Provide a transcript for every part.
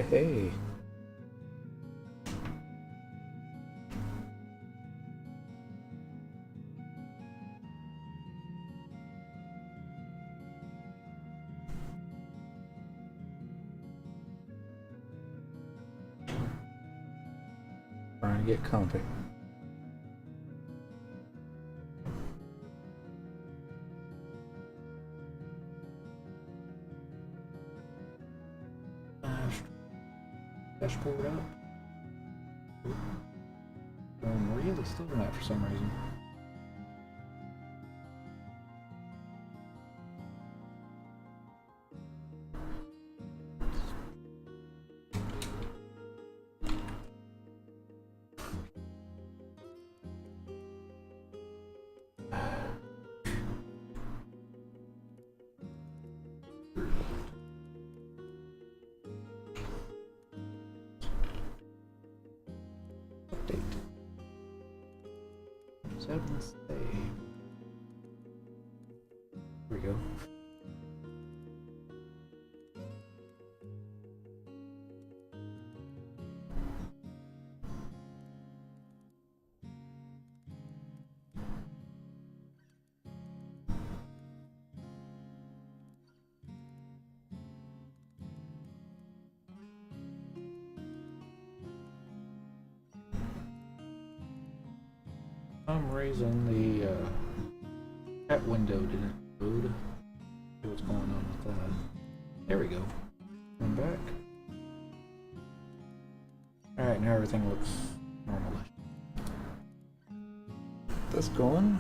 Hey. Trying to get comfy. Dashboard up. Going really slow on that for some reason. Update. 7 save. Here we go. I'm raising the chat window didn't load. See what's going on with that. There we go. I'm back. Alright, now everything looks normal. This going?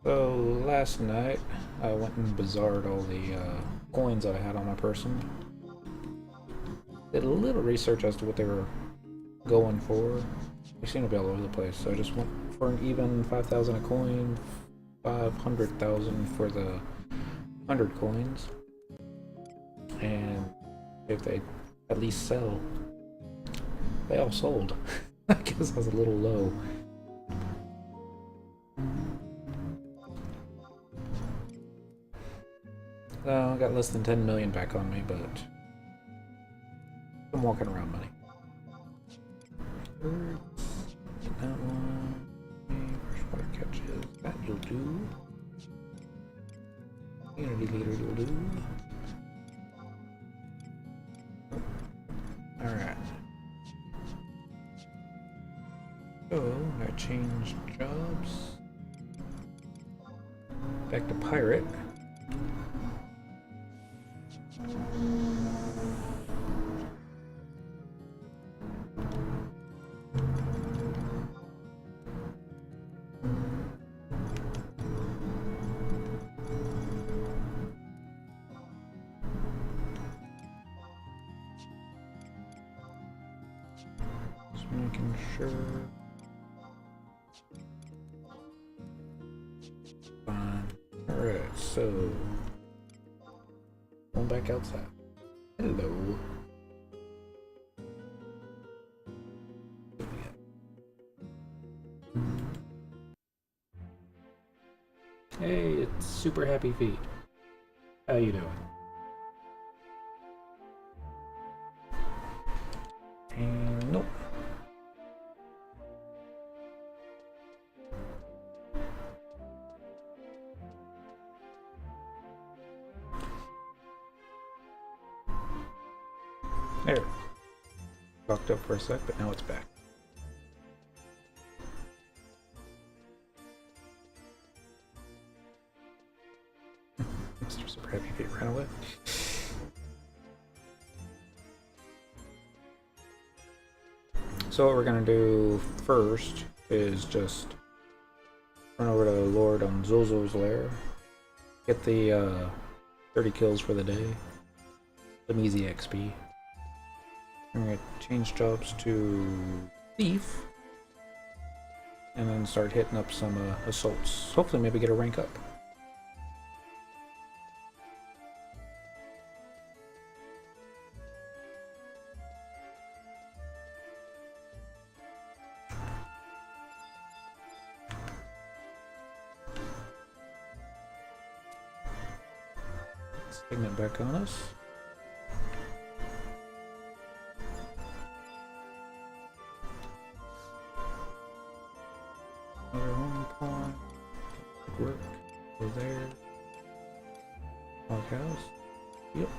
So last night I went and bazared all the coins that I had on my person. Did a little research as to what they were going for. They seem to be all over the place, so I just went for an even 5,000 a coin, 500,000 for the 100 coins, and if they at least sell, they all sold. I guess I was a little low. I got less than 10 million back on me, but I'm walking around money. That one. First water catches. That you'll do. Unity leader you'll do. Alright. So, I changed jobs. Back to pirate. Just making sure. Fine. Alright, so going back outside. Hello. Hey, it's Super Happy Feet. How you doing? And nope. There. Fucked up for a sec, but now it's back. Mr. Super Happy Feet ran away. So what we're gonna do first is just run over to Lord on Zozo's lair, get the 30 kills for the day, some easy XP. I'm gonna change jobs to Thief, and then start hitting up some assaults. Hopefully maybe get a rank up. Signet back on us. Another home pawn. Good work. Go there. Log house. Yep.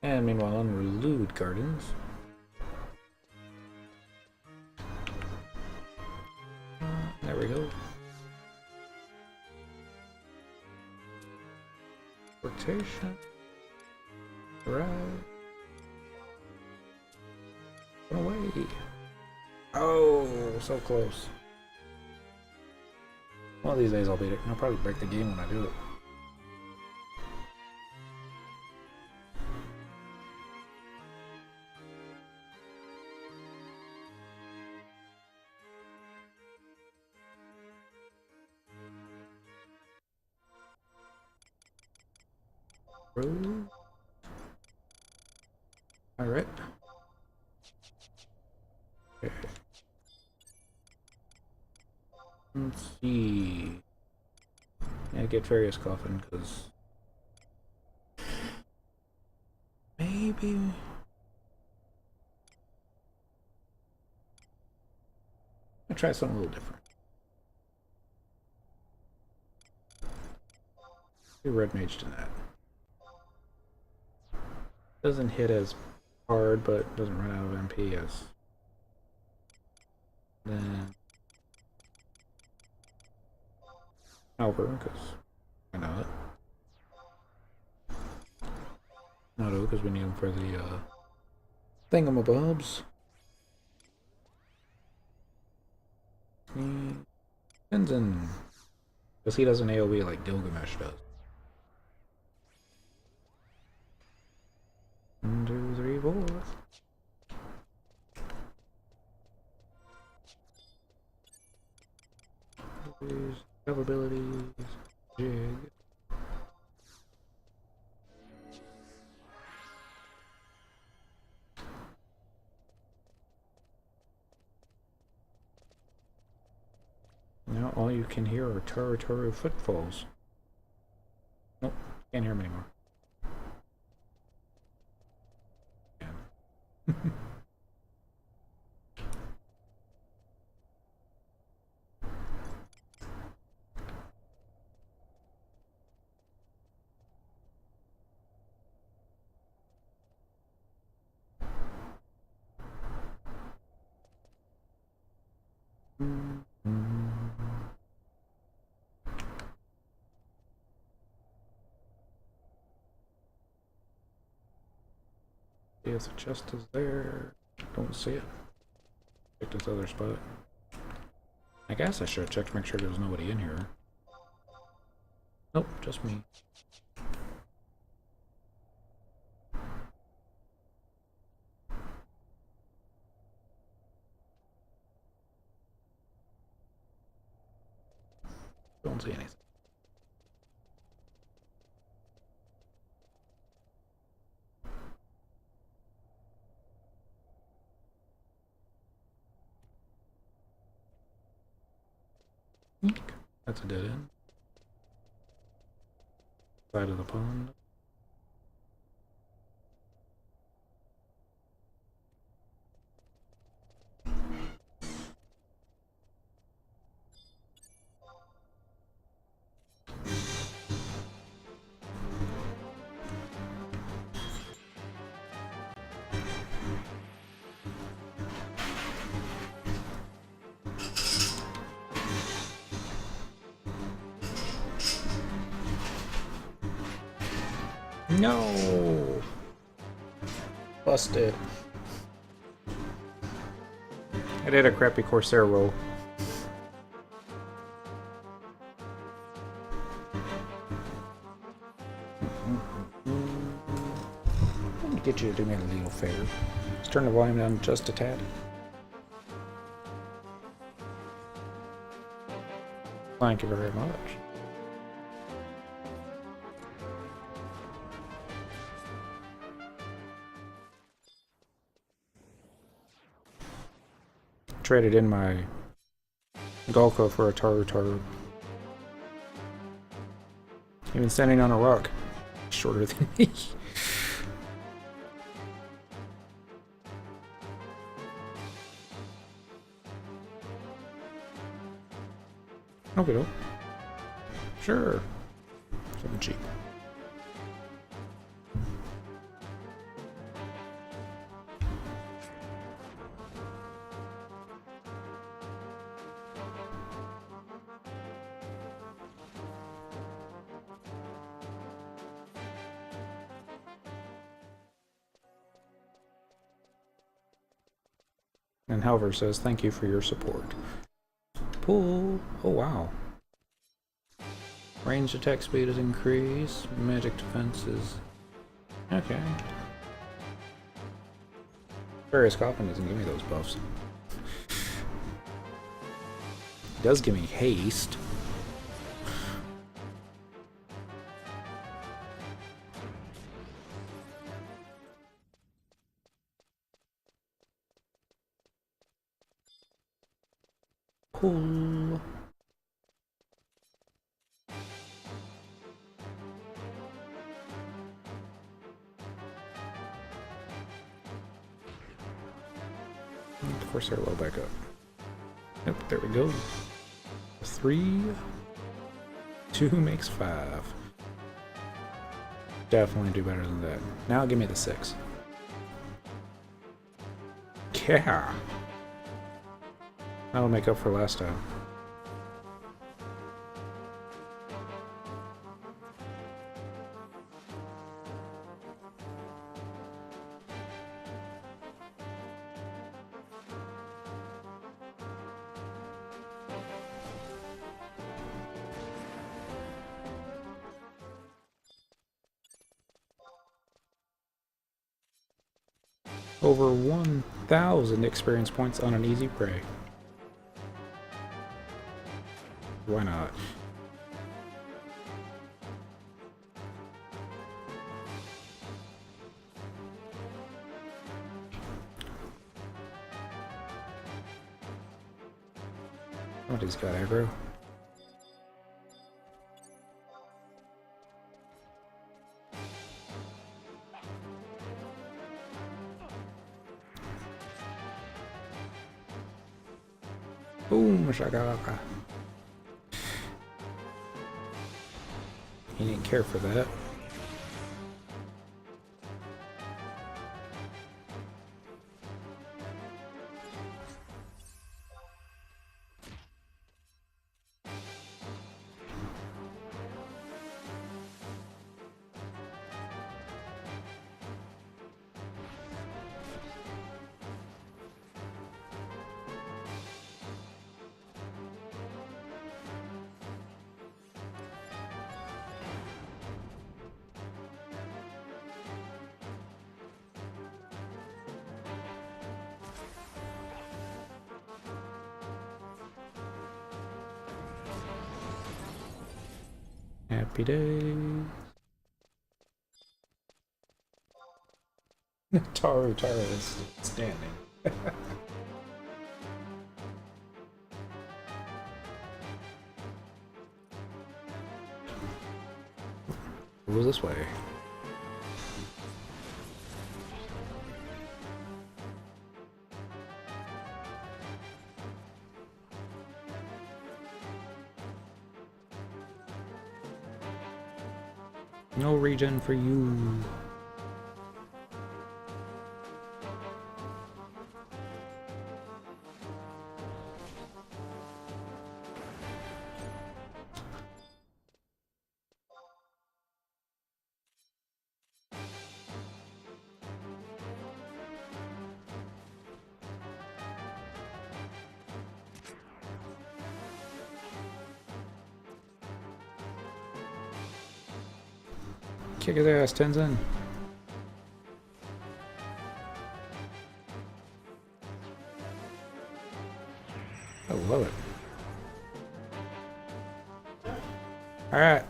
And meanwhile, on Relude Gardens. There we go. Rotation. Right. Run away. Oh, so close. One of these days I'll beat it. I'll probably break the game when I do it. Alright. Okay. Let's see. Yeah, get Farius Coffin, because maybe I'll try something a little different. Do Red Mage to that. Doesn't hit as hard, but doesn't run out of MP as. Then Alper, because why not? Auto, because we need him for the thingamabobs. Tenzin, because he does an AoE like Gilgamesh does. 1, 2, 3, 4. Abilities, jig. Now all you can hear are Taru footfalls. Nope, can't hear them anymore. See if the chest is there. Don't see it. Check this other spot. I guess I should have checked to make sure there was nobody in here. Nope, just me. Don't see anything. That's a dead end. Side of the pond. No! Busted. I did a crappy Corsair roll. Let me get you to do me a little favor. Let's turn the volume down just a tad. Thank you very much. traded in my Galko for a Taru Taru. Even standing on a rock. Shorter than me. Okay, no. Sure. Something cheap. And Halver says, thank you for your support. Pull. Oh, wow. Range attack speed is increased. Magic defense is... Okay. Various Coffin doesn't give me those buffs. It does give me haste. Cool. Force our low back up. Yep, there we go. 3, 2 makes 5. Definitely do better than that. Now give me the 6. Yeah. That'll make up for last time. Over 1,000 experience points on an easy prey. Why not? Somebody's got aggro. Boom, shakalaka. He didn't care for that. Happy day. Taru is standing. Who was this way? No regen for you. Kick his ass, Tenzin. I love it. Alright.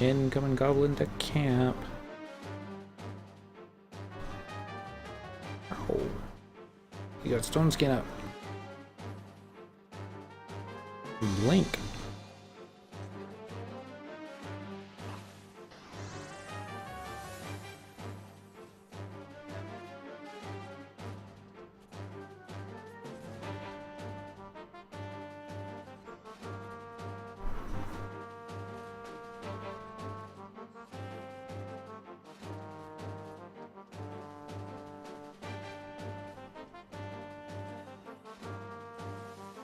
Incoming goblin to camp. Oh. You got stone skin up. Blink.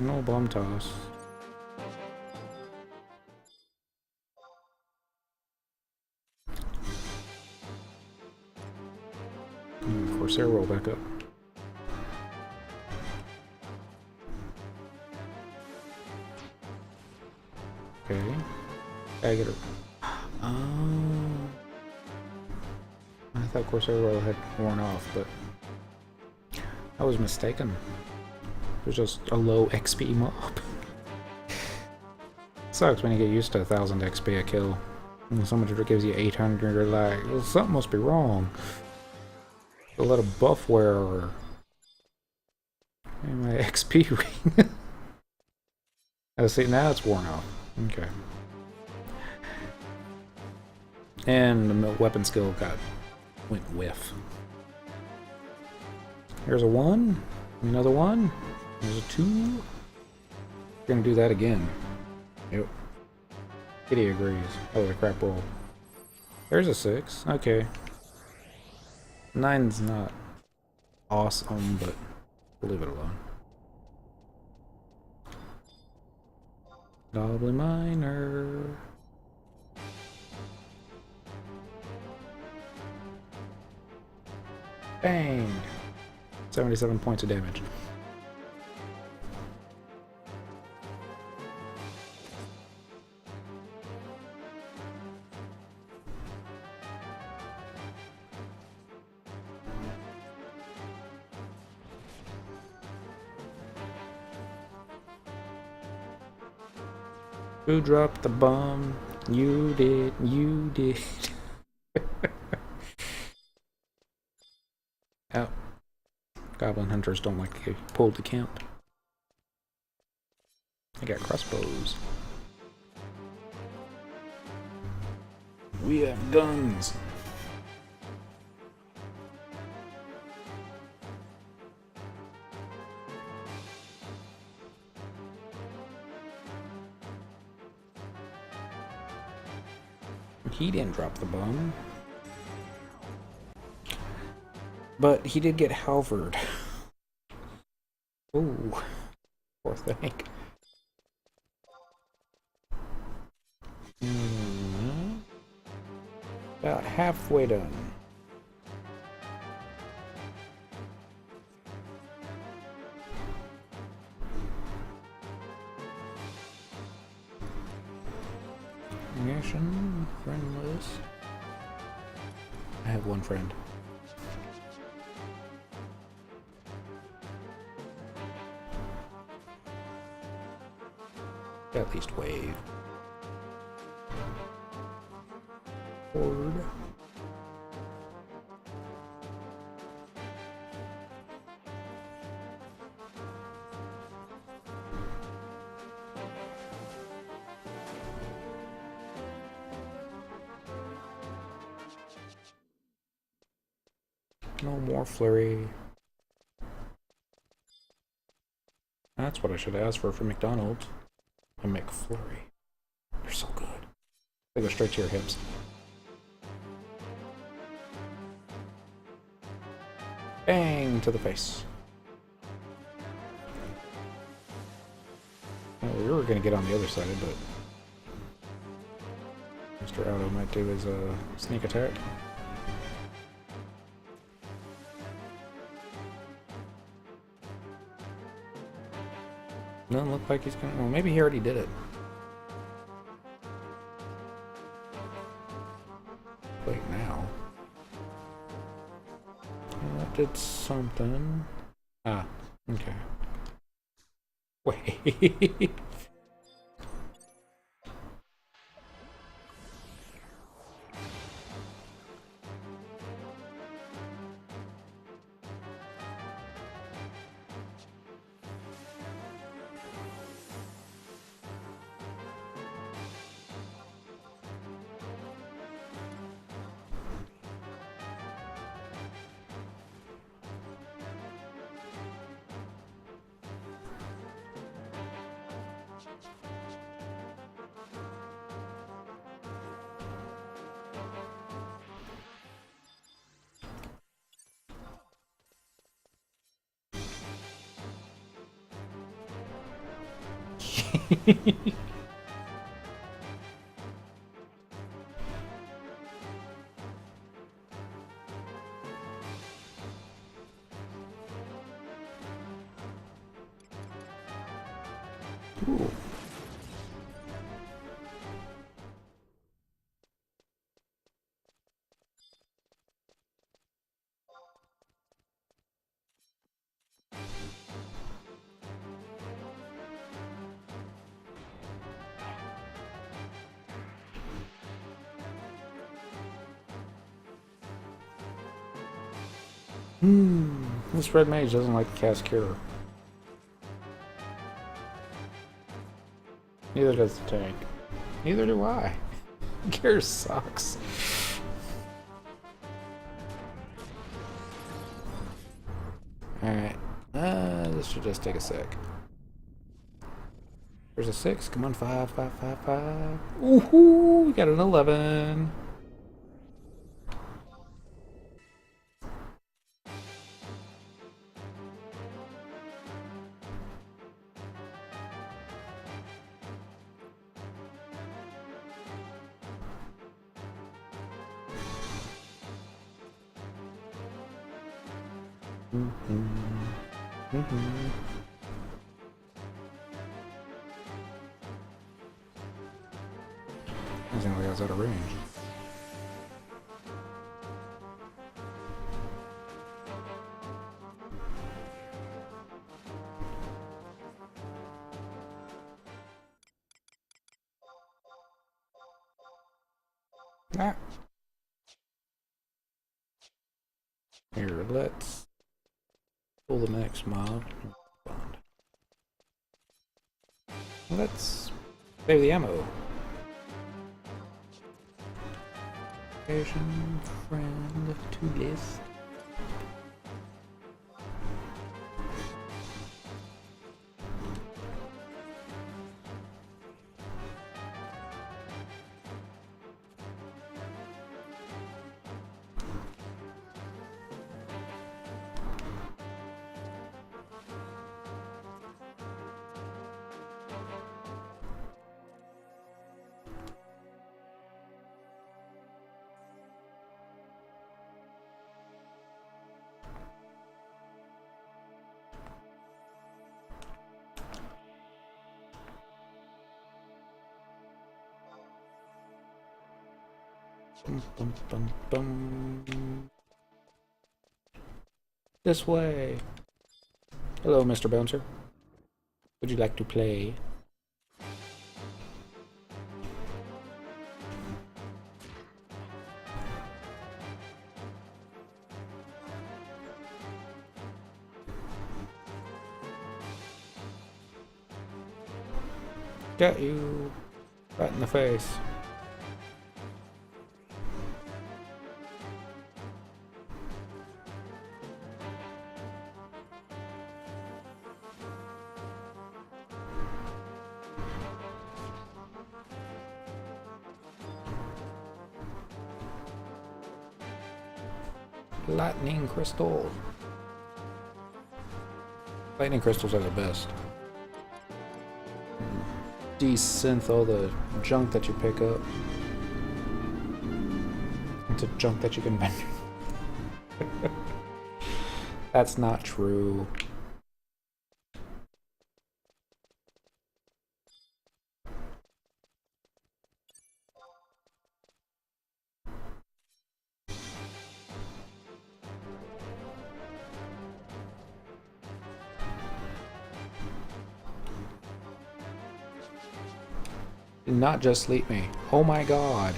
No bomb toss. Corsair roll back up. Okay. I get it. Oh. I thought Corsair roll had worn off, but I was mistaken. It was just a low XP mob. Sucks when you get used to 1000 XP a kill. And someone gives you 800, you're like, well, something must be wrong. A lot of buff wearer. And my XP ring. Oh, see, now it's worn off. Okay. And the weapon skill went whiff. Here's a 1. Another 1. There's a 2. We're gonna do that again. Yep. Kitty agrees. That was a crap roll. There's a 6. Okay. 9's not awesome, but we'll leave it alone. Goblin Miner. Bang! 77 points of damage. Who dropped the bomb? You did, you did. Oh. Goblin hunters don't like to get pulled to camp. I got crossbows. We have guns. He didn't drop the bomb. But he did get halvered. Ooh. Poor thing. About halfway done. Mission, friendless. I have one friend. At least wave. Horde. No more flurry. That's what I should ask for McDonald's. A McFlurry. They're so good. They go straight to your hips. Bang to the face. Well, we were gonna get on the other side, but Mr. Auto might do his sneak attack. Doesn't look like he's gonna. Well, maybe he already did it. Wait, now. Well, that did something. Ah, okay. Wait. Ooh. This red mage doesn't like to cast cure. Neither does the tank. Neither do I. Cure sucks. Alright. This should just take a sec. There's a 6. Come on, 5, 5, 5, 5. Ooh, we got an 11. I think I was out of range. Ah. Here, let's pull the next mob. Let's save the ammo. Asian friend to list. Bum, bum, bum, bum. This way. Hello, Mr. Bouncer. Would you like to play? Got you right in the face. Lightning crystal. Lightning crystals are the best. De-synth all the junk that you pick up into junk that you can bend. That's not true. Did not just sleep me. Oh my god.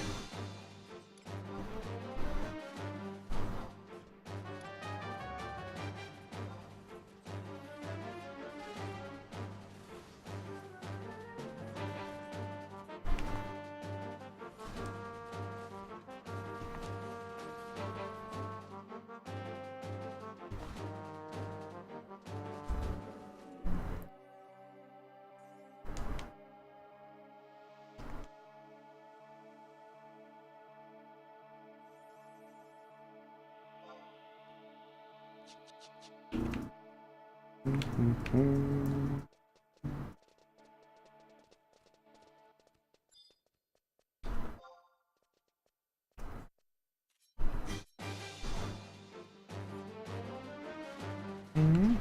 Mm-hmm.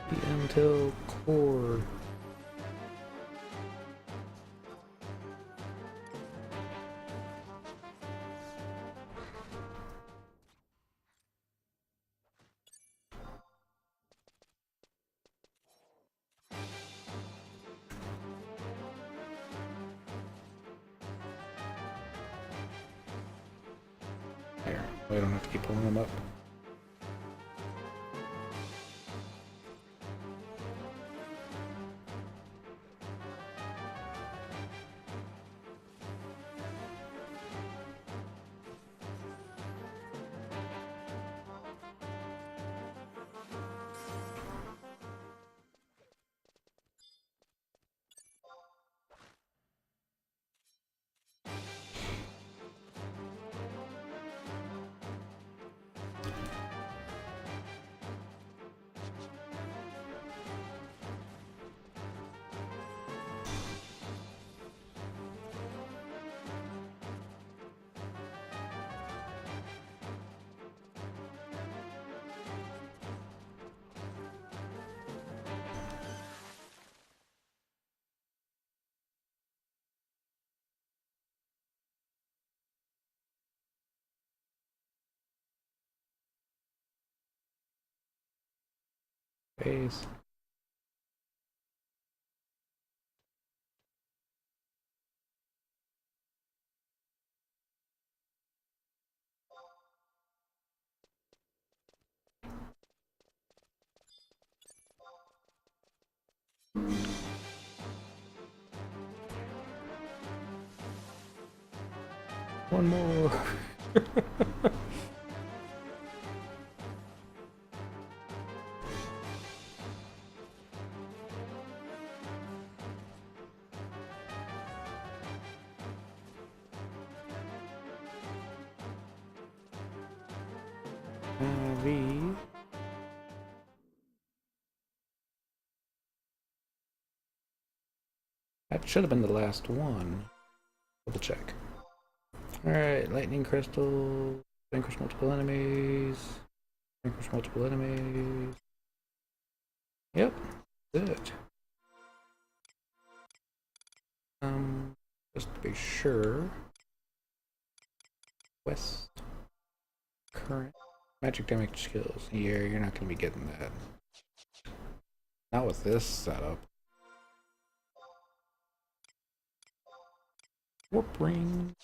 The Intel Core. There, we don't have to keep pulling them up. Base. One more. V. That should have been the last one. Double check. Alright, lightning crystal. Vanquish multiple enemies. Vanquish multiple enemies. Yep, good. Just to be sure. West. Current. Magic damage skills. Yeah, you're not gonna be getting that. Not with this setup. Warp ring.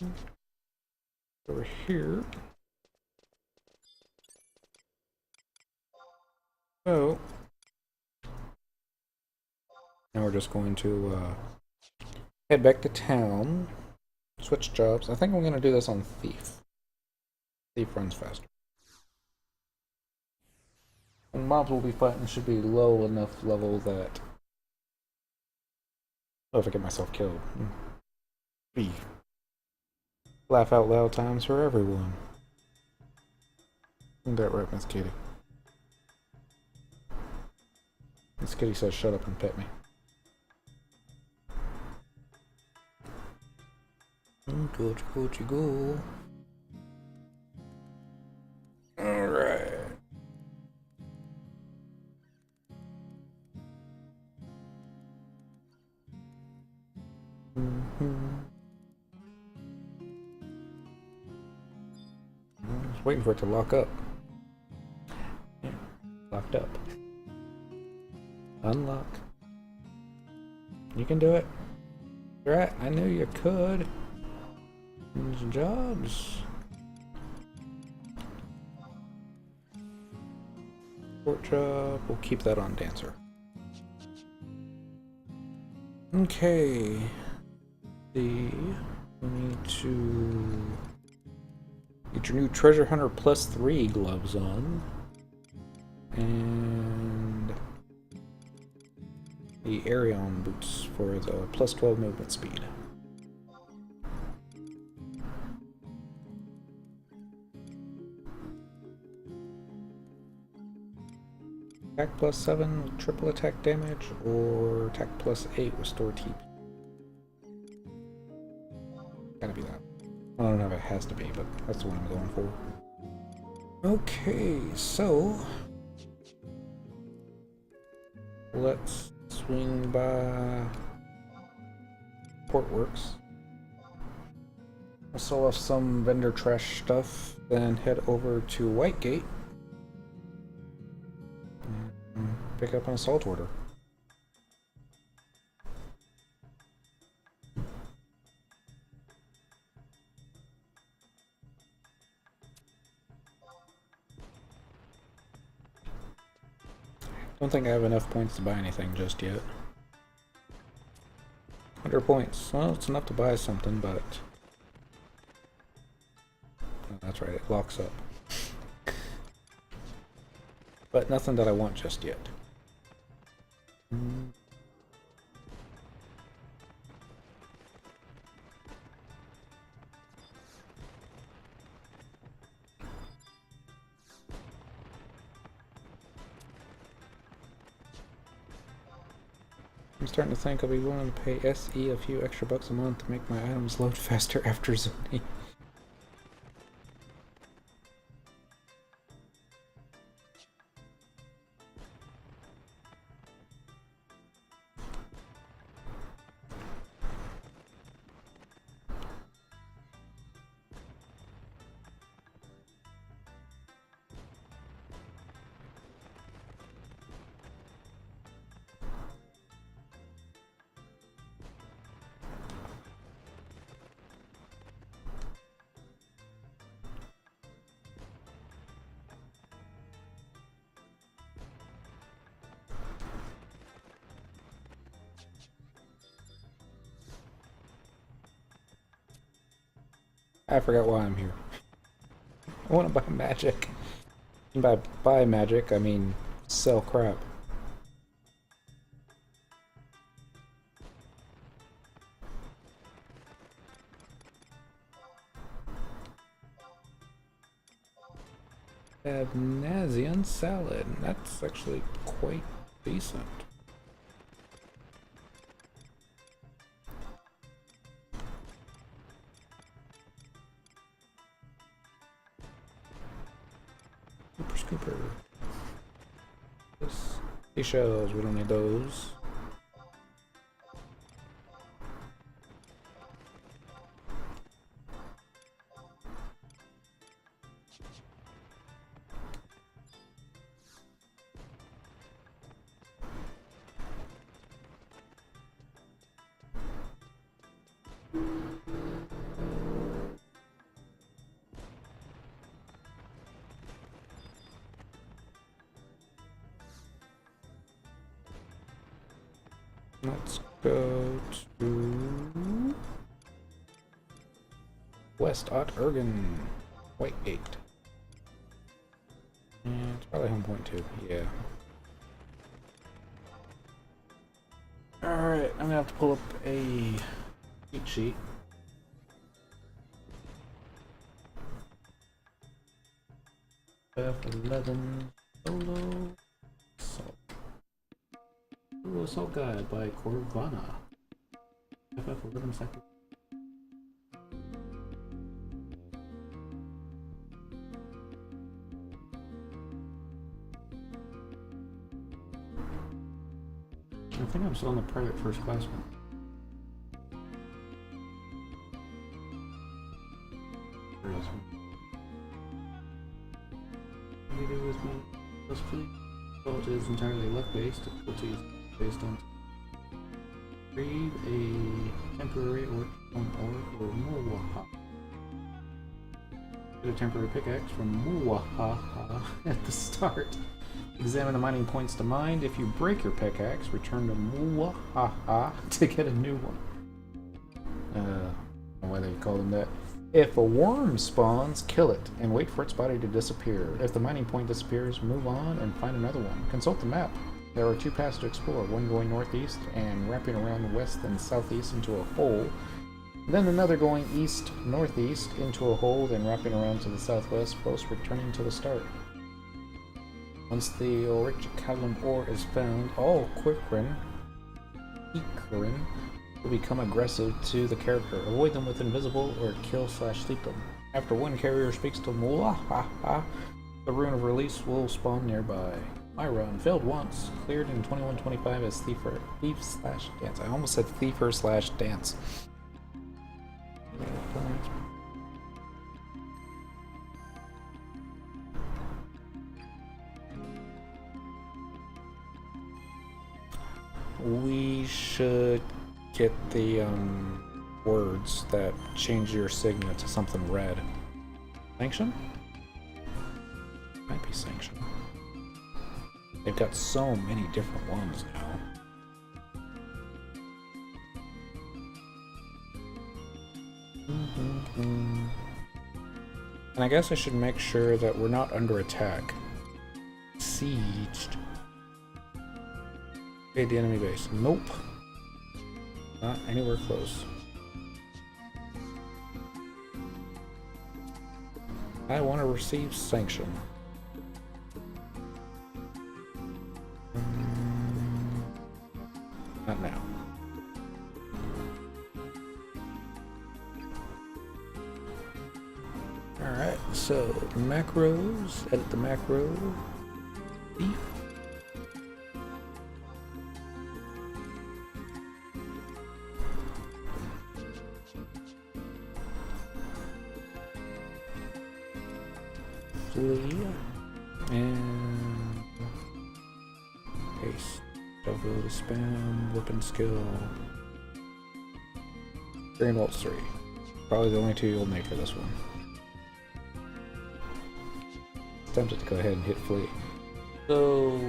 Over here. So. Now we're just going to head back to town. Switch jobs. I think I'm gonna do this on Thief. Thief runs faster. And mobs we'll be fighting should be low enough level that. Oh, if I get myself killed. Be laugh out loud times for everyone. Isn't that right, Miss Kitty? Miss Kitty says shut up and pet me. Go. Alright. Just waiting for it to lock up. Yeah, locked up. Unlock. You can do it. Right, I knew you could. Jobs. Port job. We'll keep that on Dancer. Okay. We need to get your new Treasure Hunter +3 gloves on. And the Arion boots for the +12 movement speed. Attack +7, triple attack damage, or attack +8, restore TP. Gotta be that. I don't know if it has to be, but that's the one I'm going for. Okay, so let's swing by Portworx. We'll sell off some vendor trash stuff, then head over to Whitegate. Pick up an assault order. Don't think I have enough points to buy anything just yet. 100 points. Well, it's enough to buy something, but... Oh, that's right, it locks up. But nothing that I want just yet. I'm starting to think I'll be willing to pay SE a few extra bucks a month to make my items load faster after zoning. I forgot why I'm here. I want to buy magic. And by buy magic, I mean sell crap. Abnazian salad. That's actually quite decent. Scooper. Seashells, we don't need those. Let's go to West Ott-Ergen, Whitegate. And it's probably home point too, yeah. Alright, I'm gonna have to pull up a cheat sheet. F11 solo assault. Solo assault guide by Corvana. FF11 second. I think I'm still on the private first class one. Where is one? What do you do with my plus fleet? Assault is entirely luck-based. Difficulty is based on read a temporary or on orb or more hop. Get a temporary pickaxe from Muahaha at the start. Examine the mining points to mine. If you break your pickaxe, return to Muahaha to get a new one. I don't know why they call them that. If a worm spawns, kill it and wait for its body to disappear. If the mining point disappears, move on and find another one. Consult the map. There are two paths to explore, one going northeast and wrapping around the west and southeast into a hole. Then another going east-northeast into a hole, then wrapping around to the southwest, both returning to the start. Once the Aurichalcum ore is found, all Quickerin will become aggressive to the character. Avoid them with invisible or kill/sleep them. After one carrier speaks to Muahaha, the rune of release will spawn nearby. My run failed once, cleared in 2125 as thief/dance. I almost said thiefer/dance. We should get the words that change your signet to something red. Sanction? Might be sanction. They've got so many different ones now. And I guess I should make sure that we're not under attack. Sieged. Okay, the enemy base. Nope. Not anywhere close. I want to receive sanction. Not now. Alright, so macros, edit the macro. Beef. Flee. And paste. Double spam, weapon skill. Green Waltz 3. Probably the only two you'll need for this one. Tempted to go ahead and hit flee. So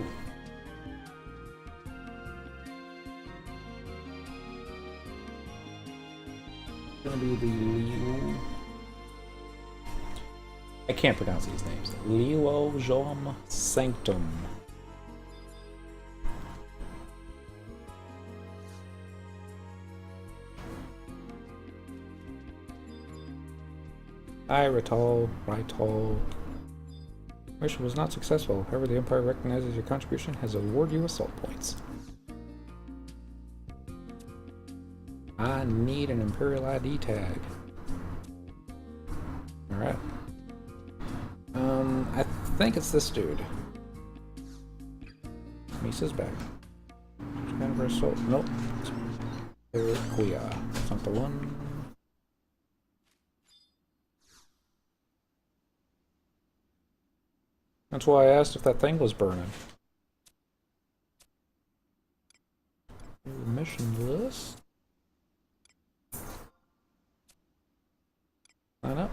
gonna be the Liu. I can't pronounce these names. Liuojom Sanctum. Hi, Rital. Mission was not successful. However, the Empire recognizes your contribution, has awarded you assault points. I need an Imperial ID tag. Alright. I think it's this dude. Misa's back. Kind of assault. Nope. Iroquois. It's not the one. That's why I asked if that thing was burning. Mission list. Sign up.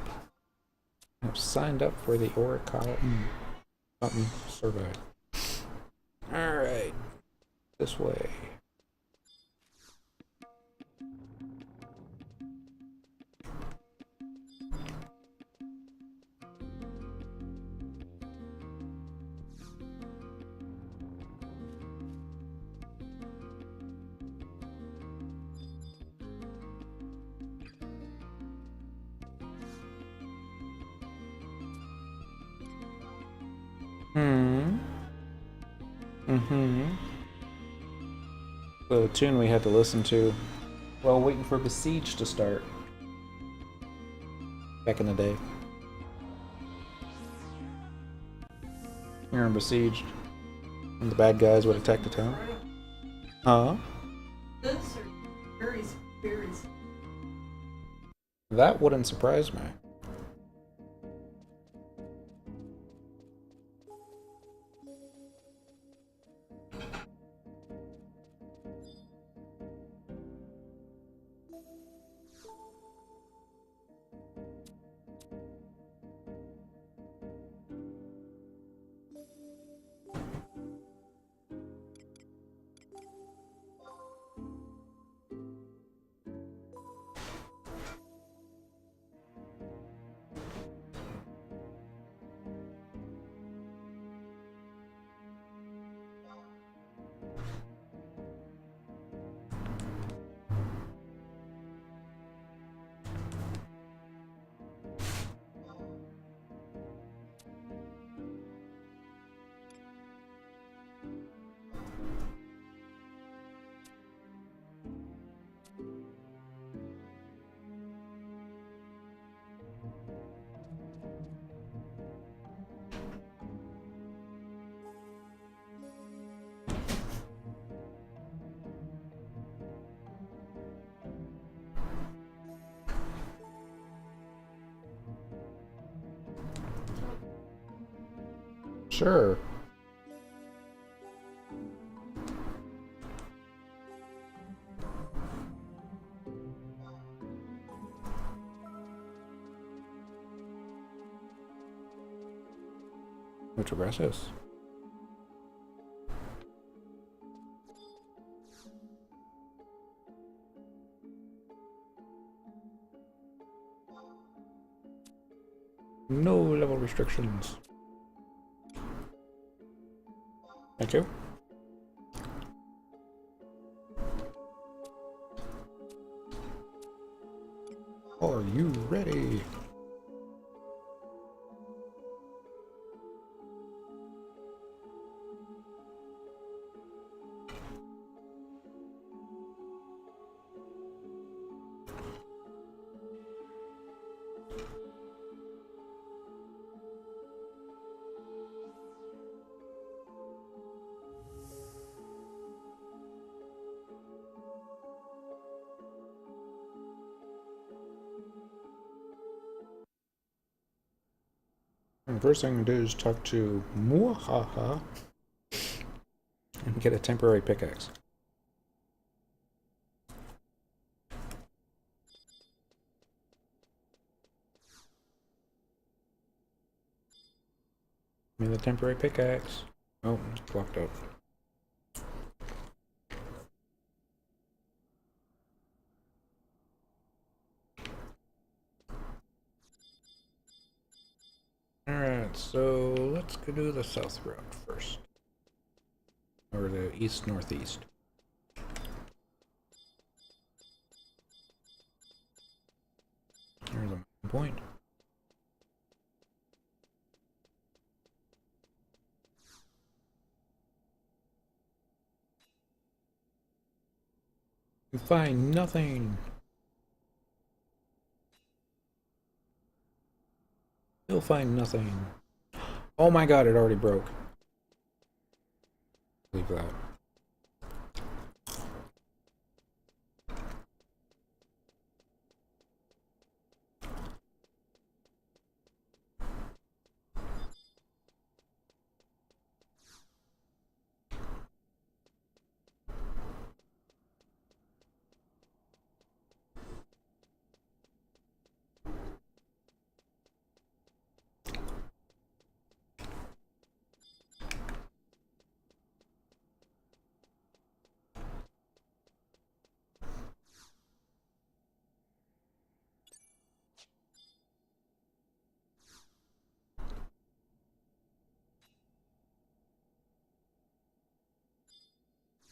I've signed up for the Aurichalcum survey. Alright. This way. The tune we had to listen to while waiting for Besieged to start. Back in the day. You're in Besieged. And the bad guys would attack the town. Huh? That wouldn't surprise me. Sure. Muchas gracias. No level restrictions. Thank you. Are you ready? And the first thing to do is talk to Muahaha and get a temporary pickaxe. Give me the temporary pickaxe. Oh, it's blocked up. Alright, so let's go do the south route first. Or the east-northeast. There's a point. You find nothing. You'll find nothing. Oh my god, it already broke. Leave that.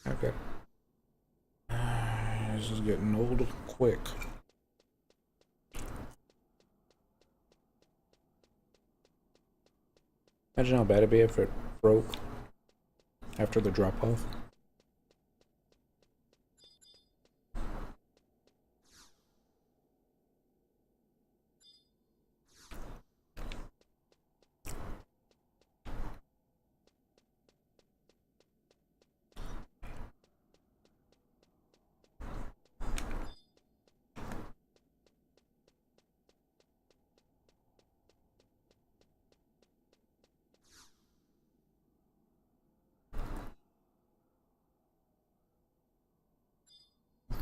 Okay. This is getting old quick. Imagine how bad it'd be if it broke after the drop off.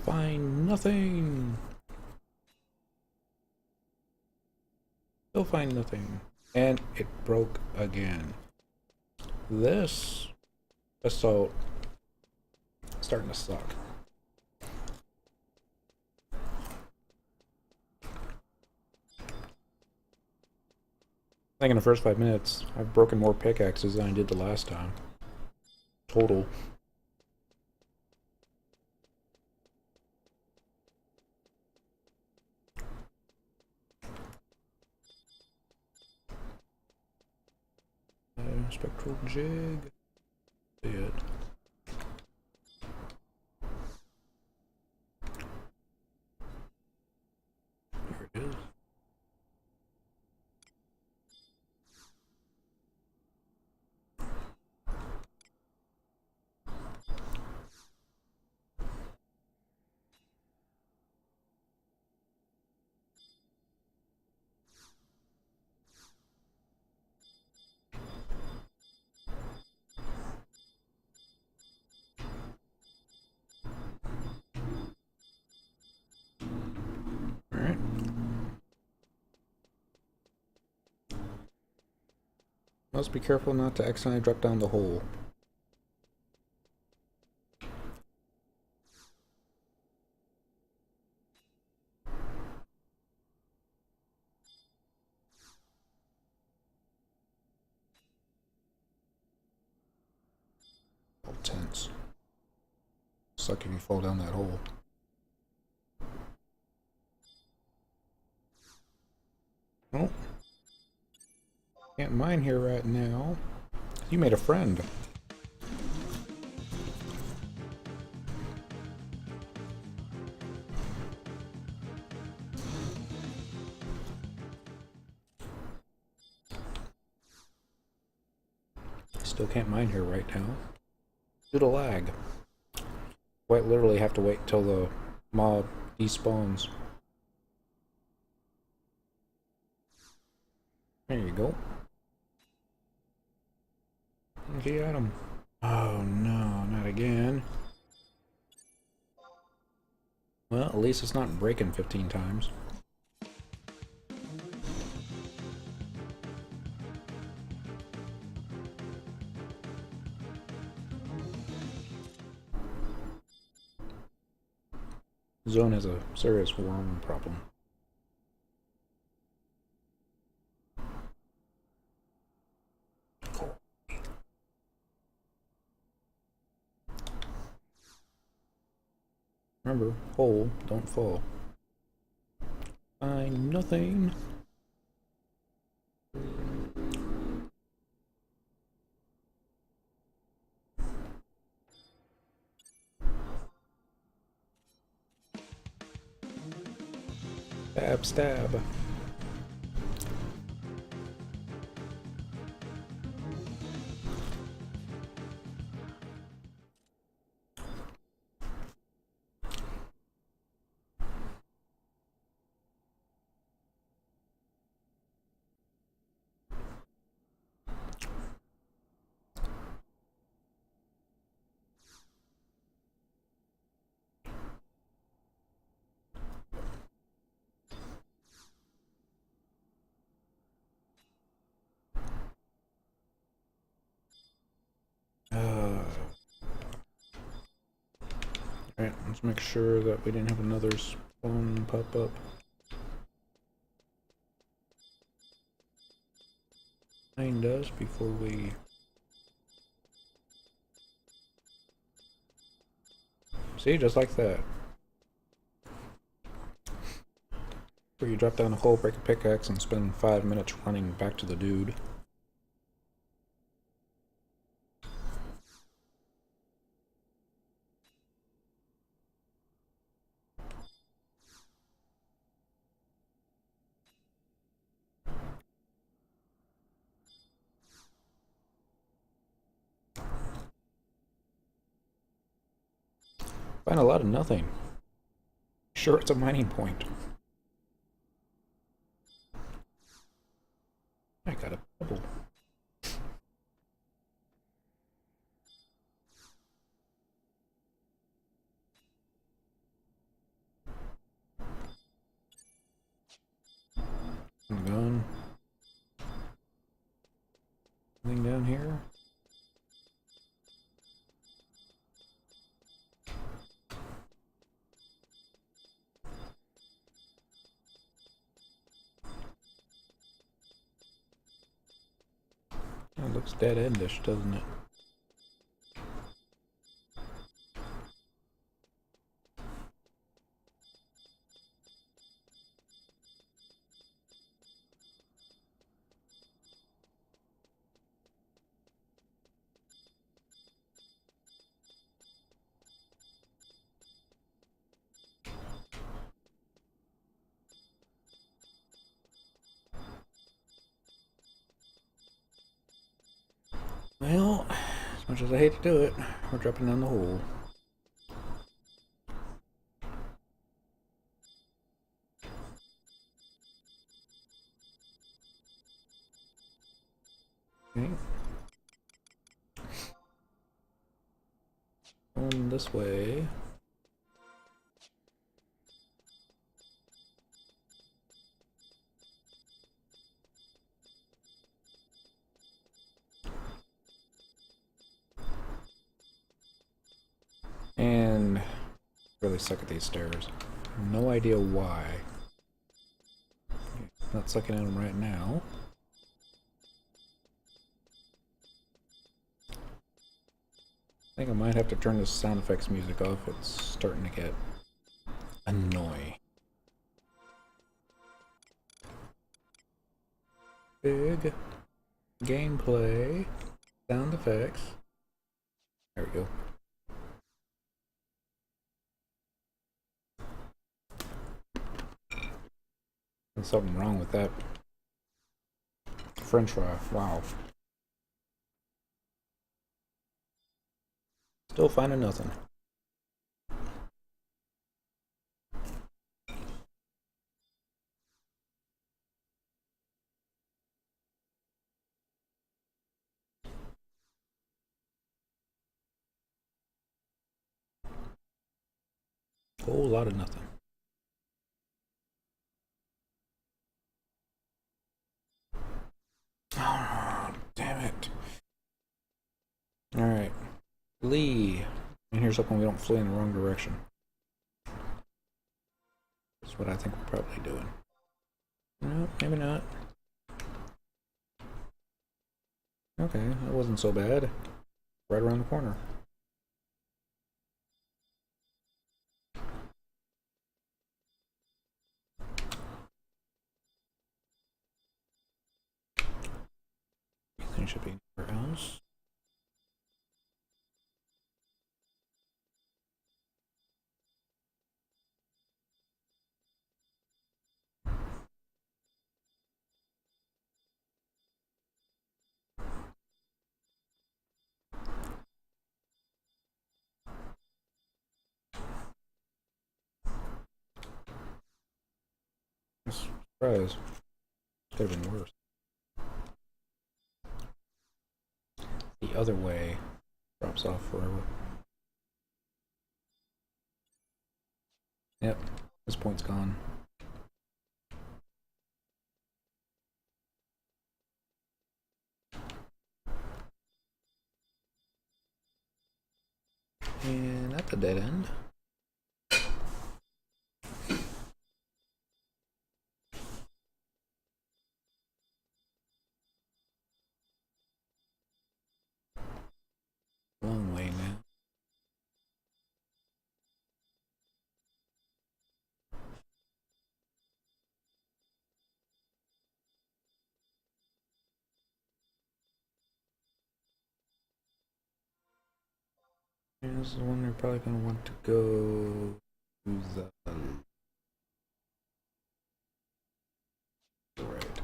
Find nothing. Still find nothing. And it broke again. This assault is starting to suck. I think in the first 5 minutes, I've broken more pickaxes than I did the last time. Total. Spectral jig. See it. Here it is. Let's be careful not to accidentally drop down the hole. All tense. Suck if you fall down that hole. Oh. Can't mine here right now. You made a friend. Still can't mine here right now. Due to lag. Quite literally have to wait till the mob despawns. There you go. There's the item. Oh no, not again. Well, at least it's not breaking 15 times. Zone has a serious worm problem. Remember, hole, don't fall. Find nothing. Stab, stab. Alright, let's make sure that we didn't have another spawn pop up. Find us before we... See, just like that. Where you drop down a hole, break a pickaxe, and spend 5 minutes running back to the dude. Find a lot of nothing. Sure, it's a mining point. I got a pebble. I'm gone. Anything down here? It looks dead-endish, doesn't it? Well, as much as I hate to do it, we're dropping down the hole. Okay. On this way. really suck at these stairs. No idea why. Not sucking at them right now. I think I might have to turn the sound effects music off. It's starting to get annoying. Big gameplay sound effects. There we go. There's something wrong with that French fry. Wow. Still finding nothing. Whole lot of nothing. Oh, damn it. Alright. Lee. And here's hoping we don't flee in the wrong direction. That's what I think we're probably doing. No, maybe not. Okay, that wasn't so bad. Right around the corner. Everything should be anywhere else. Surprise. Could have been worse. The other way drops off forever. Yep, this point's gone. And that's a dead end. Long way now. Here's the one you're probably going to want to go to the right.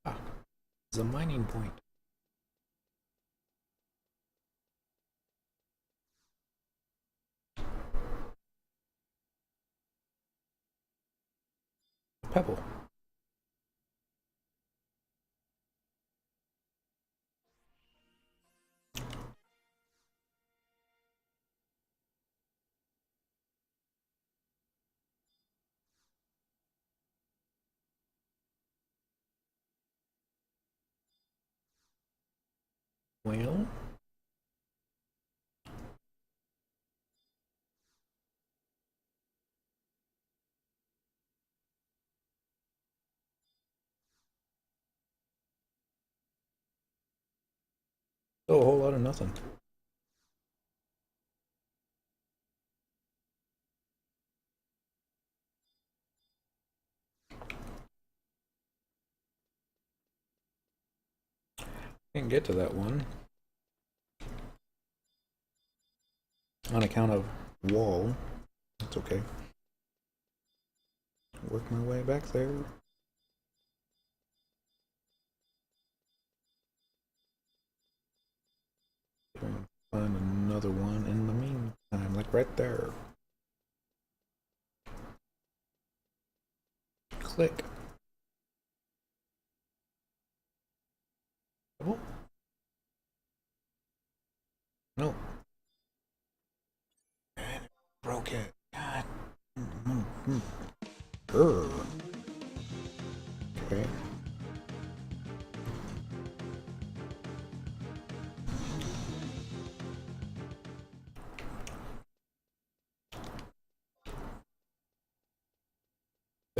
Ah, it's a mining point. Pebble. Well, oh, a whole lot of nothing. Can't get to that one on account of wall. That's okay. Work my way back there. Find another one in the meantime, like right there. Click. Oh. No. And it broke it. God. Okay.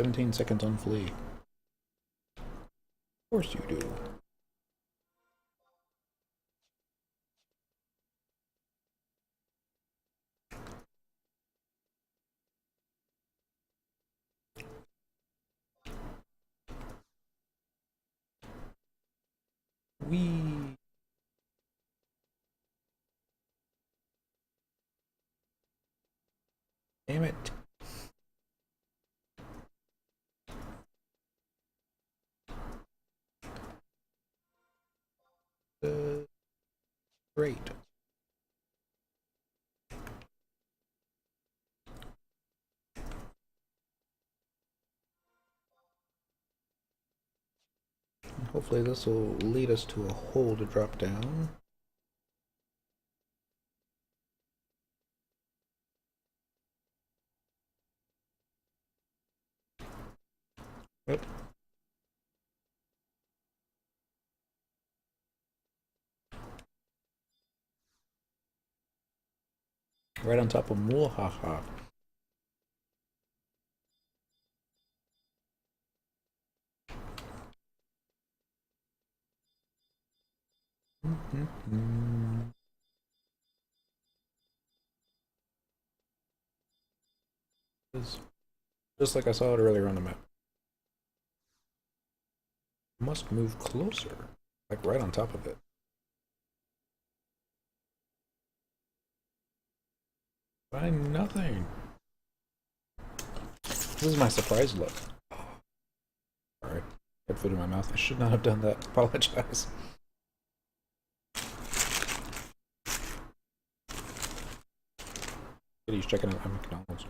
17 seconds on flee. Of course you do. Wee. Damn it. Great. Hopefully this will lead us to a hole to drop down. Yep. Right on top of Muahaha. Just like I saw it earlier on the map. Must move closer, like right on top of it. Find nothing. This is my surprise look. Alright, had food in my mouth. I should not have done that. Apologize. He's checking out McDonald's.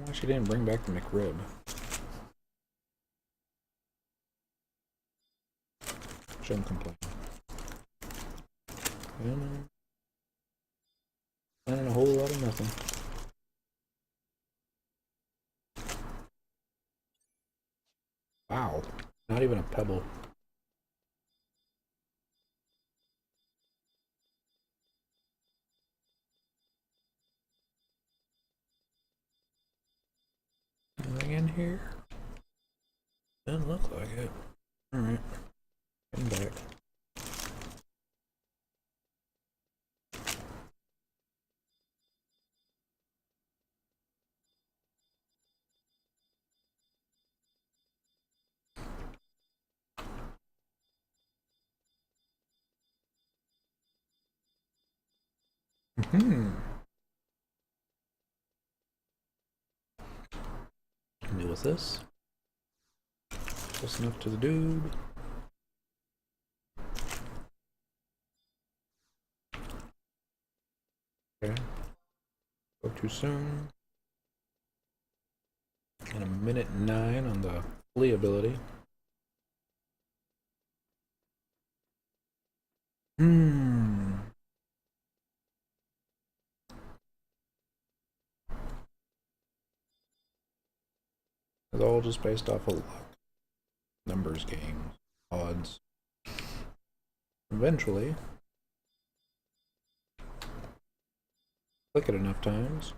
Why she didn't bring back the McRib? Shouldn't complain. And a whole lot of nothing. Wow, not even a pebble. Anything in here? Doesn't look like it. Alright. Come back. Deal with this. Close enough to the dude. Okay. Go too soon. And a minute 9 on the flee ability. It's all just based off of luck. Numbers game. Odds. Eventually, click it enough times,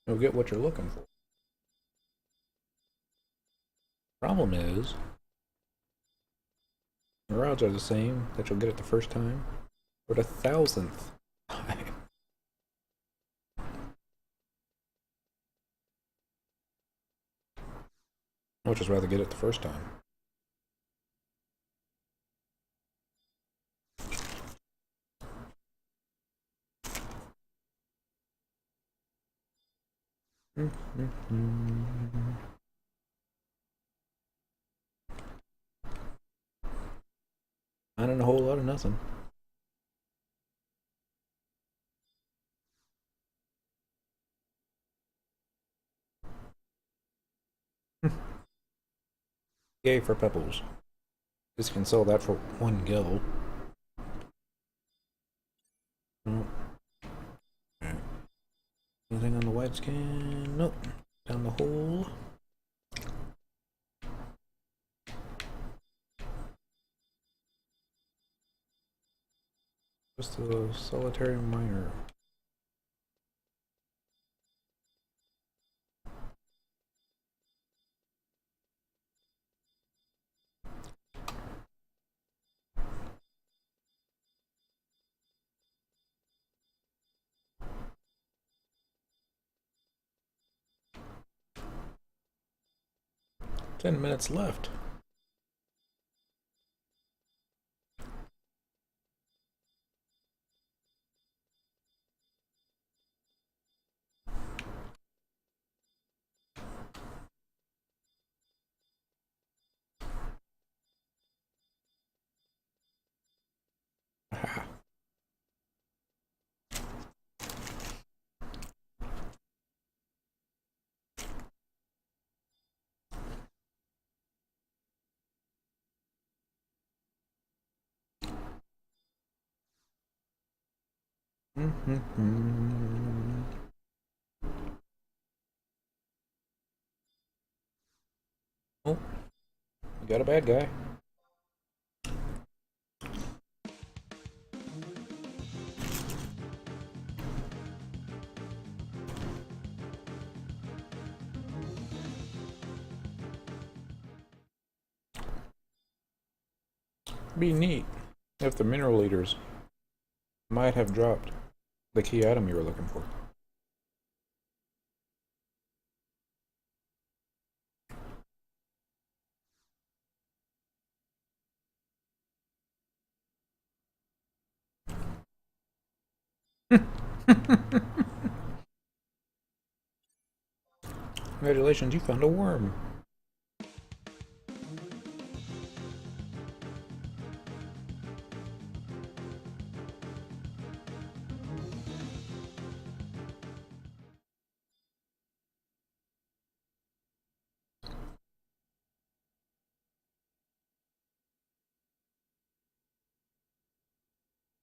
you'll get what you're looking for. Problem is, your odds are the same that you'll get it the first time, or the 1000th time. I'd just rather get it the first time. Not in a whole lot of nothing. Yay for pebbles. Just can sell that for 1 gil. Nope. Right. Anything on the white skin? Nope. Down the hole. Just a solitary miner. Ten minutes left. Aha. Oh, we got a bad guy. Be neat if the mineral leaders might have dropped the key item you were looking for. Congratulations, you found a worm.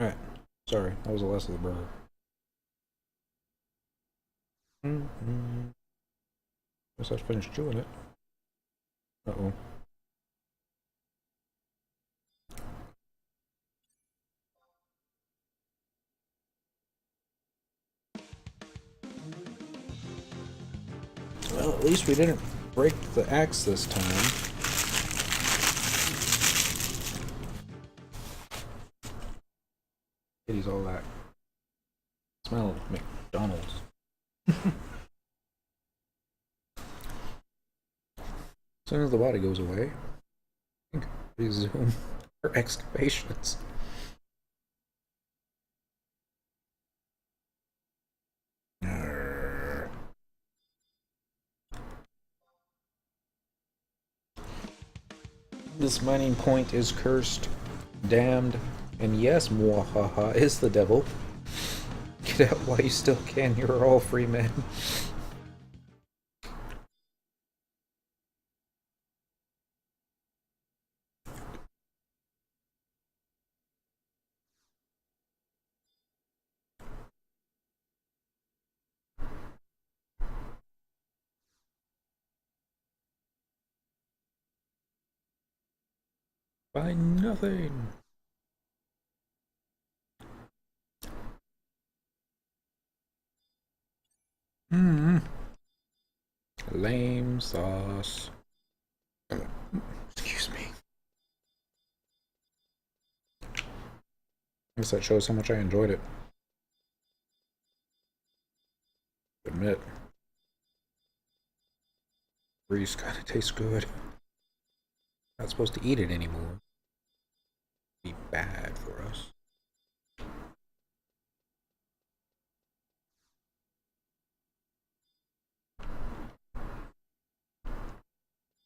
Alright, sorry, that was the last of the burger. Guess I finished chewing it. Uh-oh. Well, at least we didn't break the axe this time. Kitty's all that. Smell of McDonald's. As soon as the body goes away, I think resume our excavations. This mining point is cursed, damned, and yes, Muahaha is the devil. Get out while you still can, you're all free men. By nothing. Lame sauce. Excuse me. I guess that shows how much I enjoyed it. Admit. Grease kind of tastes good. Not supposed to eat it anymore. Be bad for us.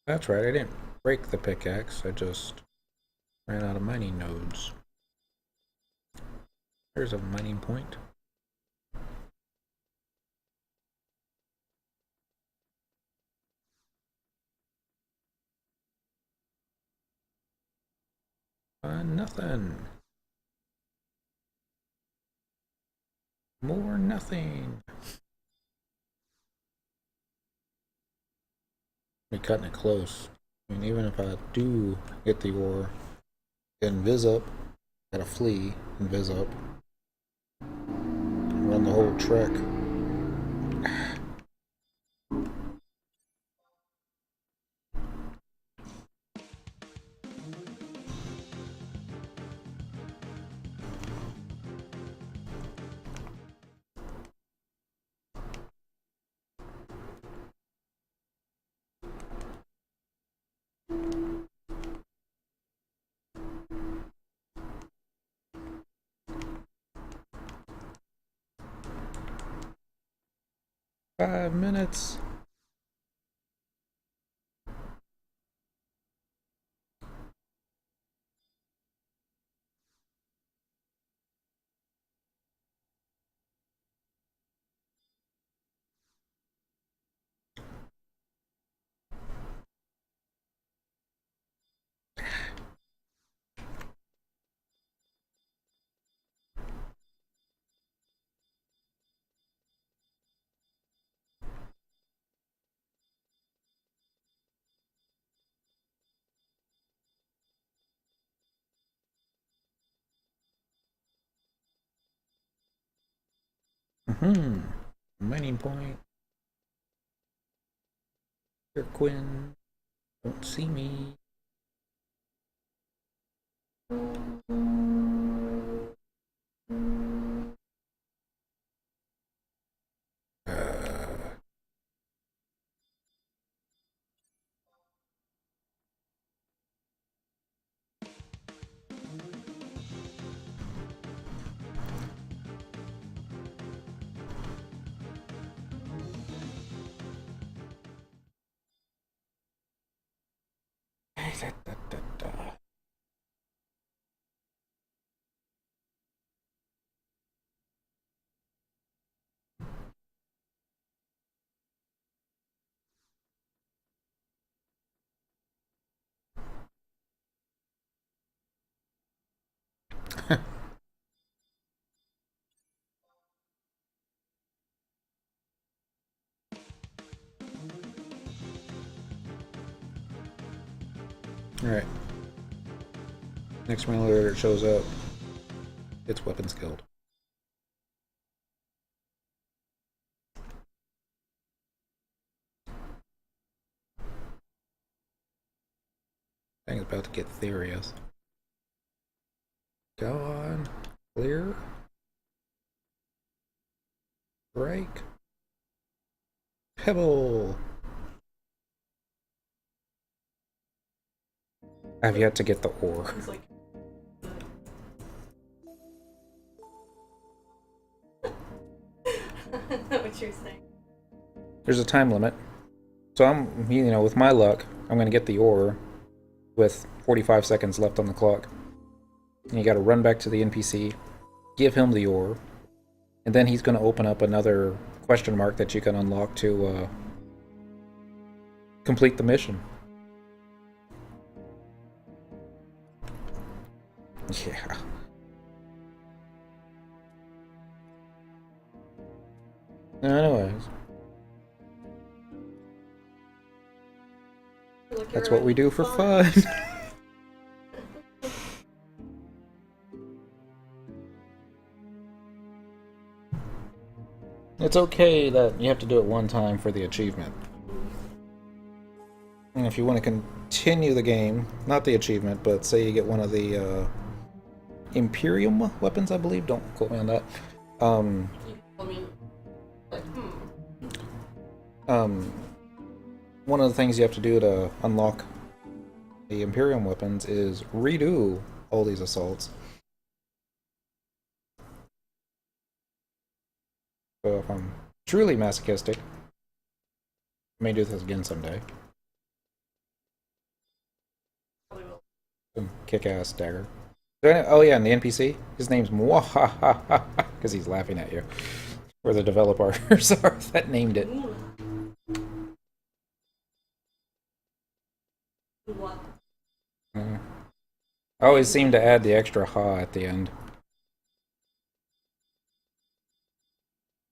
That's right, I didn't break the pickaxe, I just ran out of mining nodes. There's a mining point. Nothing. More nothing. We're cutting it close. I mean, even if I do get the ore, invis up, gotta flee, invis up. run the whole trek. 5 minutes. Mining point. Here, Quinn. Don't see me. Alright. Next mail order shows up. It's weapons guild. Thing's about to get serious. Go on. Clear. Break. Pebble. I've yet to get the ore. He's like, what you're saying. There's a time limit. So I'm, you know, with my luck, I'm gonna get the ore with 45 seconds left on the clock. And you gotta run back to the NPC, give him the ore, and then he's gonna open up another question mark that you can unlock to complete the mission. Yeah. Anyways, that's what we do for fun. It's okay that you have to do it one time for the achievement. And if you want to continue the game, not the achievement, but say you get one of the Imperium weapons, I believe. Don't quote me on that. You told me, like, One of the things you have to do to unlock the Imperium weapons is redo all these assaults. So if I'm truly masochistic, I may do this again someday. probably will. Some kick-ass dagger. Oh yeah, and the NPC, his name's Mwahaha, because he's laughing at you. Where the developers are that named it. Ooh. What? I always seem to add the extra ha at the end.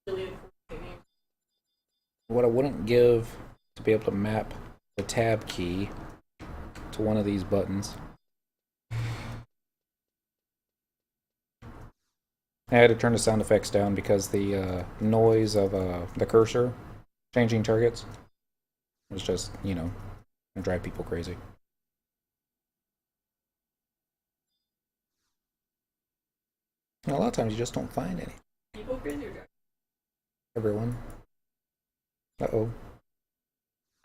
Really encouraging. What I wouldn't give to be able to map the tab key to one of these buttons. I had to turn the sound effects down because the noise of the cursor changing targets was just, you know, gonna drive people crazy. And a lot of times you just don't find any. People crazy or Everyone. Uh-oh.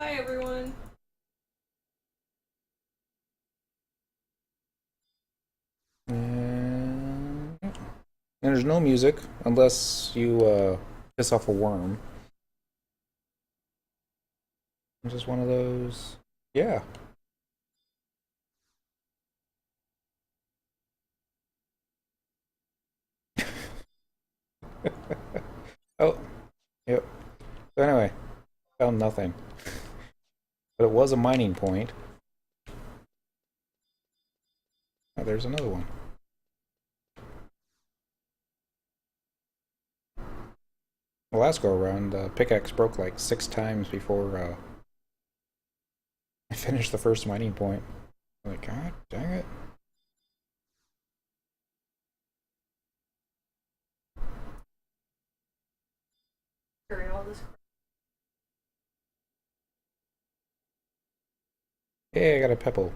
Hi everyone. And there's no music unless you piss off a worm. It's just one of those. Yeah. Oh, yep. So anyway, found nothing. But it was a mining point. Oh, there's another one. The last go around, the pickaxe broke like 6 times before I finished the first mining point. I'm like, God dang it. Carry all this. Hey, I got a pebble.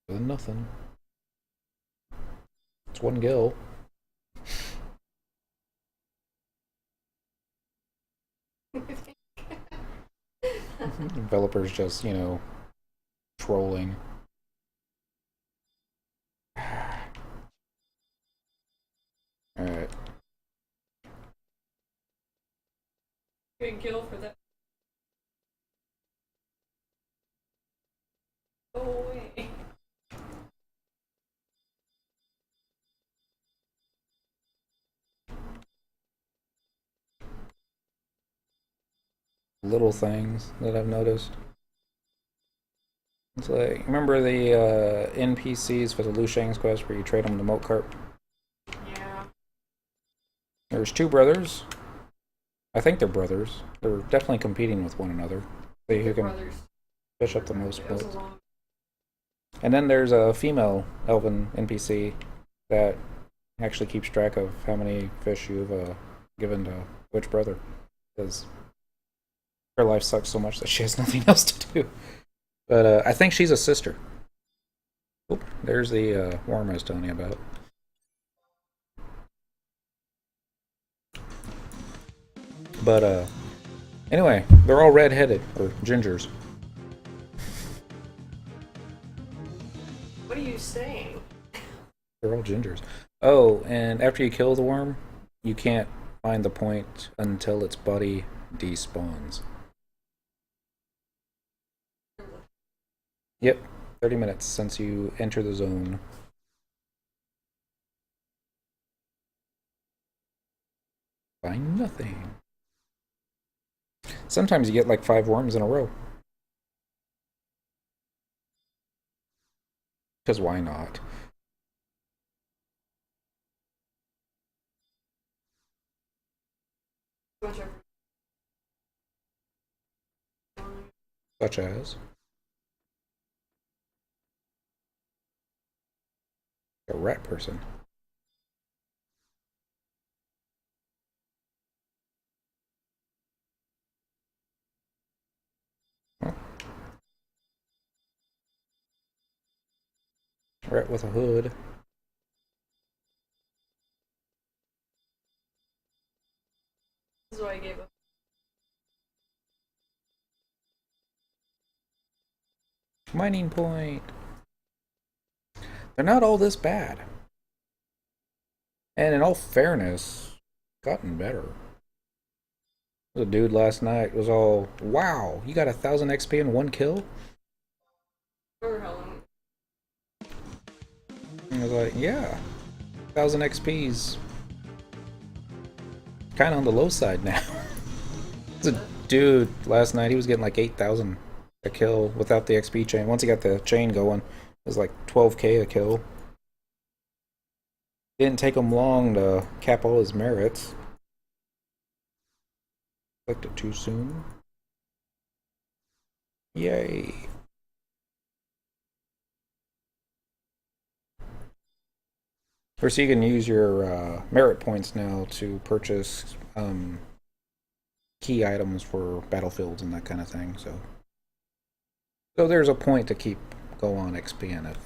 Better than nothing. It's one gill. Developers just, you know, trolling. Alright. Good kill for that. Go away. Little things that I've noticed. It's like, remember the NPCs for the Lu Shang's quest where you trade them the moat cart? Yeah. There's 2 brothers. I think they're brothers. They're definitely competing with one another. See who can Brothers. fish up the most It was a boats. long. And then there's a female elven NPC that actually keeps track of how many fish you've given to which brother. Because her life sucks so much that she has nothing else to do. But I think she's a sister. Oop, there's the worm I was telling you about. But anyway, they're all red-headed or gingers. What are you saying? They're all gingers. Oh, and after you kill the worm, you can't find the point until its body despawns. Yep, 30 minutes since you enter the zone. Find nothing. Sometimes you get like 5 worms in a row. Because why not? Such as a rat person. Huh. Rat with a hood. This is why I gave up. Mining point. They're not all this bad. And in all fairness, gotten better. The dude last night was all, wow, you got 1,000 XP in 1 kill? For how long? And I was like, yeah, 1,000 XP's kind of on the low side now. There's a dude last night, he was getting like 8,000 a kill without the XP chain. Once he got the chain going, it was like 12k a kill. Didn't take him long to cap all his merits. Clicked it too soon. Yay. Or so you can use your merit points now to purchase key items for battlefields and that kind of thing. So there's a point to keep go on XPing if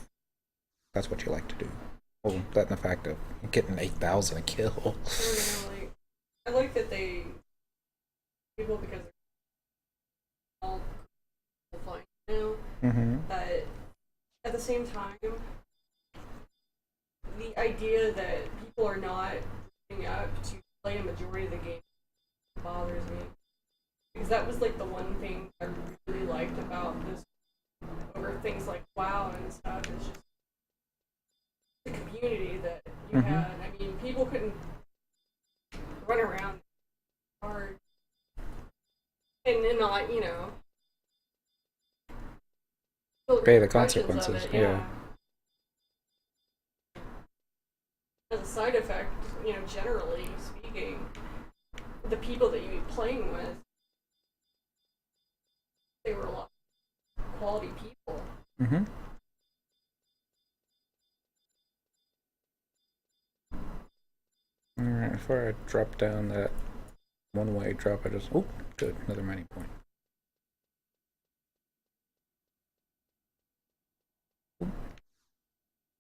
that's what you like to do. Well, that and the fact of getting 8,000 a kill. I don't know, like, I like that they people because they're all flying now. Mm-hmm. But at the same time, the idea that people are not picking up to play a majority of the game bothers me. Because that was like the one thing I really liked about this over things like WoW and stuff. It's just the community that you had. I mean, people couldn't run around hard and then not, you know, feel Pay the repercussions of consequences, it, yeah. As a side effect, you know, generally speaking, the people that you'd be playing with, they were a lot of quality people. Mm-hmm. Alright, before I drop down that one-way drop, I just... Oh, good. Another mining point.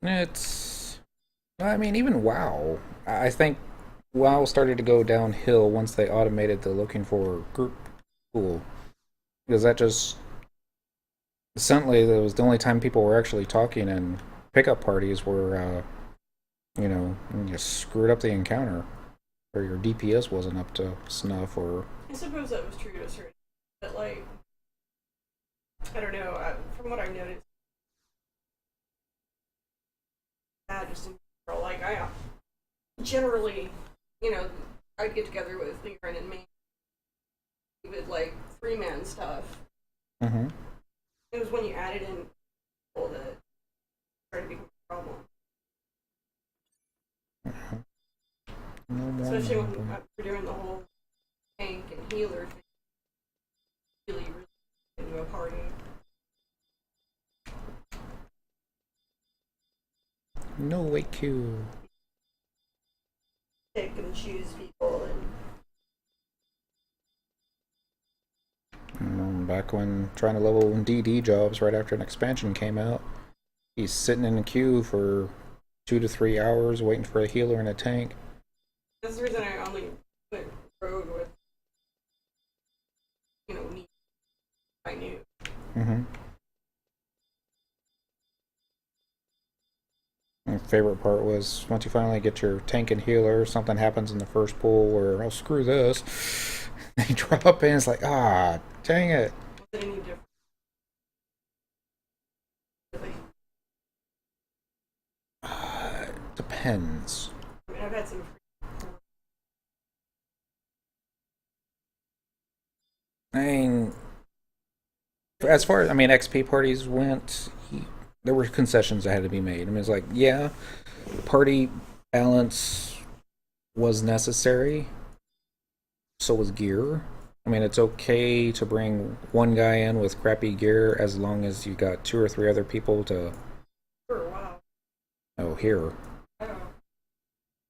It's... I mean, even WoW. I think WoW started to go downhill once they automated the looking for group pool. Because that just... Suddenly, that was the only time people were actually talking, and pickup parties were, you know, you screwed up the encounter. Or your DPS wasn't up to snuff, or... I suppose that was true to a certain extent, but like, I don't know, from what I've noticed, just in general, like, I generally, you know, I'd get together with Leon and me, we would like 3-man stuff. Mm-hmm. It was when you added in people that started to become a problem. No more. Especially when we're doing the whole tank and healer thing. Really into a party. No wait queue. Pick and choose people and Back when trying to level DD jobs right after an expansion came out, he's sitting in a queue for 2 to 3 hours waiting for a healer and a tank. that's the reason I only went rogue with, you know, me. I knew. Mm-hmm. My favorite part was once you finally get your tank and healer, something happens in the first pull where, oh, screw this. They drop in, it's like, ah, dang it. Was it any different? Really? Depends. I mean, I've had some. I mean, as far as, I mean, XP parties went, there were concessions that had to be made. I mean, it's like, yeah, party balance was necessary. So was gear. I mean, it's okay to bring one guy in with crappy gear as long as you got 2 or 3 other people to... For a while. Oh, here. I don't know.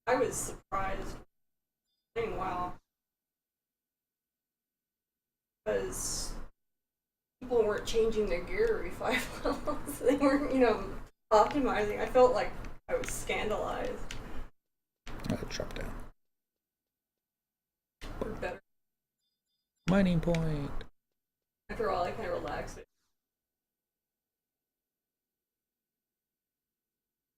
I was surprised. Playing WoW. Because people weren't changing their gear every 5 levels. They weren't, you know, optimizing. I felt like I was scandalized. I'll drop down. For better. Mining point. After all, I kind of relaxed it.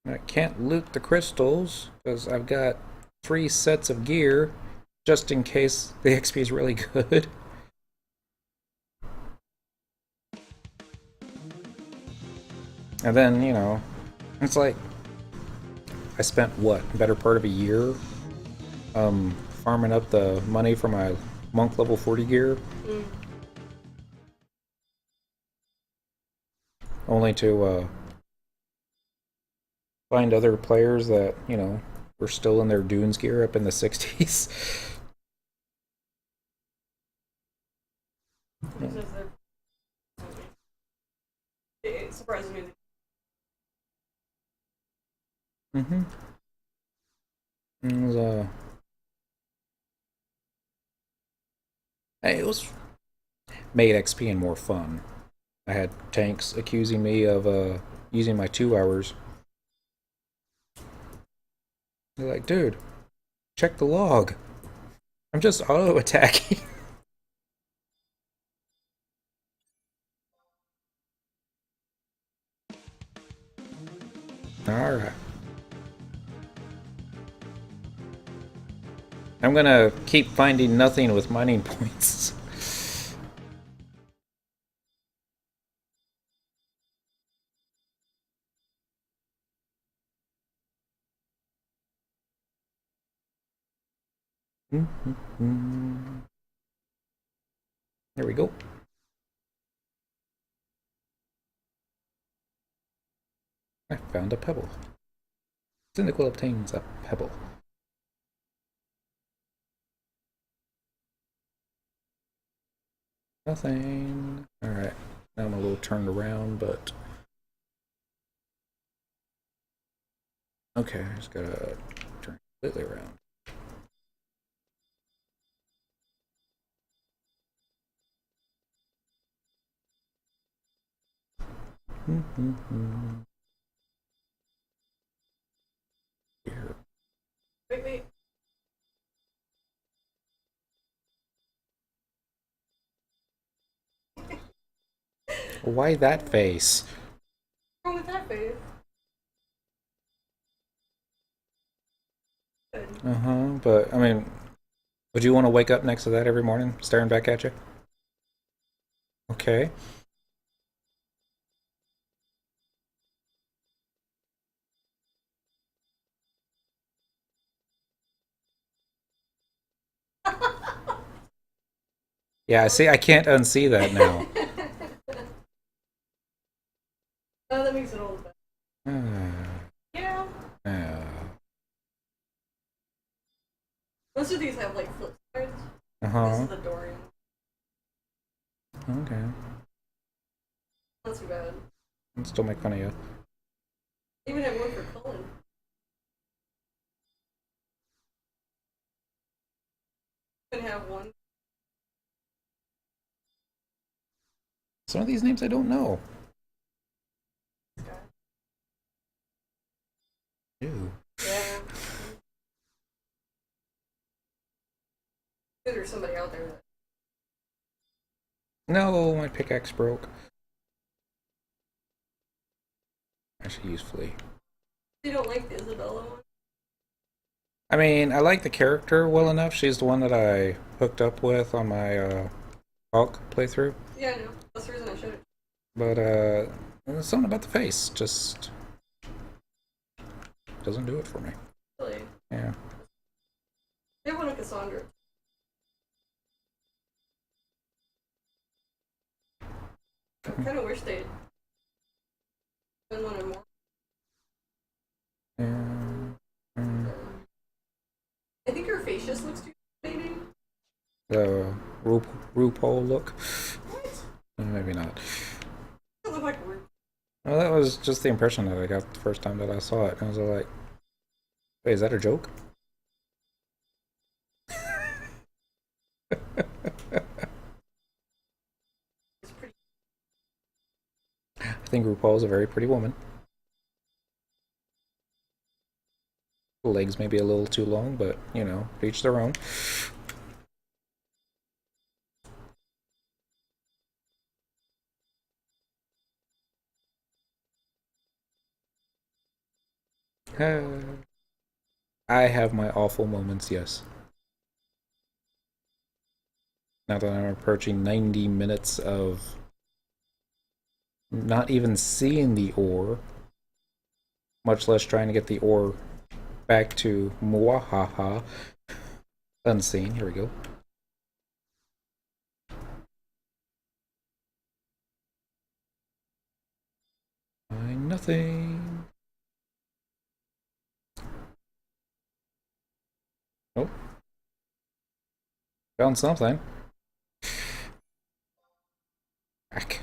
I can't loot the crystals because I've got 3 sets of gear just in case the XP is really good. And then, you know, it's like I spent what, better part of a year farming up the money for my monk level 40 gear. Only to find other players that, you know, were still in their Dunes gear up in the 60s. It says that it surprises me. Mm-hmm. It was, hey, it was made XP more fun. I had tanks accusing me of using my 2 hours. They're like, dude, check the log. I'm just auto attacking. Alright. I'm gonna keep finding nothing with mining points. There we go. I found a pebble. Cynical obtains a pebble. Nothing. Alright. Now I'm a little turned around, but... Okay, I just gotta turn completely around. Here. Wait. Why that face? What's wrong with that face? Good. But, I mean, would you want to wake up next to that every morning, staring back at you? Okay. Yeah, see, I can't unsee that now. Oh, that makes it all better. Yeah. Most of these have like flip sides. This is the Dorian. Okay. Not too bad. I'll still make fun of you. Even have one for Cullen. Can have one. Some of these names I don't know. Ew. Yeah. There's somebody out there that. No, my pickaxe broke. I should use Flea. You don't like the Isabella one? I mean, I like the character well enough. She's the one that I hooked up with on my Hulk playthrough. Yeah, I know. That's the reason I showed it. But there's something about the face just doesn't do it for me. Really? Yeah. They have one with Cassandra. I kind of wish they'd done one or more. I think her face just looks too maybe. The RuPaul look? What? Maybe not. It look like Ru. Well, that was just the impression that I got the first time that I saw it. I was like, wait, is that a joke? It's pretty. I think RuPaul is a very pretty woman. The legs may be a little too long, but, you know, each their own. I have my awful moments, yes. Now that I'm approaching 90 minutes of not even seeing the ore, much less trying to get the ore back to Muahaha unseen. Here we go. Find nothing. Oh. Found something. Back.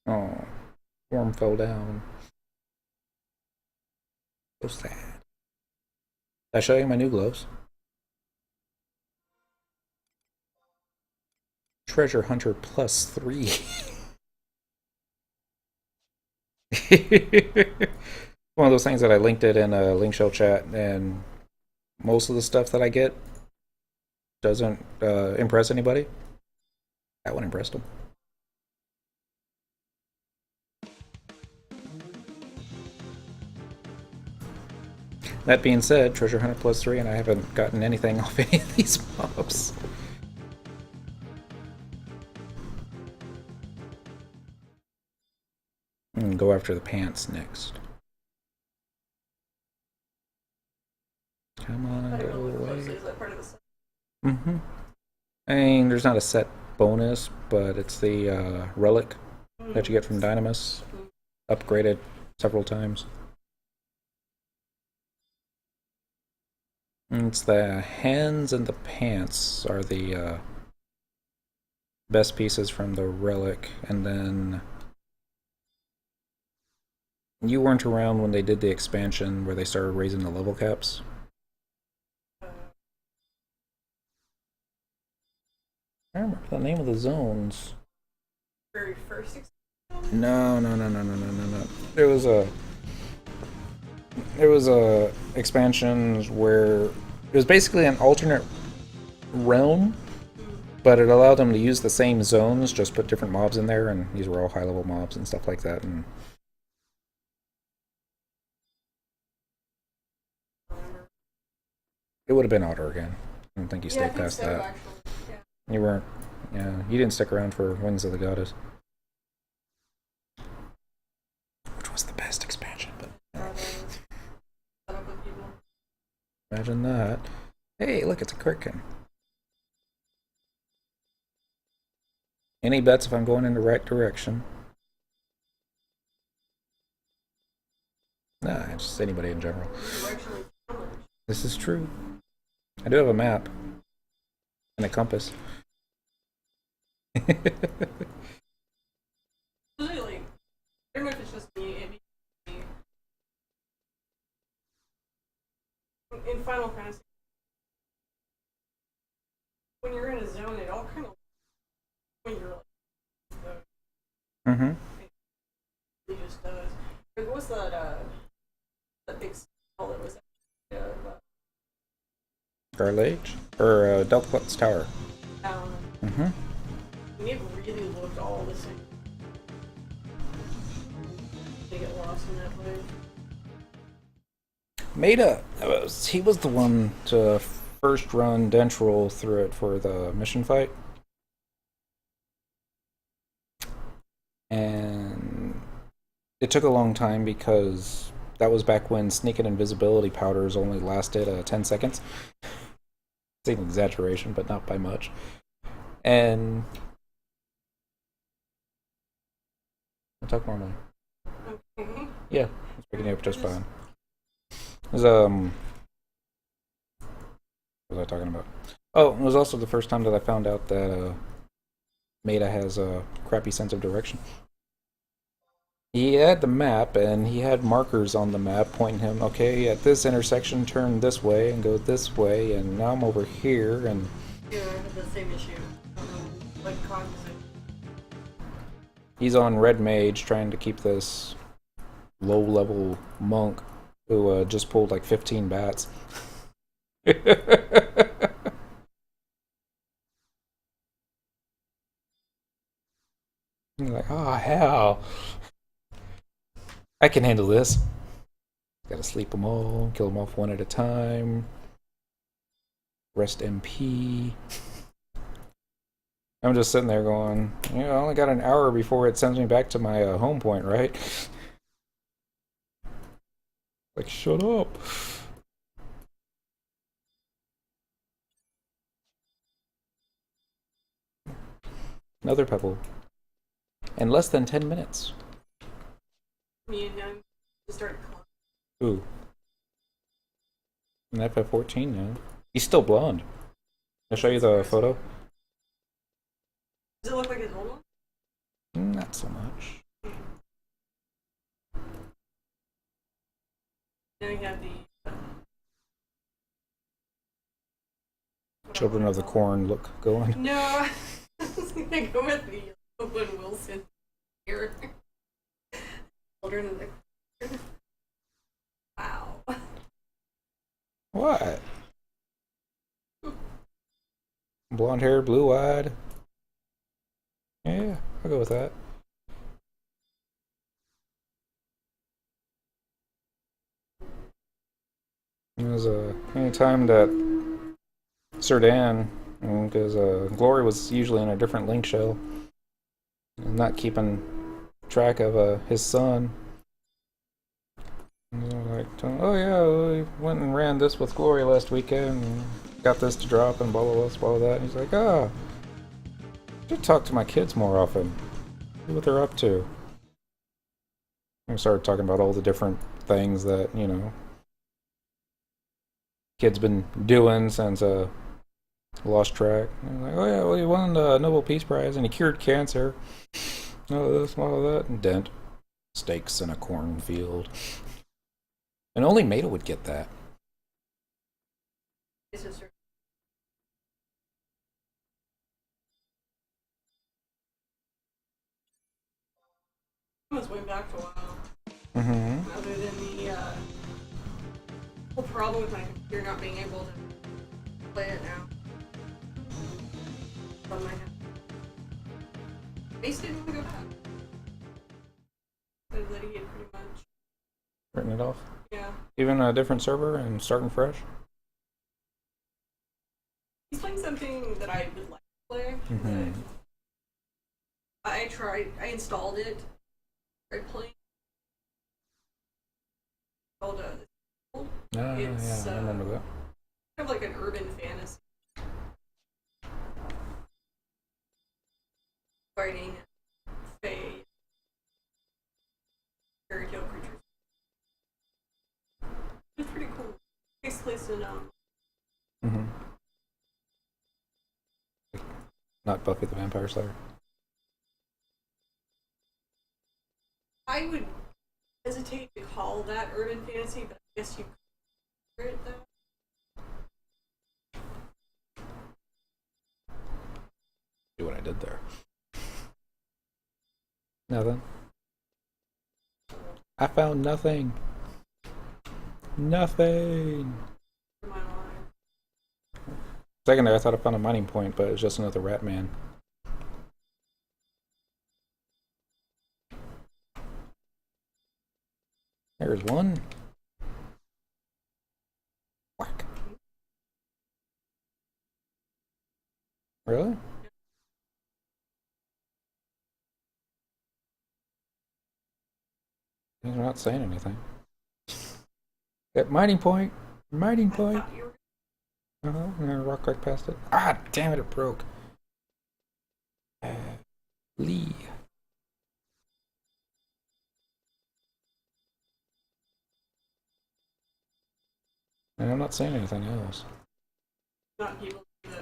Oh, worm fell down. So sad. Did I show you my new gloves? Treasure Hunter +3. One of those things that I linked it in a link shell chat, and most of the stuff that I get doesn't impress anybody. That one impressed them. That being said, Treasure Hunter +3, and I haven't gotten anything off any of these mobs. And go after the pants next. Come on, go away. Is that part of the set? Mm-hmm. I mean, there's not a set bonus, but it's the relic that you get from Dynamis, upgraded several times. And it's the hands and the pants are the best pieces from the relic, and then you weren't around when they did the expansion where they started raising the level caps. I don't remember the name of the zones. Very first No. There was a expansions where it was basically an alternate realm, but it allowed them to use the same zones, just put different mobs in there, and these were all high-level mobs and stuff like that. And it would have been Otter again. I don't think you stayed past that. Actually. Yeah. You weren't. Yeah, you didn't stick around for Wings of the Goddess, which was the best expansion. But imagine that. Hey, look, it's a Kirkin. Any bets if I'm going in the right direction? Nah, just anybody in general. This is true. I do have a map and a compass. Usually, like, I don't know if it's just me. It'd be in Final Fantasy, when you're in a zone, it all kind of when you're like, Mm-hmm. it just does. Like, what's that? That big spell that was. Garlage? Or Delphox Tower. Mm-hmm. It really looked all the same. They get lost in that place. Maida, he was the one to first run Dentrol through it for the mission fight. And it took a long time because that was back when sneak and invisibility powders only lasted 10 seconds. It's an exaggeration, but not by much. And I'll talk normally. Okay. Yeah, it's picking up just fine. It was, what was I talking about? Oh, it was also the first time that I found out that Maida has a crappy sense of direction. He had the map, and he had markers on the map pointing him, okay, at this intersection, turn this way and go this way, and now I'm over here, and... Yeah, I had the same issue. Like, cognizant. He's on Red Mage trying to keep this low-level monk who just pulled like 15 bats. You're like, oh, hell. I can handle this. Gotta sleep them all, kill them off one at a time. Rest MP. I'm just sitting there going, you know, I only got an hour before it sends me back to my home point, right? Like, shut up. Another pebble. In less than 10 minutes. Me and him started calling. Ooh. I'm at FF14 now. He's still blonde. I'll show you the photo. Does it look like his old one? Not so much. Then we have the Children of the Corn look going. No, I was gonna go with the Owen Wilson here. Children of the Corn. Wow. What? Blonde hair, blue eyed. Yeah, I'll go with that. It was any time that Sir Dan, because Glory was usually in a different link shell, and not keeping track of his son. And they were like, oh yeah, we went and ran this with Glory last weekend, and got this to drop, and blah blah blah, blah that. And he's like, I should talk to my kids more often, see what they're up to. And we started talking about all the different things that, you know, kids been doing since lost track. And like, oh yeah, well, he won the Nobel Peace Prize and he cured cancer. Oh, this, all of that, and dent stakes in a cornfield. And only Maida would get that. It's just almost went back to a while. Mm-hmm. Other than the whole problem with my computer not being able to play it now. From my head. Base didn't want to go back. Said that he had pretty much. Written it off. Yeah. Even a different server and starting fresh. He's playing something that I would like to play. Mm-hmm. But I installed it. Tried playing. Called Yeah, I remember that. kind of like an urban fantasy. Fighting fae, fairy tale creatures. It's pretty cool. Takes place in Mm-hmm. Not Buffy the Vampire Slayer. I would hesitate to call that urban fantasy, but I guess you could call it that. See what I did there. Nothing. I found nothing. Nothing. For my life. Second there, I thought I found a mining point, but it was just another rat man. There's one. Whack. Really? He's not saying anything. That mining point. Mining I point. thought you were And I rock right past it. Ah, damn it, it broke. Lee. And I'm not saying anything else. not able to do the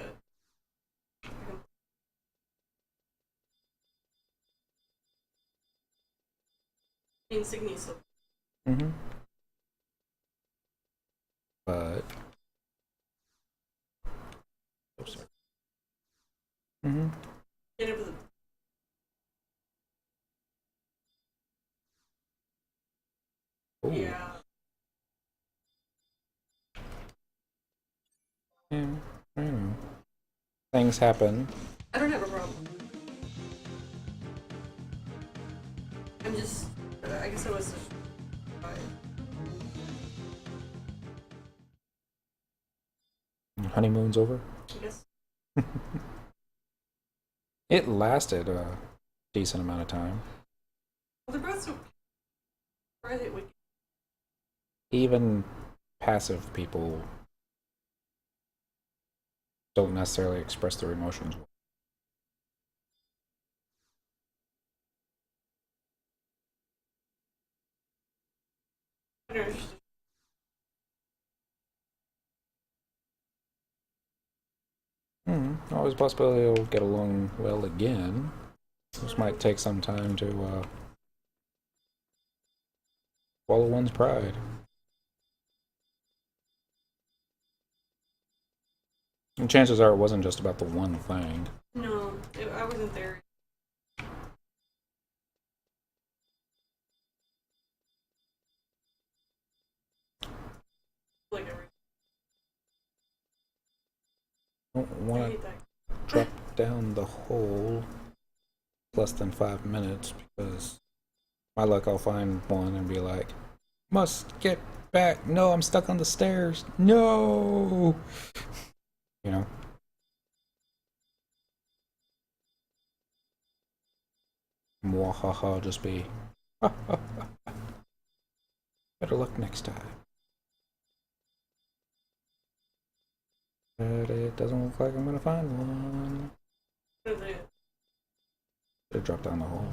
insignia slip. Mm-hmm. But. Oh, sorry. Mm-hmm. Get over the Ooh. yeah. Yeah, I don't know. Things happen. I don't have a problem. I'm just I guess I was Honeymoon's over. I guess It lasted a decent amount of time. well, they're both so private with Even passive people don't necessarily express their emotions. Always a possibility they'll get along well again. This might take some time to swallow one's pride. And chances are it wasn't just about the one thing. No, I wasn't there. Like I want I to hate that. drop down the hole less than 5 minutes because my luck I'll find one and be like, must get back. No, I'm stuck on the stairs. No. You know. Mwahaha, just be. Better luck next time. But it doesn't look like I'm gonna find one. What is it? Should drop down the hole.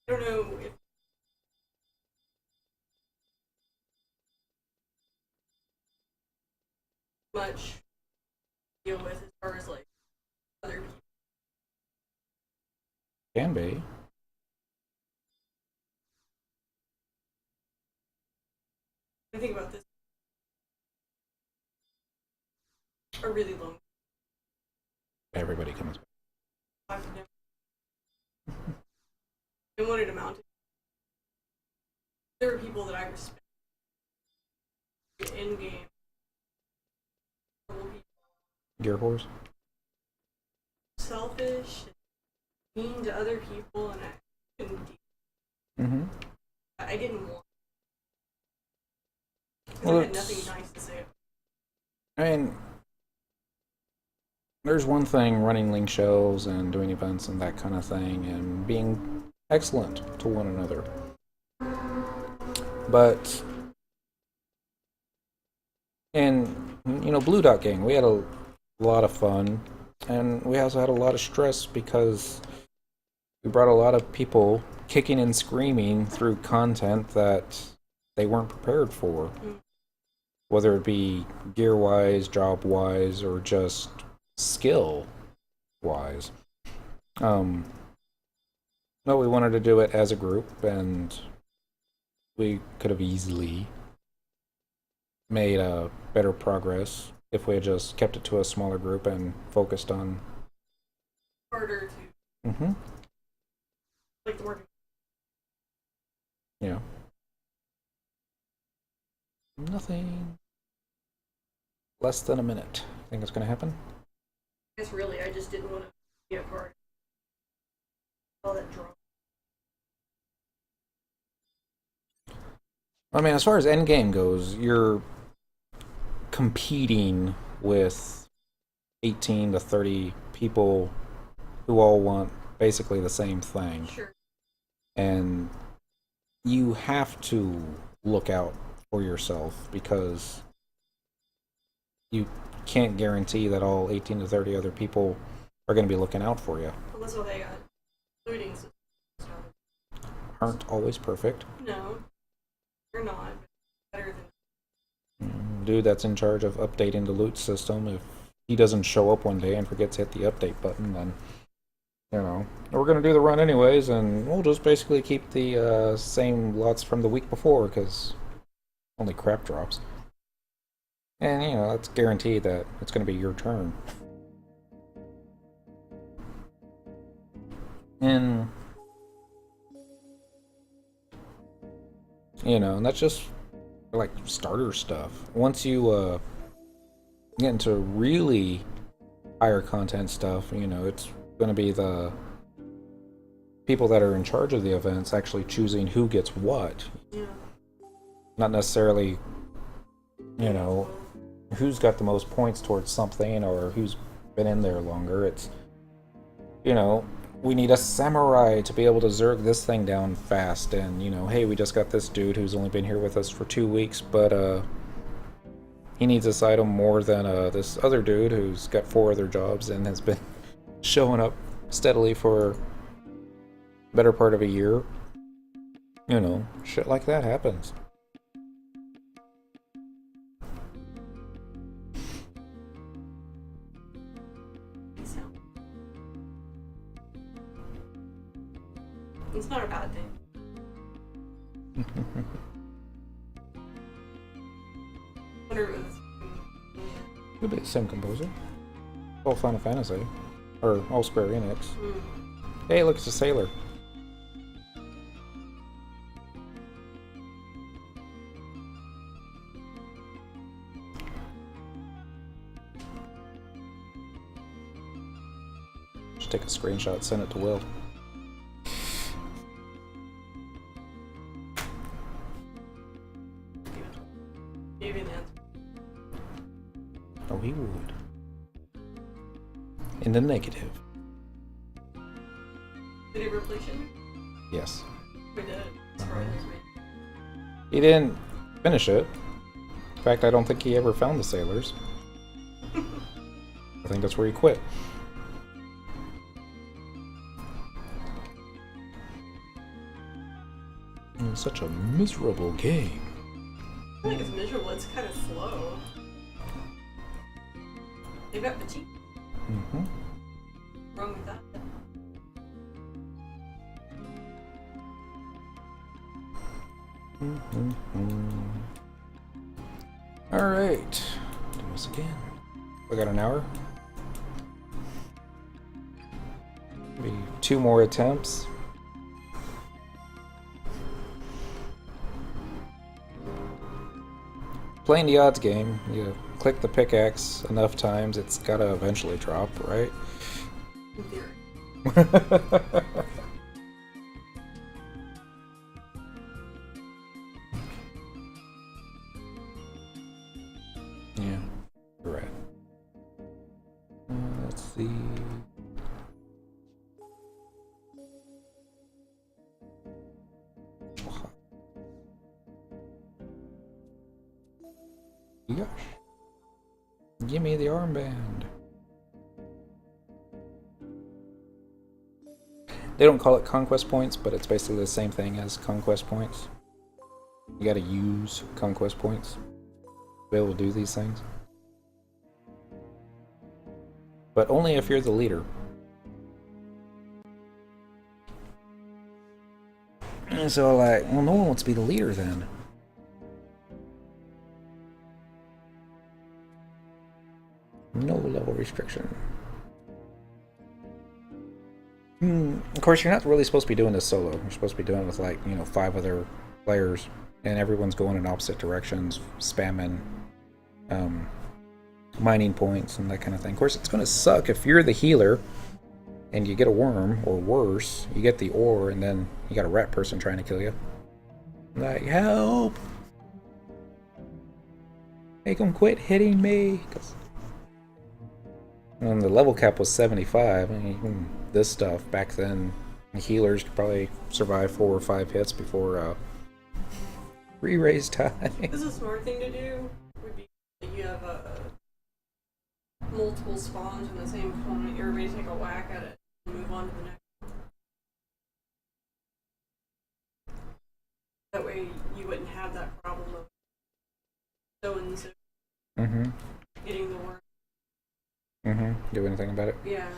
I don't know if much to deal with as far as like other people. Can be. I think about this a really long Everybody comes back. time. And what it amounted to. There were people that I respect in game. Gear horse. Selfish, mean to other people, and I couldn't deal. Mm-hmm. I didn't want. Well, I had nothing nice to say. I mean, there's one thing running link shows and doing events and that kind of thing and being excellent to one another. But in Blue Dot Gang, we had a lot of fun, and we also had a lot of stress because we brought a lot of people kicking and screaming through content that they weren't prepared for, whether it be gear wise, job wise, or just skill wise. No, we wanted to do it as a group, and we could have easily made better progress if we had just kept it to a smaller group and focused on. Harder to Mm-hmm. like the work. Yeah. Nothing. Less than a minute. Think it's gonna happen? I guess really, I just didn't want to be a part of all that drama. I mean, as far as endgame goes, you're competing with 18 to 30 people who all want basically the same thing. Sure. And you have to look out for yourself because you can't guarantee that all 18 to 30 other people are going to be looking out for you. Well, that's what they got. Looting systems. Aren't always perfect. No, they're not. Better than. Dude that's in charge of updating the loot system, if he doesn't show up one day and forgets to hit the update button, then we're gonna do the run anyways, and we'll just basically keep the same lots from the week before because only crap drops, and that's guaranteed that it's gonna be your turn. And and that's just like starter stuff. Once you get into really higher content stuff, it's going to be the people that are in charge of the events actually choosing who gets what. Yeah. Not necessarily, who's got the most points towards something or who's been in there longer. It's, we need a samurai to be able to zerg this thing down fast, and hey, we just got this dude who's only been here with us for 2 weeks, but he needs this item more than this other dude who's got 4 other jobs and has been showing up steadily for the better part of a year. Shit like that happens. It's not a bad thing. Wonder if it was Could be the same composer. All Final Fantasy. Or all Square Enix. Hey, look, it's a sailor. Just take a screenshot, send it to Will. Gave you an answer. Oh, he would. In the negative. Did he replace you? Yes. We did. Surprised me. He didn't finish it. In fact, I don't think he ever found the sailors. I think that's where he quit. It was such a miserable game. I feel like it's miserable. It's kind of slow. They've got fatigue. Mm-hmm. What's wrong with that? Alright. Do this again. We got an hour. Maybe 2 more attempts. Playing the odds game, you click the pickaxe enough times, it's gotta eventually drop, right? In theory. Yeah, you're right. Let's see. Gosh. Give me the armband. They don't call it conquest points, but it's basically the same thing as conquest points. You gotta use conquest points to be able to do these things. But only if you're the leader. And so like, well, no one wants to be the leader then. No level restriction. Of course, you're not really supposed to be doing this solo. You're supposed to be doing it with, like, 5 other players, and everyone's going in opposite directions, spamming mining points and that kind of thing. Of course, it's going to suck if you're the healer and you get a worm, or worse, you get the ore, and then you got a rat person trying to kill you. Like, help! Make them quit hitting me! 'Cause the level cap was 75. I mean, this stuff back then, healers could probably survive 4 or 5 hits before re-raise time. This is a smart thing to do. Would be that you have multiple spawns in the same point. Everybody take a whack at it and move on to the next. That way you wouldn't have that problem of so and so getting the worm. Do anything about it? Yeah.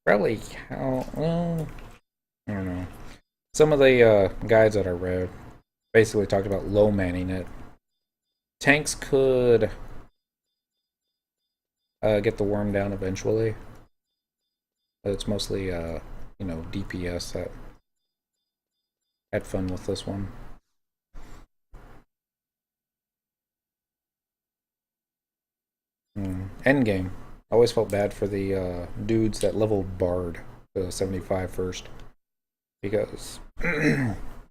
Probably well, I don't know. Some of the guides that I read basically talked about low manning it. Tanks could get the worm down eventually. But it's mostly DPS that had fun with this one. Endgame. I always felt bad for the dudes that leveled Bard to 75 first. Because,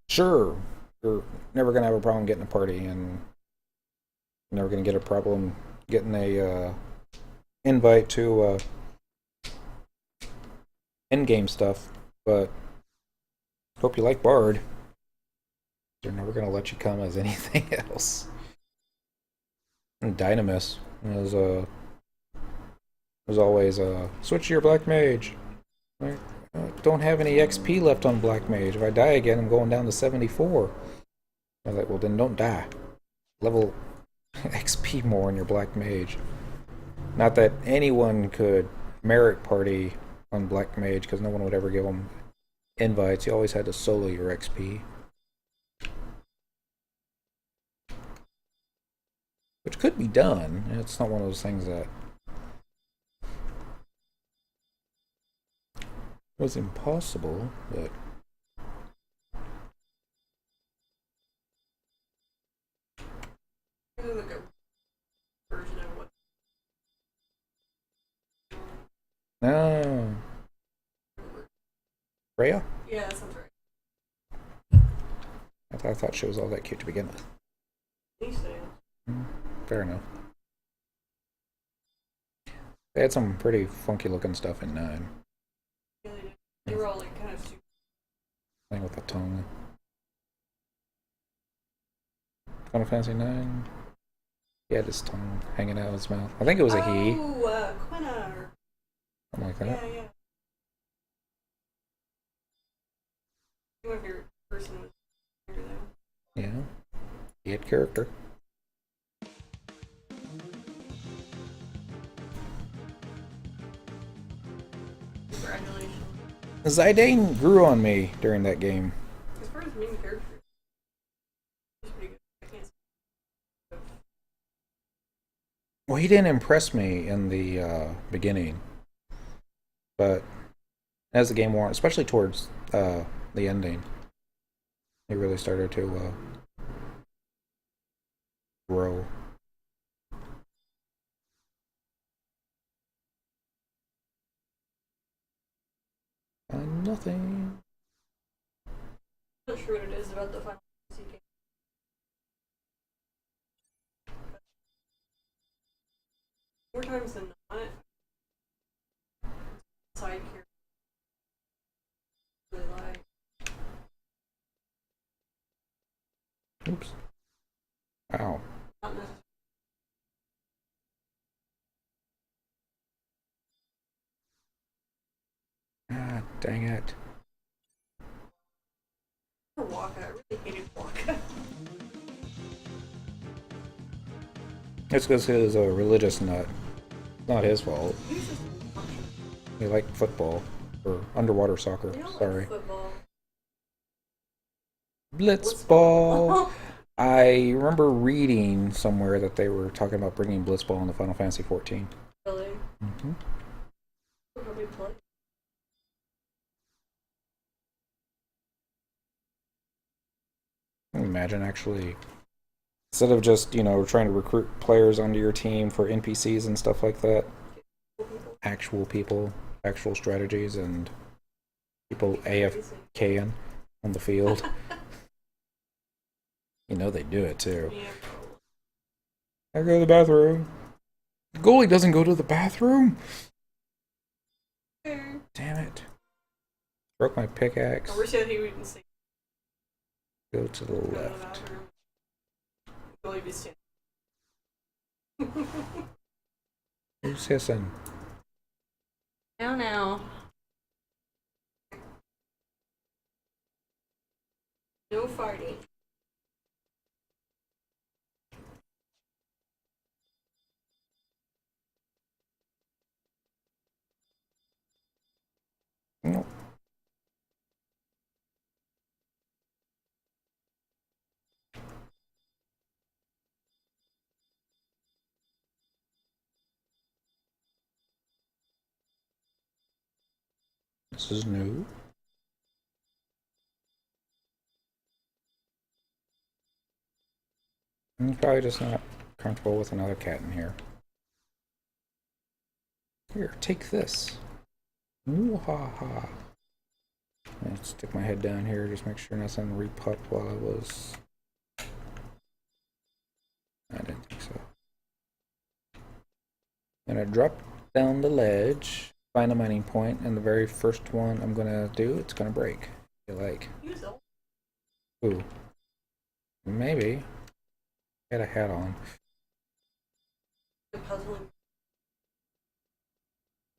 sure, you're never going to have a problem getting a party, and you're never going to get a problem getting a invite to endgame stuff, but hope you like Bard. They're never going to let you come as anything else. And Dynamis was always switch to your Black Mage. I don't have any XP left on Black Mage. If I die again, I'm going down to 74. I was like, well, then don't die. Level XP more on your Black Mage. Not that anyone could merit party on Black Mage, because no one would ever give them invites. You always had to solo your XP. Which could be done. It's not one of those things that was impossible, but There's like a version of what. no. Freya? Yeah, that sounds right. I thought she was all that cute to begin with. I think so. Fair enough. They had some pretty funky looking stuff in 9. Yeah, they did. They were all like kind of super. Playing with the tongue. Final Fantasy 9. He had his tongue hanging out of his mouth. I think it was a he. Oh, Quina. Something like that. Yeah, yeah. One of your person was here though. Yeah. He had character. Congratulations. Zidane grew on me during that game. As far as main character, he's pretty good. I can't say. Well, he didn't impress me in the beginning. But as the game wore on, especially towards the ending, he really started to grow. Nothing. I'm not sure what it is about the Final Fantasy game. More times than not, side character really like. Oops. Ow. Not necessarily. Ah, dang it. Waka. I really hated Waka. It's because he was a religious nut. Not his fault. He was just He liked football. Or underwater soccer. they don't Sorry. like football. Blitzball. I remember reading somewhere that they were talking about bringing Blitzball into Final Fantasy 14. Really? Mm-hmm. We'll probably play. Imagine actually, instead of just, trying to recruit players onto your team for NPCs and stuff like that, actual people, actual strategies, and people AFKing on the field. They do it too. Yeah. I go to the bathroom. The goalie doesn't go to the bathroom. Fair. Damn it. Broke my pickaxe. I wish that he wouldn't say Go to the go to the left. bathroom. Really be standing. Who's hissing? Now. No fighting. No. This is new. I'm probably just not comfortable with another cat in here. Here, take this. Ooh-ha-ha. Let's stick my head down here, just make sure nothing repopped while I was... I didn't think so. I'm gonna drop down the ledge, find a mining point, and the very first one I'm gonna do, it's gonna break. I feel like. Use it. Ooh. Maybe. Had a hat on. The puzzling.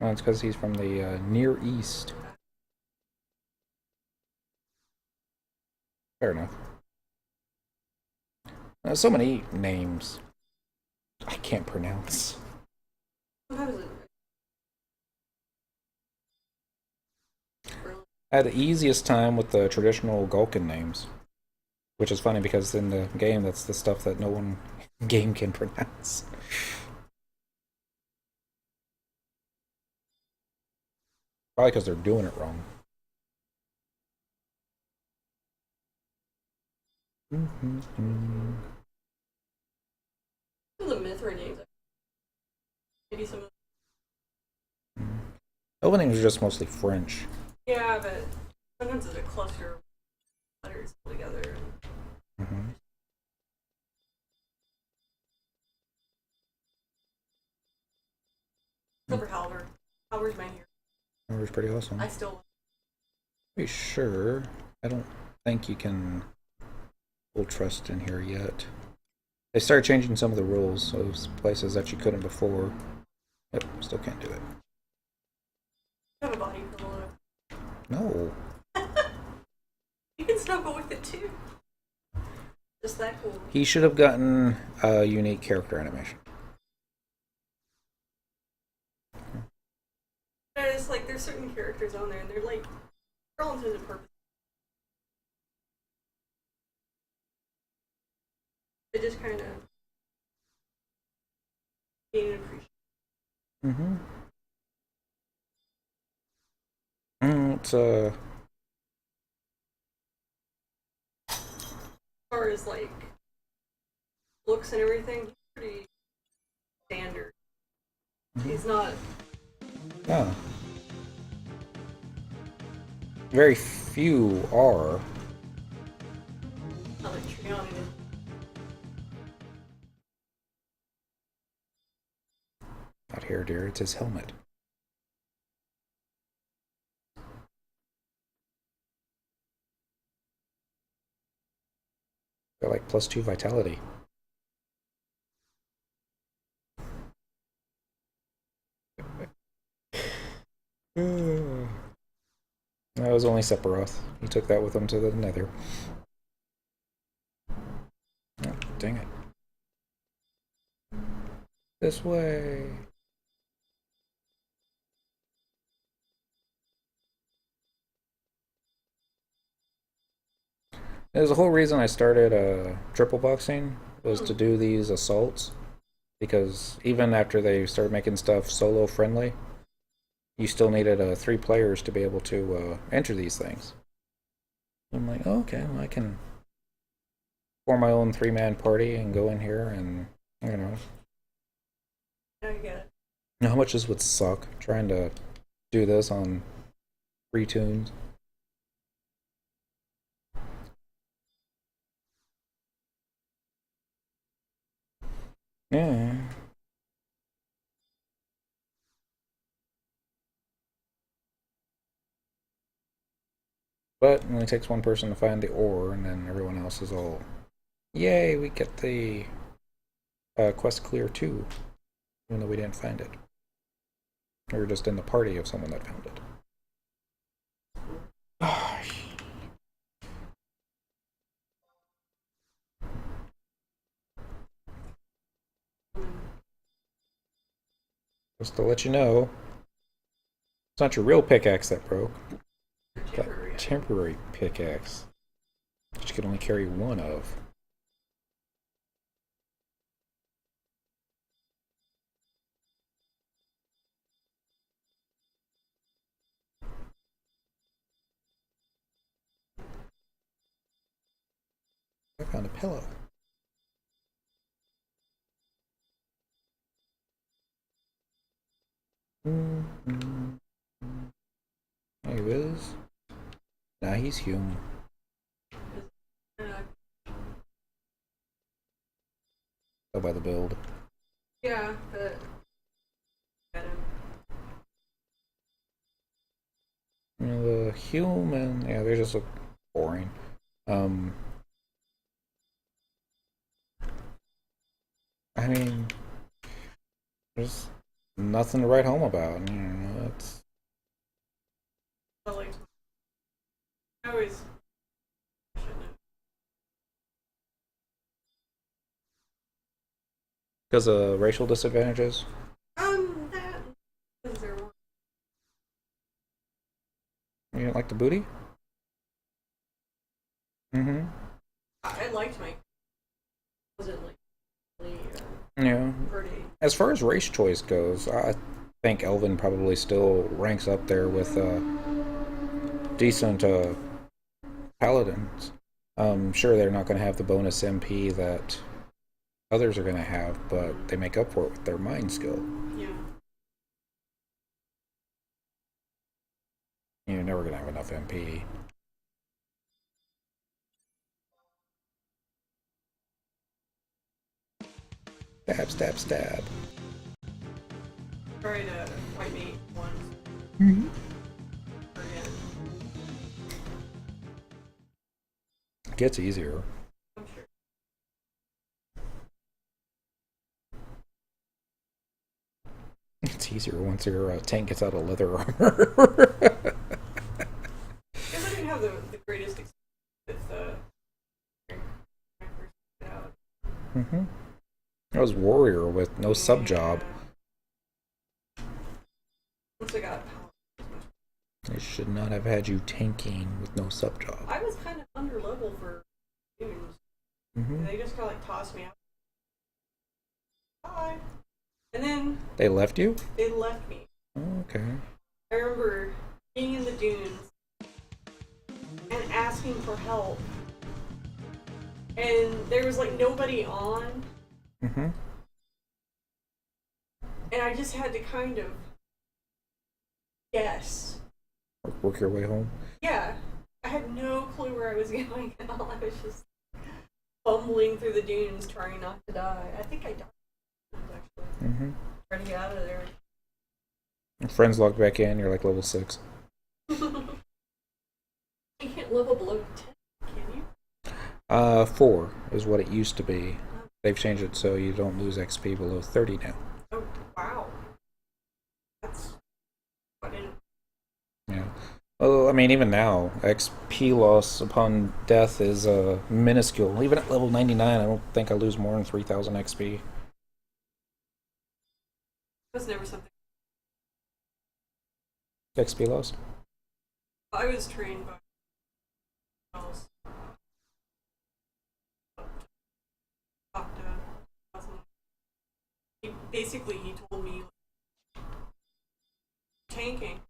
Oh, it's because he's from the Near East. Fair enough. So many names I can't pronounce. Sometimes it. I had the easiest time with the traditional Gulkin names. Which is funny because in the game, that's the stuff that no one in game can pronounce. Probably because they're doing it wrong. Some of the Mithra names, maybe some of Elven names are just mostly French. yeah, but sometimes it's a cluster of letters together. Mm-hmm. Except for Halvard. Halvard's my hero. That was pretty awesome. I still Pretty sure. I don't think you can full trust in here yet. They started changing some of the rules, so there's places that you couldn't before. Yep, still can't do it. have a body for Lolo. No. You can snuggle with it too. Just that cool. He should have gotten a unique character animation. It's like there's certain characters on there, and they're like, for all intents and purposes, they just kind of gain an appreciation. Mm-hmm. It's As far as like looks and everything, he's pretty standard. He's not. yeah. Very few are. Not like Triana is. Not here, dear. It's his helmet. Got like +2 vitality. That was only Sephiroth. He took that with him to the Nether. Oh, dang it. This way. There's a whole reason I started triple boxing was to do these assaults, because even after they started making stuff solo friendly, you still needed 3 players to be able to enter these things. I'm like, oh, okay, well, I can form my own 3-man party and go in here and, you know. I get it. You know how much this would suck trying to do this on free tunes? Yeah. But it only takes one person to find the ore, and then everyone else is all, yay, we get the quest clear too, even though we didn't find it. We were just in the party of someone that found it. Just to let you know, it's not your real pickaxe that broke. Got temporary pickaxe, which you can only carry one of. I found a pillow. There he is. Nah, he's Hume. Go by the build. Yeah, but got him. You know, the human, yeah, they just look boring. I mean, there's nothing to write home about. You know, it's I liked. I always. Shouldn't have. because of racial disadvantages. That. Is there one? You didn't like the booty? Mm-hmm. I liked my. Wasn't like really Yeah. pretty. As far as race choice goes, I think Elven probably still ranks up there with decent paladins. Sure, they're not going to have the bonus MP that others are going to have, but they make up for it with their mind skill. Yeah. You're never going to have enough MP. Stab, stab, stab. Tried a white mate once. Mm-hmm. Again. It gets easier. I'm sure. It's easier once your tank gets out of leather armor. Because I didn't have the greatest experience with Mm-hmm. I was warrior with no sub job. Once I got They should not have had you tanking with no sub job. I was kind of under level for humans. Mm-hmm. They just kind of like tossed me out. Bye. And then They left you? they left me. Oh, okay. I remember being in the dunes and asking for help. And there was like nobody on. Mm-hmm. And I just had to kind of guess. Work your way home. Yeah. I had no clue where I was going at all. I was just fumbling through the dunes trying not to die. I think I died, actually. Mm-hmm. Trying to get out of there. Your friends logged back in. You're like level 6. You can't level below 10, can you? 4 is what it used to be. They've changed it so you don't lose XP below 30 now. Oh, wow. That's... I didn't... Yeah. Well, I mean, even now, XP loss upon death is minuscule. Even at level 99, I don't think I lose more than 3,000 XP. was never something... XP loss? I was trained by... else. Talked to... he told me... tanking.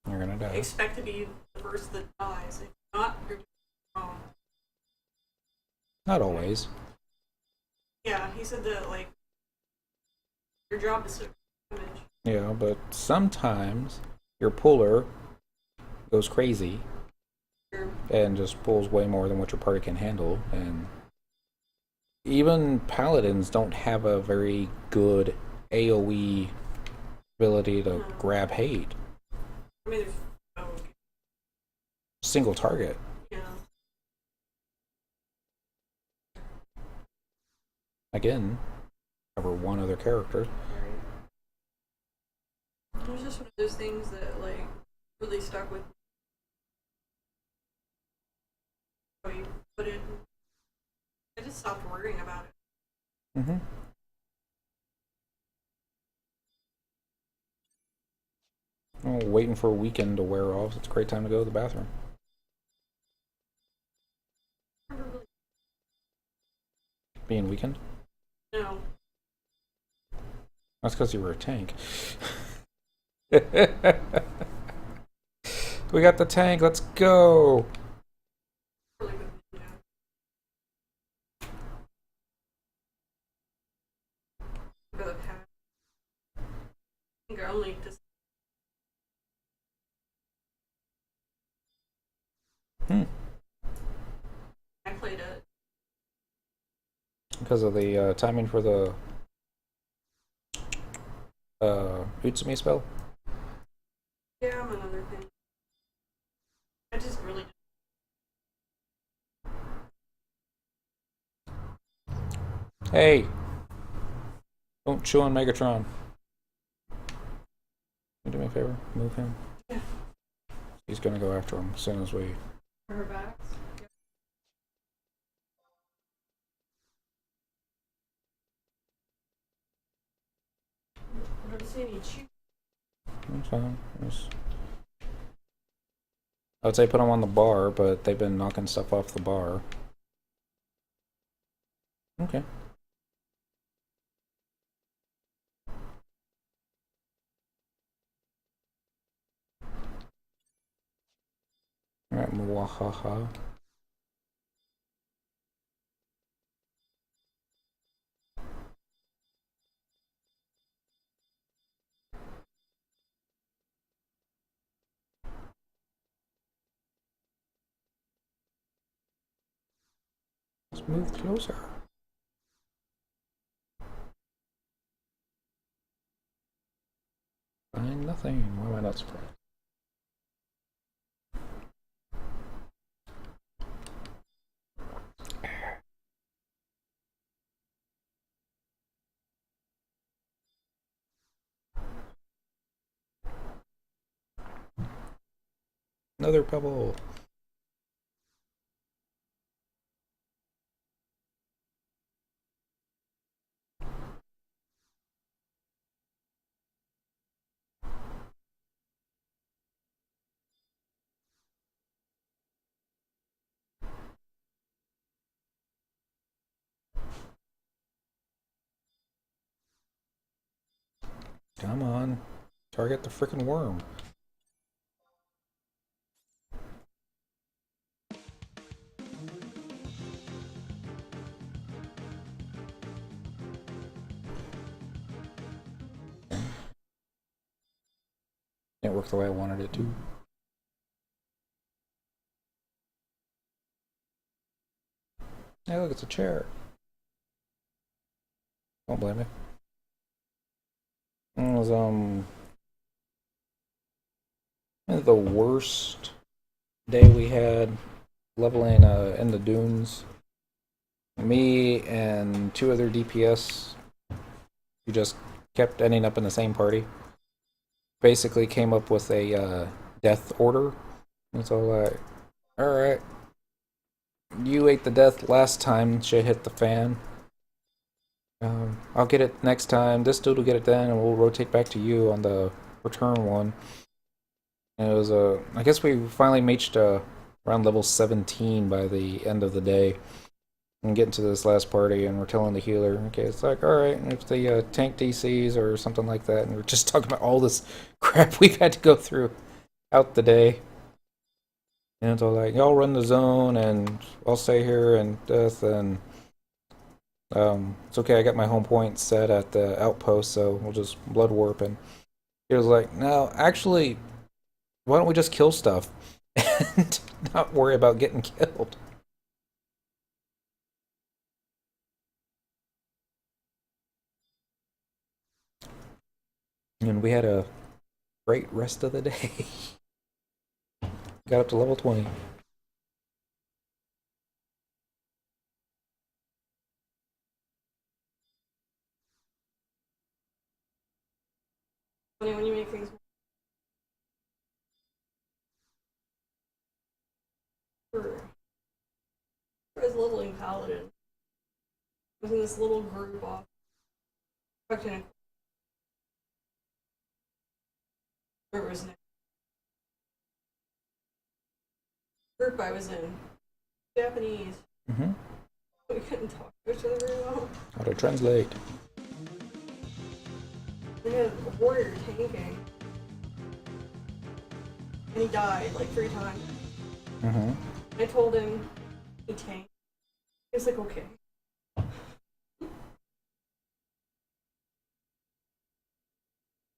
You're gonna die. Expect to be the first that dies. If not, you're doing wrong. Not always. Yeah, he said that, like, your job is to damage. Yeah, but sometimes your puller goes crazy Sure. and just pulls way more than what your party can handle, and even paladins don't have a very good AoE ability to grab hate. I mean, there's... Oh, Single target. yeah. Again, cover one other character. Right. It was just one of those things that, like, really stuck with me. So you put it... I just stopped worrying about it. Mm-hmm. Oh, waiting for a weekend to wear off. It's a great time to go to the bathroom. I never really... Being weekend? No. That's because you were a tank. We got the tank. Let's go. Really good window. For the past... I think I only just... I played it. Because of the timing for the Utsumi spell. Yeah, I'm another thing. I just really... Hey! Don't chew on Megatron. Can you do me a favor? Move him. Yeah. He's gonna go after him as soon as we... For her backs? Yeah. I don't see any cheap... That's fine. I would say put them on the bar, but they've been knocking stuff off the bar. Okay. Alright, Muahaha. Let's move closer. Find nothing. Why am I not surprised? Another pebble. Come on. Target the frickin' worm. Didn't work the way I wanted it to. Hey, look, it's a chair. Don't blame me. It was, the worst day we had leveling in the dunes. Me and 2 other DPS who just kept ending up in the same party. Basically came up with a death order. And so like, alright. You ate the death last time shit hit the fan. I'll get it next time. This dude will get it then, and we'll rotate back to you on the return one. And it was I guess we finally reached around level 17 by the end of the day. And getting to this last party, and we're telling the healer, okay, it's like, alright, if the tank DCs or something like that, and we're just talking about all this crap we've had to go through out the day. And it's all like, y'all run the zone, and I'll stay here and death, and it's okay, I got my home point set at the outpost, so we'll just blood warp. And he was like, no, actually, why don't we just kill stuff and not worry about getting killed? And we had a great rest of the day. Got up to level 20. Funny when you make things. I was leveling Paladin. I was in this little group off. Where was next? Group I was in. Japanese. Mm-hmm. We couldn't talk to each other very well. How to translate. They had a warrior tanking. And he died like 3 times. Mm-hmm. I told him he tanked. He was like, okay.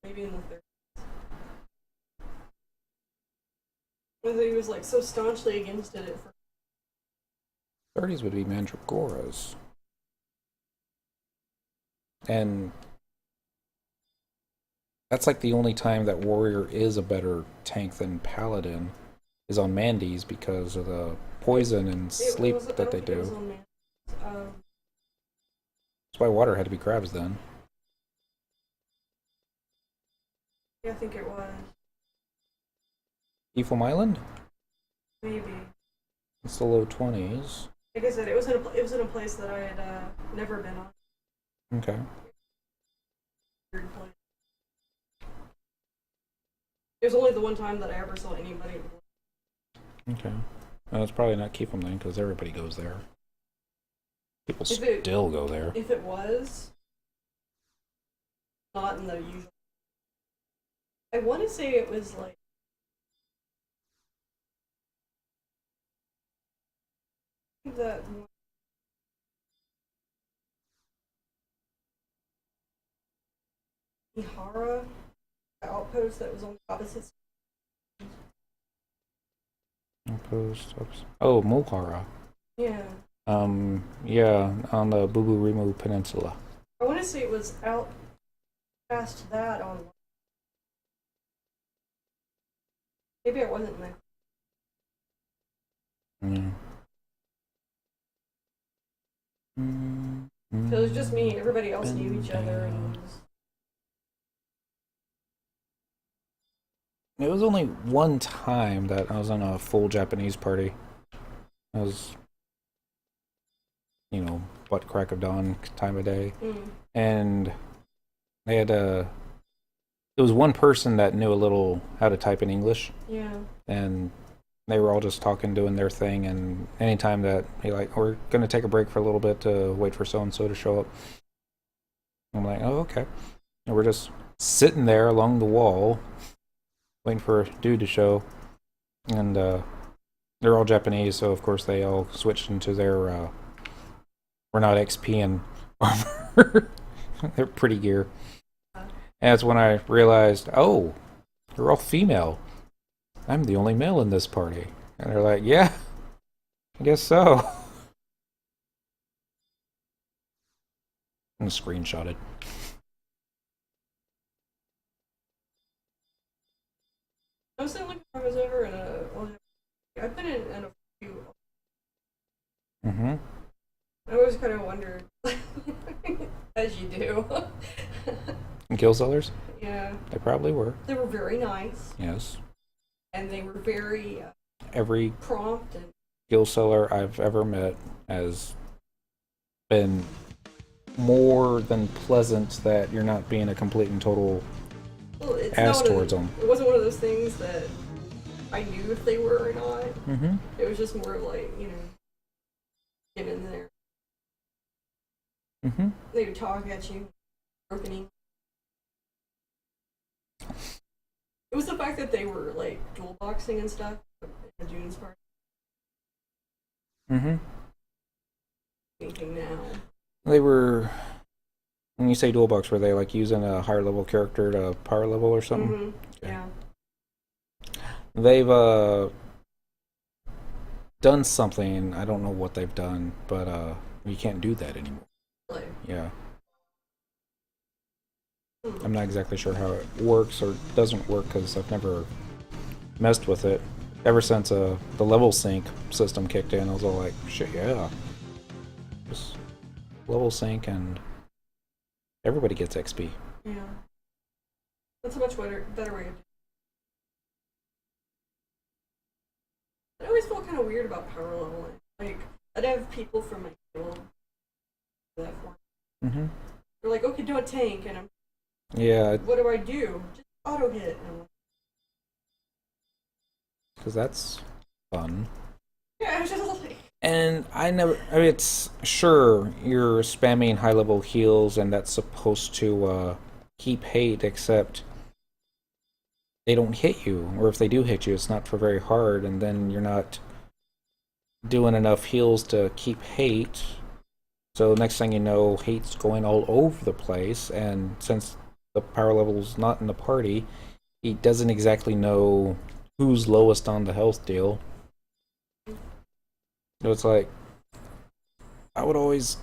Maybe in the 30s. Whether he was like so staunchly against it at first. 30s would be Mandragoras. And that's like the only time that Warrior is a better tank than Paladin is on Mandy's because of the poison and sleep that they do. That's why water had to be crabs then. Yeah, I think it was. Ephraim Island? Maybe. It's the low 20s. Like I said, it was in a place that I had never been on. Okay. Weird place. It was only the one time that I ever saw anybody. Okay. Well, it's probably not Keep 'em then because everybody goes there. People still go there. If it was not in the usual, I want to say it was like That one. Ihara, the outpost that was on the opposite side. Outpost. Oh, Mulhara. Yeah. Yeah, on the Buburimu Peninsula. I want to say it was out past that on. Maybe it wasn't there. Yeah. So it was just me. Everybody else knew each other. And It was only one time that I was on a full Japanese party. I was, butt crack of dawn time of day. And they had it was one person that knew a little how to type in English. yeah. And they were all just talking, doing their thing, and anytime that we're gonna take a break for a little bit to wait for so and so to show up. I'm like, oh, okay. And we're just sitting there along the wall, waiting for a dude to show, and they're all Japanese, so of course they all switched into their we're not XP and armor, their pretty gear. And that's when I realized, oh, they're all female. I'm the only male in this party. And they're like, yeah, I guess so. And screenshotted. I was thinking I was ever in a. Well, I've been in a few. Mm-hmm. I always kind of wondered, as you do. And kill sellers? Yeah. They probably were. They were very nice, Yes. and they were very Every prompt and. kill seller I've ever met has been more than pleasant that you're not being a complete and total Well, it's ass not towards them. It wasn't one of those things that I knew if they were or not. Mm-hmm. It was just more like, get in there. Mm-hmm. They would talk at you, broken English. It was the fact that they were like dual boxing and stuff in the June's part. Mm-hmm. Thinking now. They were, when you say dual box, were they like using a higher level character to power level or something? Mm-hmm. Okay. Yeah. They've done something, I don't know what they've done, but you can't do that anymore. Like, Yeah. I'm not exactly sure how it works or doesn't work because I've never messed with it. Ever since the level sync system kicked in, I was all like, shit, yeah. Just level sync and everybody gets XP. yeah. That's a much better way to do it. I always felt kind of weird about power leveling. Like, I'd have people from my guild do that for me. Mm-hmm. They're like, okay, do a tank, and I'm, Yeah, what do I do? Just auto hit. And I'm like, because that's fun. yeah, I was just like, And it's sure you're spamming high level heals and that's supposed to keep hate, except they don't hit you, or if they do hit you, it's not for very hard, and then you're not doing enough heals to keep hate. So next thing you know, hate's going all over the place, and since the power level's not in the party, he doesn't exactly know who's lowest on the health deal. So it's like, I would always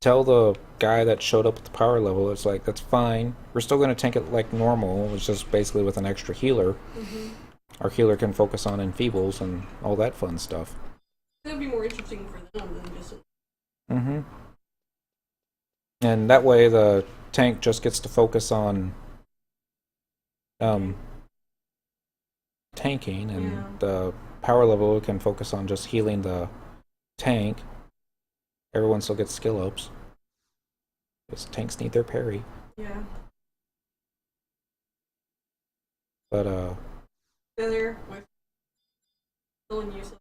tell the guy that showed up at the power level, it's like, that's fine. We're still going to tank it like normal. It's just basically with an extra healer. mm-hmm. Our healer can focus on enfeebles and all that fun stuff. It would be more interesting for them than just. Mm-hmm. And that way the tank just gets to focus on tanking, and Yeah. the power level can focus on just healing the tank. Everyone still gets skill ups. Because tanks need their parry. Yeah. But They're there with still in use.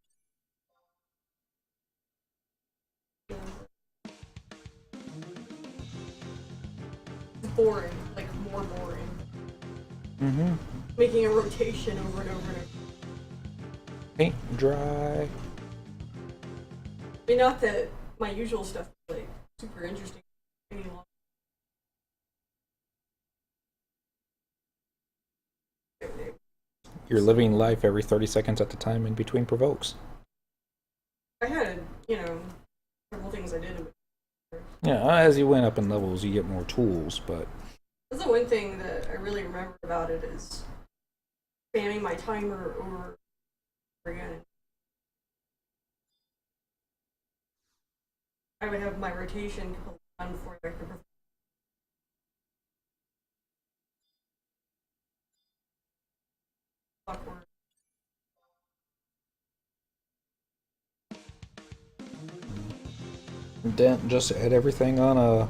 It's boring, like more boring. mm-hmm. Making a rotation over and over and over. Paint dry. mean, not that my usual stuff is like super interesting any longer. You're living life every 30 seconds at the time in between provokes. I had, several things I did. Yeah, as you went up in levels, you get more tools, but That's the one thing that I really remember about it is spamming my timer over again. I would have my rotation completely done before I could perform. Awkward. Dent just add everything on a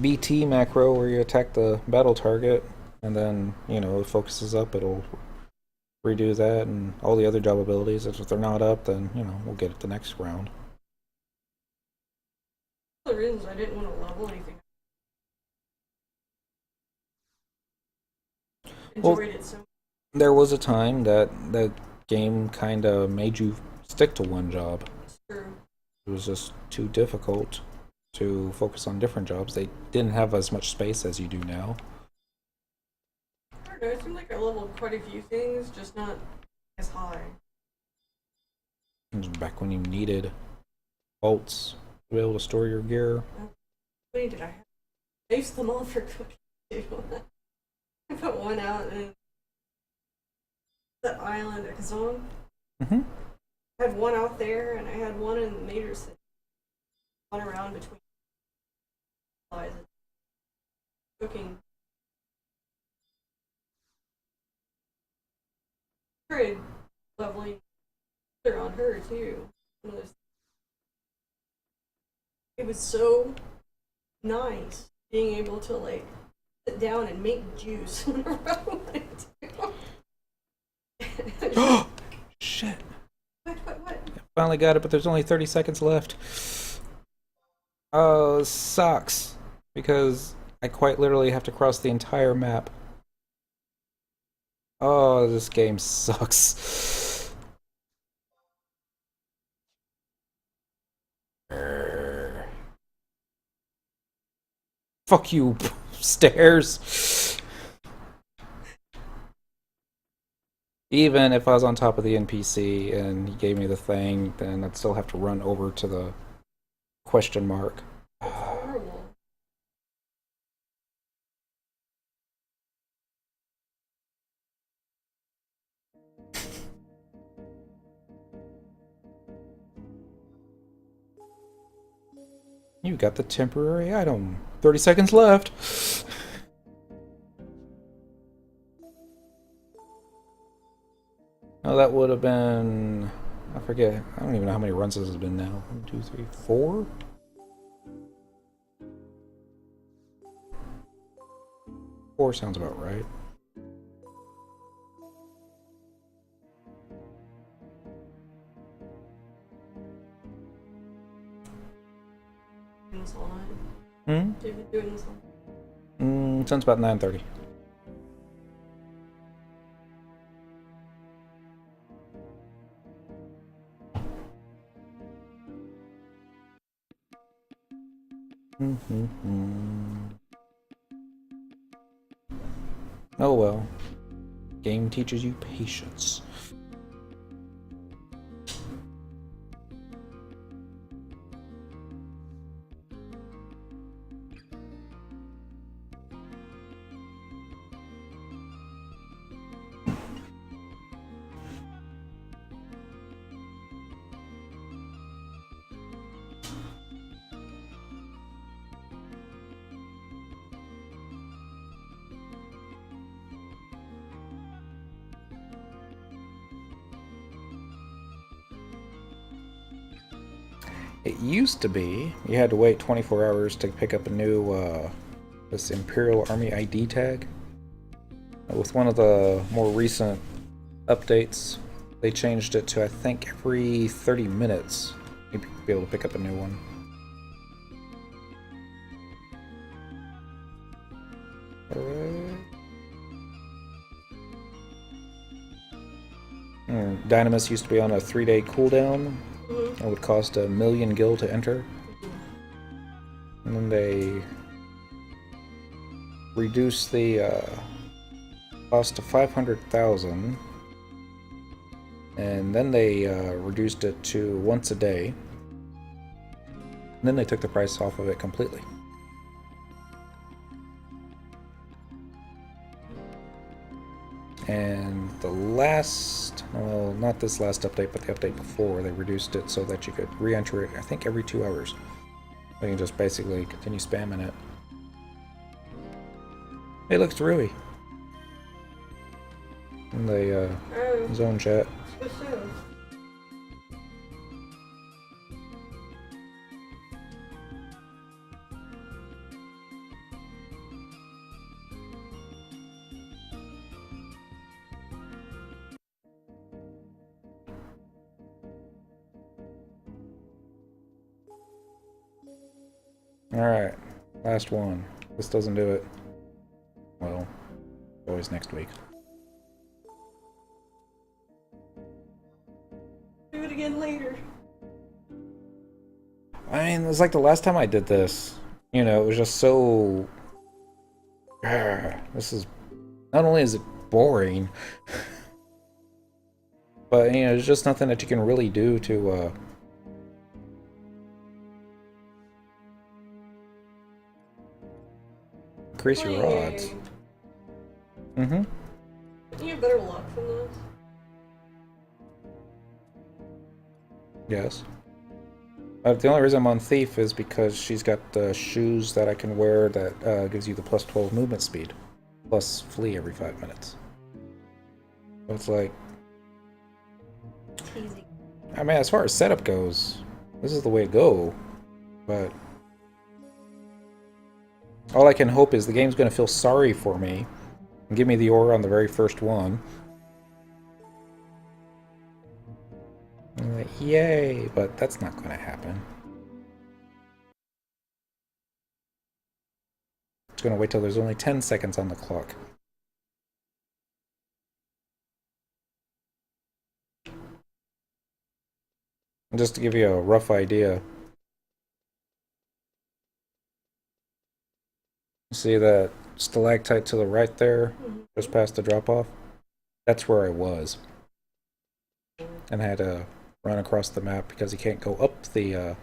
BT macro where you attack the battle target, and then, it focuses up, it'll redo that, and all the other job abilities. If they're not up, then, we'll get it the next round. One of the reasons I didn't want to level anything. Well, Enjoyed it so much. There was a time that that game kind of made you stick to one job. It's true. It was just too difficult to focus on different jobs. They didn't have as much space as you do now. I don't know, it seemed like I leveled quite a few things, just not as high. It was back when you needed vaults to be able to store your gear. How many did I have? I used them all for cooking too. I put one out in the island at Kazan. Mm-hmm. I had one out there, and I had one in Major City. One around between supplies and cooking. Started leveling further on her too. One of those. It was so nice being able to like sit down and make juice whenever I wanted to. Shit. What? Finally got it, but there's only 30 seconds left. Sucks. Because I quite literally have to cross the entire map. Oh, this game sucks. Fuck you, stairs. Even if I was on top of the NPC and he gave me the thing, then I'd still have to run over to the question mark. It's horrible. You got the temporary item. 30 seconds left. Oh, that would have been... I forget. I don't even know how many runs this has been now. 1, 2, 3, 4? 4 sounds about right. Doing this all night. Hmm? They've been doing this all night. Sounds about 9:30. Oh well. Game teaches you patience. It used to be you had to wait 24 hours to pick up a new this Imperial Army ID tag. With one of the more recent updates, they changed it to I think every 30 minutes you'd be able to pick up a new one. Dynamis used to be on a 3-day cooldown. It would cost 1,000,000 gil to enter. And then they reduced the cost to 500,000. And then they reduced it to once a day. And then they took the price off of it completely. And the last, well, not this last update, but the update before, they reduced it so that you could re-enter it, I think, every 2 hours. You can just basically continue spamming it. Hey, look, it's Rui. In the zone chat. What's up? Alright, last one. This doesn't do it. Well, always next week. Do it again later. I mean, it's like the last time I did this. You know, it was just so... This is... Not only is it boring, but, you know, there's just nothing that you can really do to, increase your odds. Mm-hmm. You have better luck than this. Yes. The only reason I'm on Thief is because she's got the shoes that I can wear that gives you the plus 12 movement speed. Plus flee every 5 minutes. So it's like... Easy. I mean, as far as setup goes, this is the way to go. But... all I can hope is the game's going to feel sorry for me and give me the aura on the very first one. I'm like, yay! But that's not going to happen. It's going to wait till there's only 10 seconds on the clock. And just to give you a rough idea, see that stalactite to the right there, just past the drop-off? That's where I was. And I had to run across the map because you can't go up the...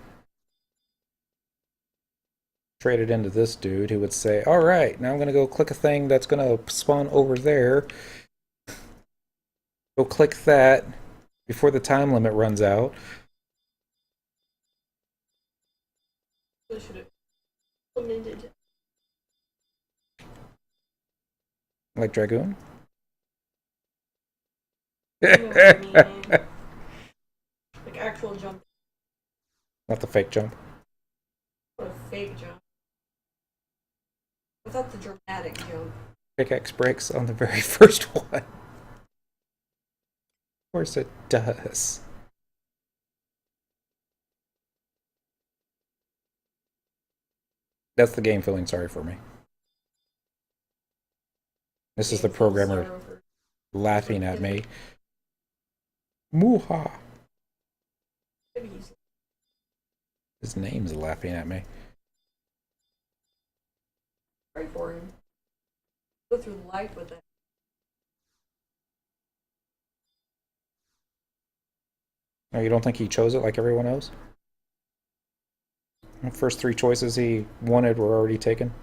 traded into this dude who would say, alright, now I'm going to go click a thing that's going to spawn over there. Go click that before the time limit runs out. They should have implemented. Like Dragoon? You know what I mean? Like actual jump. Not the fake jump. What a fake jump. I thought the dramatic jump. Pickaxe breaks on the very first one. Of course it does. That's the game feeling sorry for me. This is the programmer laughing at me. Mooha! His name's laughing at me. Pray for him. Go through life with that. Oh, you don't think he chose it like everyone else? The first 3 choices he wanted were already taken?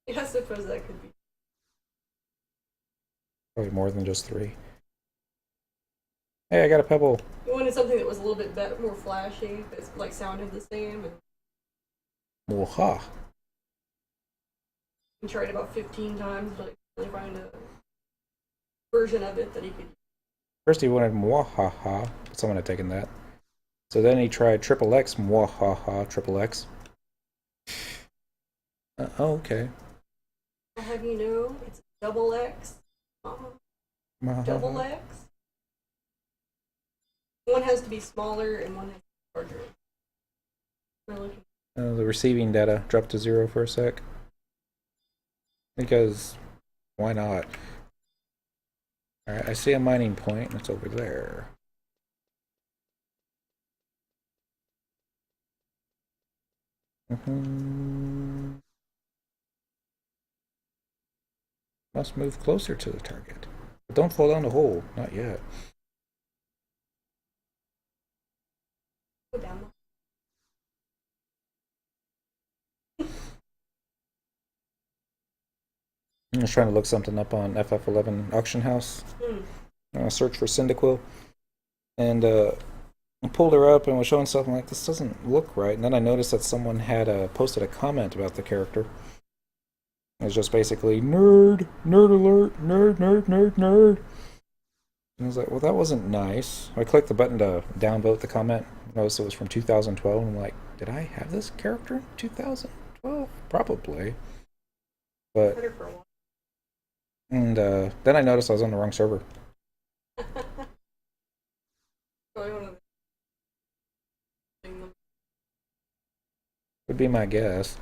Yeah, I suppose that could be. Probably more than just 3. Hey, I got a pebble. You wanted something that was a little bit better, more flashy, that like sounded the same, and Mooha! he tried about 15 times, but really find a version of it that he could. First he wanted Mwahaha. Someone had taken that. So then he tried Triple X, Mwahaha, Triple X. Oh, okay. I'll have you know, it's double X. Double X. One has to be smaller and one has to be larger. We're looking. The receiving data dropped to 0 for a sec. Because, why not? Alright, I see a mining point, and it's over there. Must move closer to the target. But don't fall down the hole. Not yet. Go down. I'm just trying to look something up on FF11 Auction House. Hmm. Search for Cyndaquil. And I pulled her up and was showing something like, this doesn't look right. And then I noticed that someone had posted a comment about the character. It was just basically, nerd, nerd alert, nerd, nerd, nerd, nerd. And I was like, well, that wasn't nice. I clicked the button to downvote the comment. I noticed it was from 2012. And I'm like, did I have this character in 2012? Probably. But, Better for a while. and then I noticed I was on the wrong server. Probably one of the things. Would be my guess.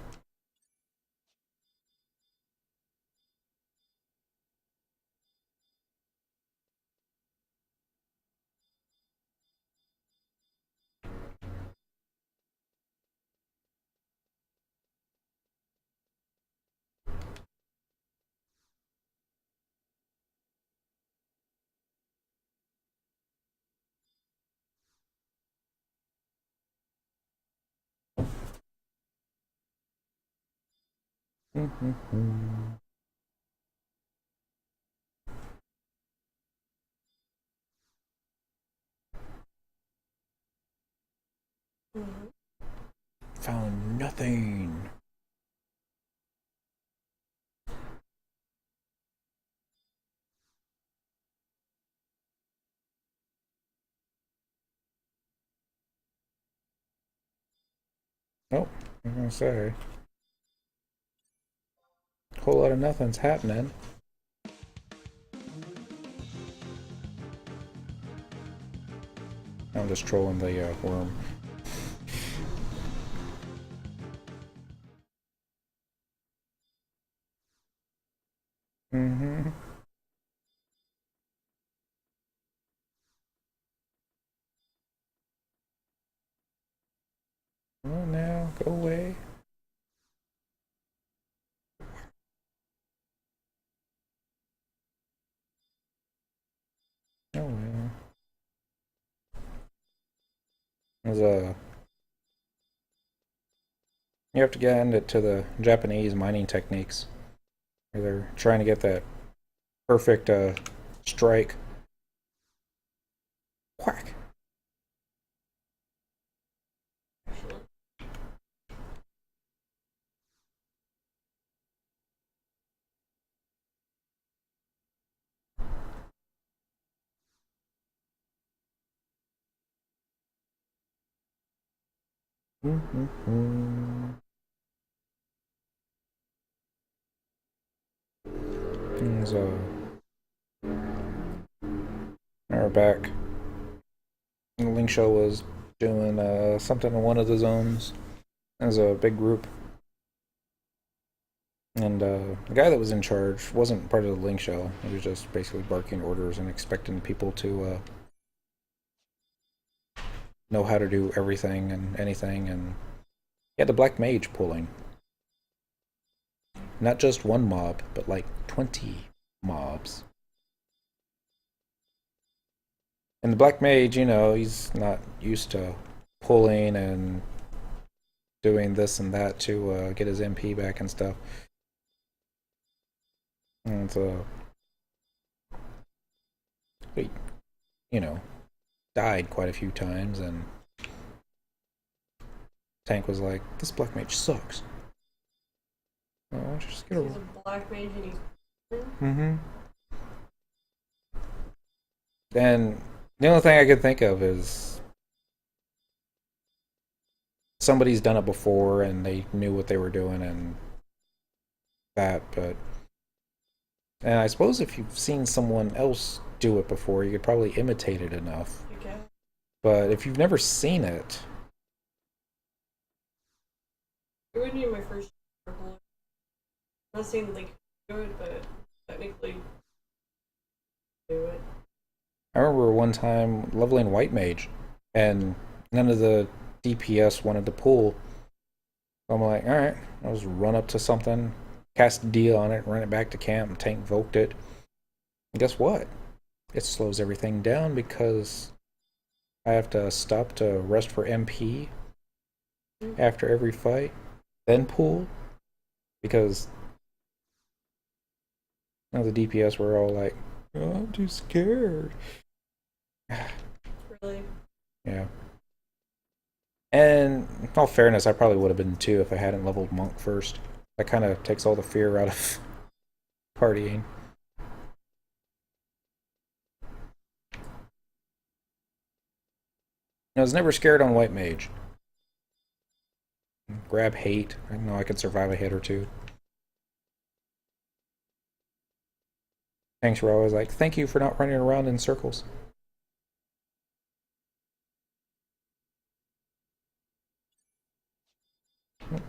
Mm-hmm. Found nothing. Oh, I was gonna say. Whole lot of nothing's happening. I'm just trolling the worm. Mm-hmm. Oh, now, go away. Oh, well. There's a... You have to get into the Japanese mining techniques. Where they're trying to get that perfect strike. Whack. Actually. Mm-hmm. So, now we're back. And the Link Show was doing something in one of the zones as a big group. And the guy that was in charge wasn't part of the Link Show. He was just basically barking orders and expecting people to know how to do everything and anything. And he had the Black Mage pulling. Not just one mob, but like 20 mobs. And the Black Mage, you know, he's not used to pulling and doing this and that to get his MP back and stuff. And he, you know, died quite a few times, and Tank was like, this Black Mage sucks. Oh, why don't you just get He's a black mage and he's. Mm-hmm. And the only thing I could think of is somebody's done it before and they knew what they were doing and that, but and I suppose if you've seen someone else do it before, you could probably imitate it enough. You can. But if you've never seen it, It wouldn't be my first example. I'm not saying like do it, but technically do it. I remember one time leveling White Mage, and none of the DPS wanted to pull, So I'm like, all right, I'll just run up to something, cast a deal on it, run it back to camp, and tank voked it. And guess what? It slows everything down because I have to stop to rest for MP after every fight, then pull, because the DPS were all like, oh, I'm too scared. Really? Yeah. And in all fairness, I probably would have been too if I hadn't leveled Monk first. That kind of takes all the fear out of partying. I was never scared on White Mage. Grab hate. I know I could survive a hit or two. Thanks for always like, thank you for not running around in circles. Come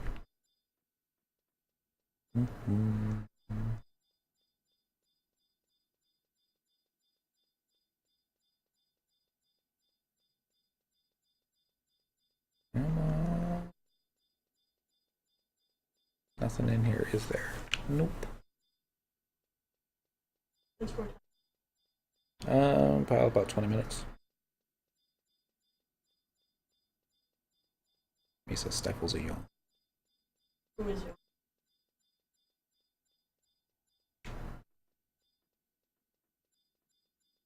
on. Nothing in here, is there? Nope. Much more time. Probably about 20 minutes. Mesa stifles a yawn. Who is you?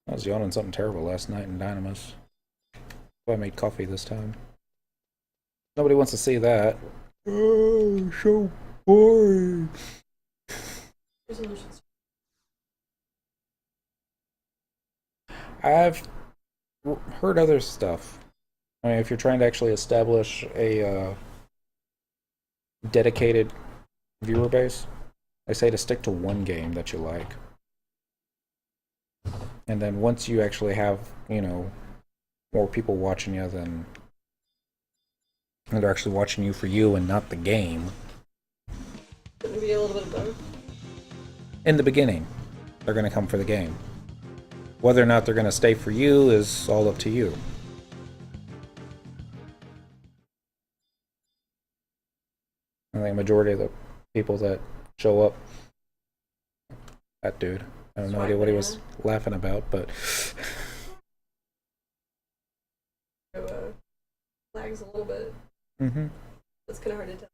I was yawning something terrible last night in Dynamis. So I made coffee this time. Nobody wants to see that. Oh, so boring. Resolutions. I've heard other stuff. I mean, if you're trying to actually establish a dedicated viewer base, I say to stick to one game that you like. And then once you actually have, more people watching you than they're actually watching you for you and not the game. Maybe a little bit of both. In the beginning, they're going to come for the game. Whether or not they're going to stay for you is all up to you. I think majority of the people that show up, that dude, I have no idea what he was laughing about, but So, lags a little bit. mm-hmm. That's kind of hard to tell.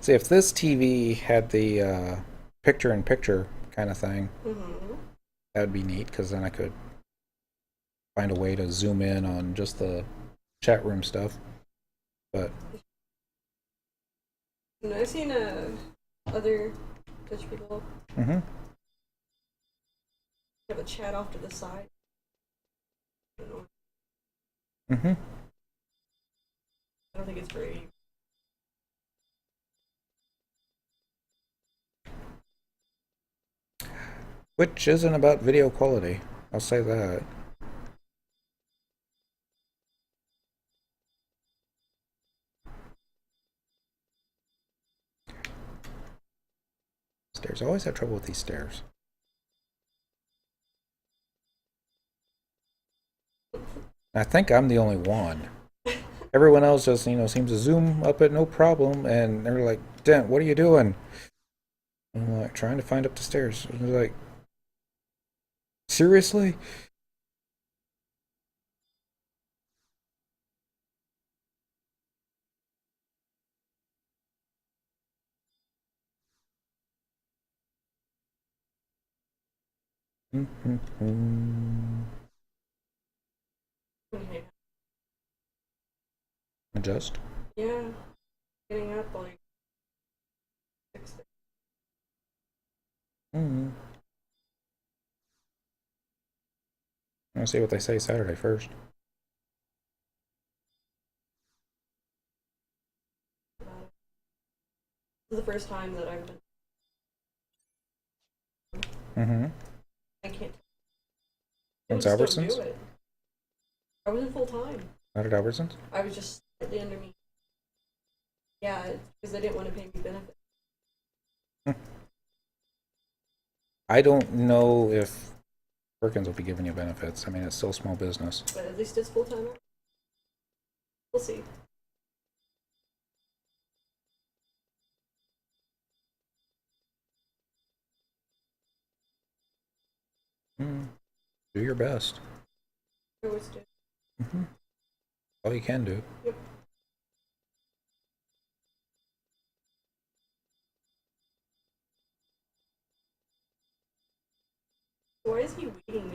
See, if this TV had the picture-in-picture kind of thing, that would be neat, because then I could find a way to zoom in on just the chat room stuff. But And I've seen other Twitch people have a chat off to the side. I don't know. I don't think it's very. Which isn't about video quality, I'll say that. Stairs. I always have trouble with these stairs. I think I'm the only one. Everyone else just, seems to zoom up it no problem, and they're like, Dent, what are you doing? I'm like, trying to find up the stairs. I was like, seriously? Adjust. Yeah. Getting up like 6. I'll see what they say Saturday first. This is the first time that I've been. I can't. Since I would Albertsons? still do it. I wasn't full time. Not at Albertsons? I was just slightly underneath. Yeah, because they didn't want to pay me benefits. I don't know if Perkins will be giving you benefits. I mean, it's still small business. But at least it's full time. We'll see. Do your best. I always do. All you can do. Yep. Why is he waiting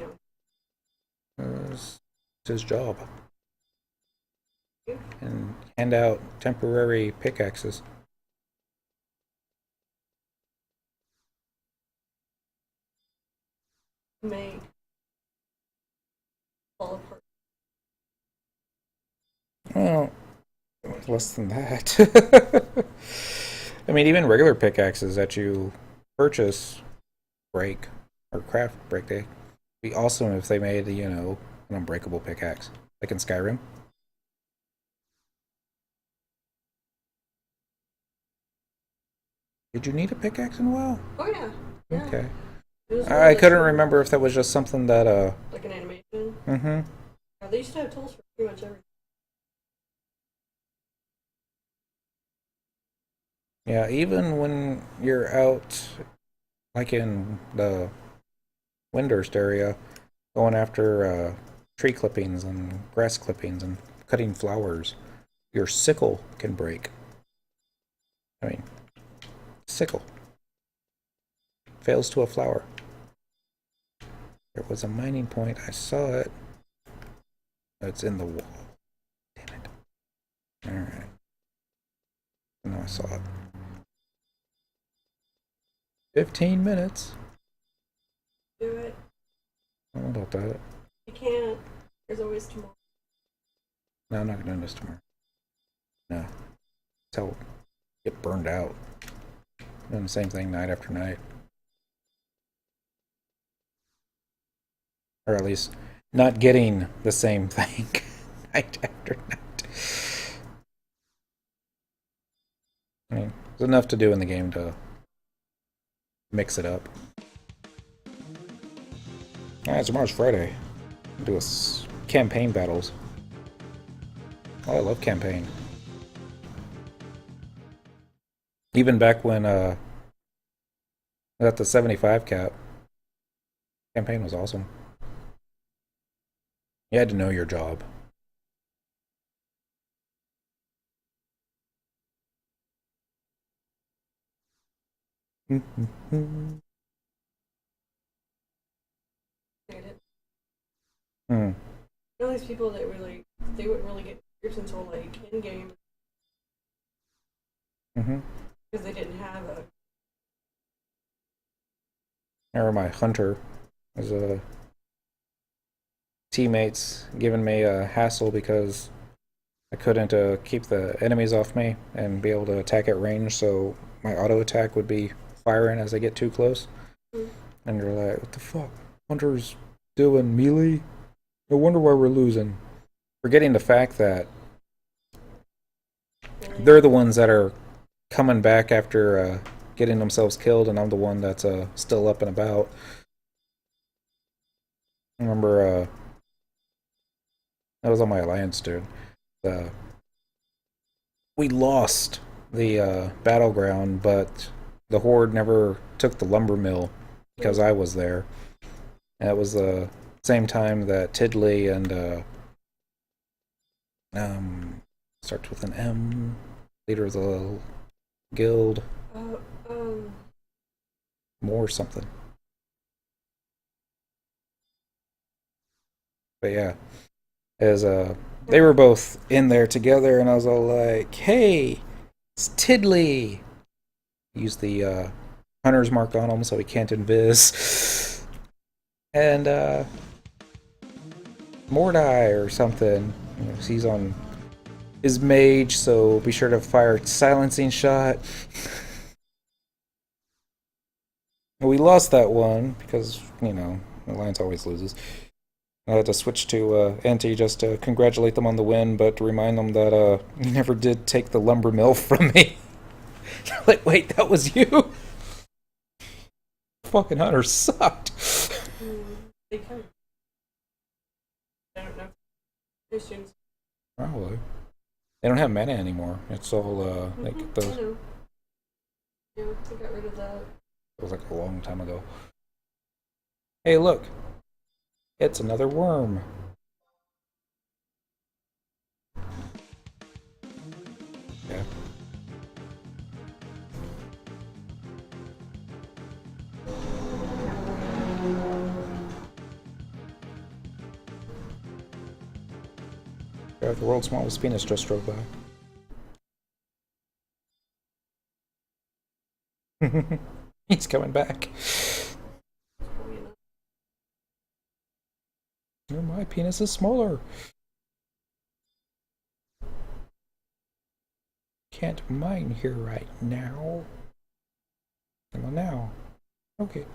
now? It's his job. And hand out temporary pickaxes. May fall apart. Well, less than that. I mean, even regular pickaxes that you purchase break, or craft break, they be awesome if they made, an unbreakable pickaxe, like in Skyrim. Did you need a pickaxe in a while? Oh yeah. Yeah. Okay. It was I really couldn't cool. remember if that was just something that, Like an animation. mm-hmm. Yeah, they used to have tools for pretty much everything. Yeah, even when you're out, like in the Windhurst area, going after tree clippings and grass clippings and cutting flowers, your sickle can break. I mean, sickle fails to a flower. There was a mining point. I saw it. It's in the wall. Damn it. Alright. No, I saw it. 15 minutes. Do it. I don't know about that. You can't. There's always tomorrow. No, I'm not gonna do this tomorrow. No. That's how I get burned out. Doing the same thing night after night. Or at least not getting the same thing night after night. I mean, there's enough to do in the game to mix it up. Alright, tomorrow's Friday. Do campaign battles. Oh, I love campaign. Even back when at the 75 cap, campaign was awesome. You had to know your job. Hate it. Hmm. You know these people that really, they wouldn't really get groups until like in game Mm-hmm. because they didn't have a. Or my hunter was teammates giving me a hassle because I couldn't keep the enemies off me and be able to attack at range, so my auto attack would be firing as I get too close. Mm. And you're like, what the fuck? Hunter's doing melee? No wonder why we're losing. Forgetting the fact that Really. they're the ones that are coming back after getting themselves killed, and I'm the one that's still up and about. I remember that was on my alliance, dude. We lost the battleground, but the Horde never took the lumber mill because I was there. And it was the same time that Tidley and starts with an M, leader of the guild, more something. But yeah, as they were both in there together, and I was all like, "Hey, it's Tidley." Use the hunter's mark on him so he can't invis. And Mordai or something. You know, he's on his mage, so be sure to fire silencing shot. We lost that one because, the Alliance always loses. I had to switch to Anti just to congratulate them on the win, but to remind them that you never did take the lumber mill from me. Like, wait, that was you? Fucking hunter sucked. They come. I don't know. Christians. Probably. They don't have mana anymore. It's all like I the. know. Yeah, I got rid of that. It was like a long time ago. Hey, look! It's another worm. Yeah. The world's smallest penis just drove by. He's coming back. Probably not. Oh, my penis is smaller. Can't mine here right now. Come on now. Okay.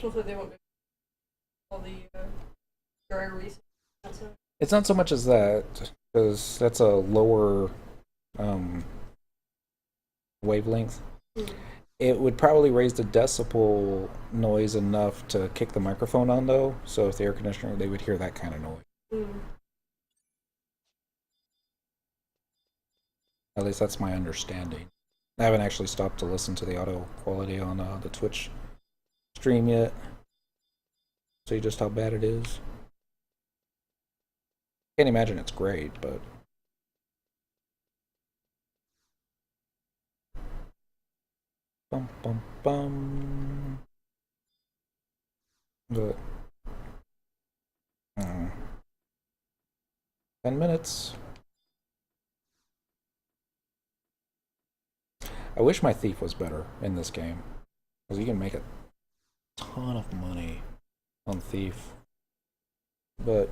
Hopefully they won't make all the dry research. It's not so much as that, because that's a lower wavelength. Mm. It would probably raise the decibel noise enough to kick the microphone on, though. So if the air conditioner, they would hear that kind of noise. Mm. At least that's my understanding. I haven't actually stopped to listen to the audio quality on the Twitch stream yet. See just how bad it is. Can't imagine it's great, but bum bum bum. But 10 minutes. I wish my thief was better in this game, because you can make a ton of money on thief, but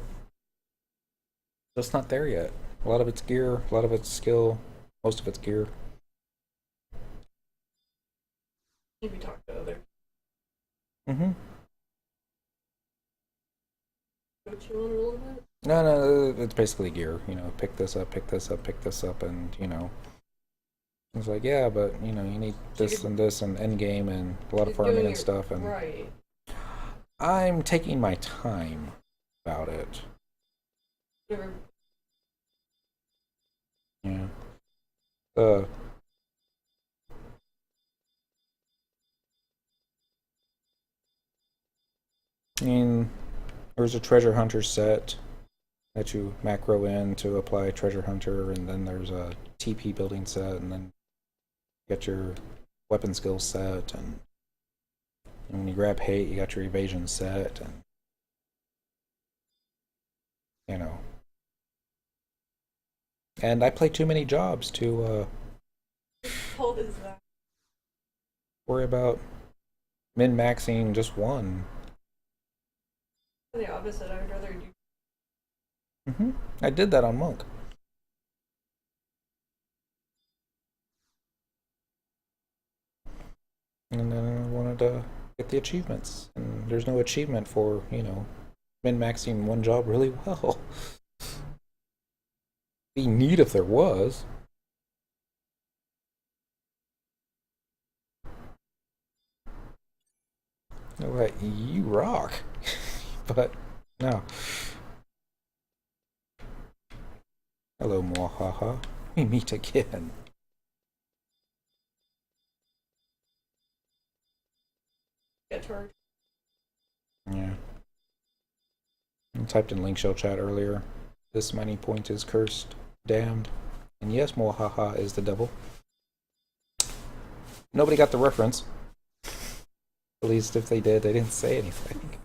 just not there yet. A lot of it's gear, a lot of it's skill, most of it's gear. Maybe talk to other Mm-hmm. coach you on a little bit. No, it's basically gear. You know, pick this up, pick this up, pick this up, and you know, it's like, yeah, but you know, you need this and this and end game and a lot of You're farming doing and it stuff. And right. I'm taking my time about it. Never. Yeah. I mean, there's a treasure hunter set that you macro in to apply treasure hunter, and then there's a TP building set, and then you get your weapon skill set, and when you grab hate, you got your evasion set, and you know. And I play too many jobs to How old is that? worry about min-maxing just one. The opposite. I would rather do. I did that on Monk. And then I wanted to get the achievements. And there's no achievement for, you know, min-maxing one job really well. Be neat if there was. Like, you rock. But, no. Hello, Mwahaha. We meet again. Get charged. Yeah. I typed in link shell chat earlier. This mining point is cursed, damned. And yes, Mwahaha is the devil. Nobody got the reference. At least if they did, they didn't say anything.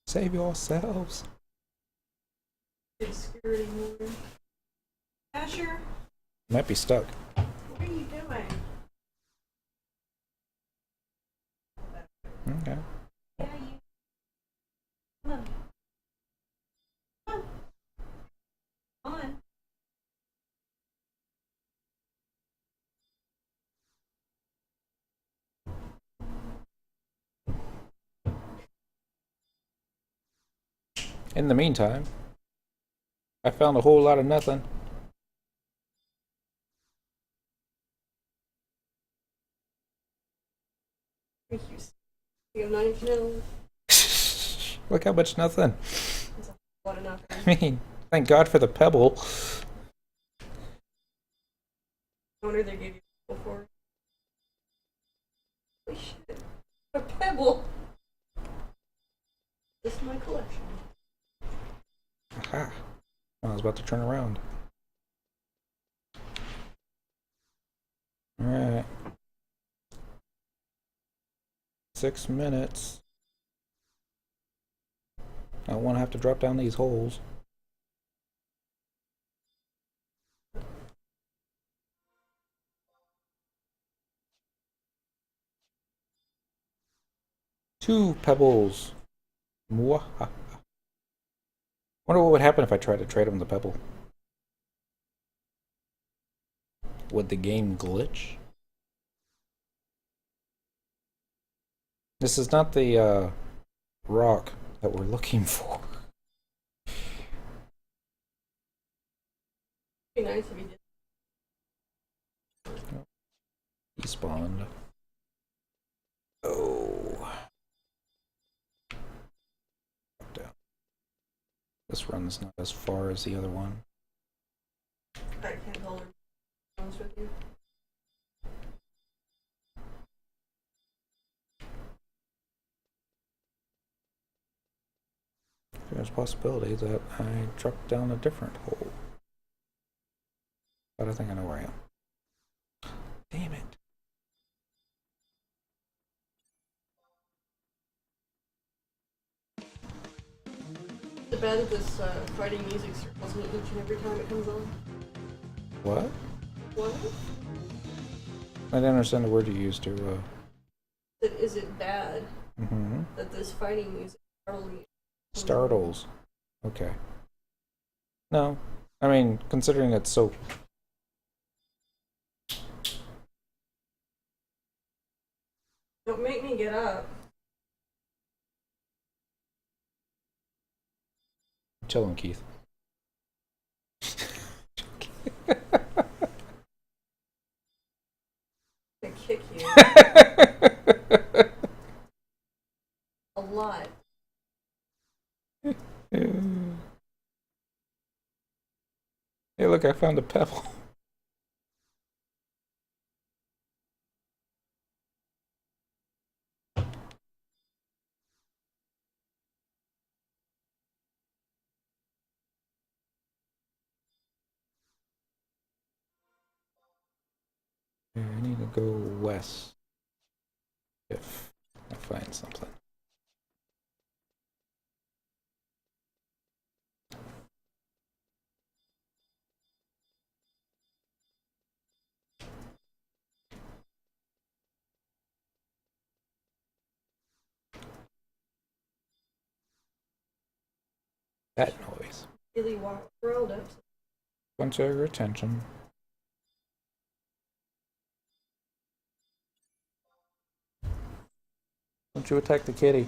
Save yourselves. Get scared anymore. Asher, Might be stuck. what are you doing? Okay. Yeah, you. Come on. Come on. Come on. In the meantime, I found a whole lot of nothing. Thank you. You have 9 nails. Look how much nothing. It's a lot of nothing. I mean, thank God for the pebble. I wonder they gave you a pebble for. Holy shit. A pebble! This is my collection. Aha. I was about to turn around. Alright. 6 minutes. I don't want to have to drop down these holes. Two pebbles. Mwahaha. Wonder what would happen if I tried to trade him the pebble. Would the game glitch? This is not the rock that we're looking for. It'd be nice if you did. He spawned. Oh. Down. This run's not as far as the other one. I can't hold her. To be honest with you. There's a possibility that I dropped down a different hole. But I think I know where I am. Damn it. The bad that this fighting music circles me each and every time it comes on. What? What? I didn't understand the word you used to, That is it bad mm-hmm. that this fighting music startled me? Startles. Okay. No. I mean, considering it's so... Don't make me get up. Chill him, Keith. I kick you. A lot. Hey, look, I found a pebble. I need to go west if I find something. That noise. Really rolled up. Want your attention. Don't you attack the kitty.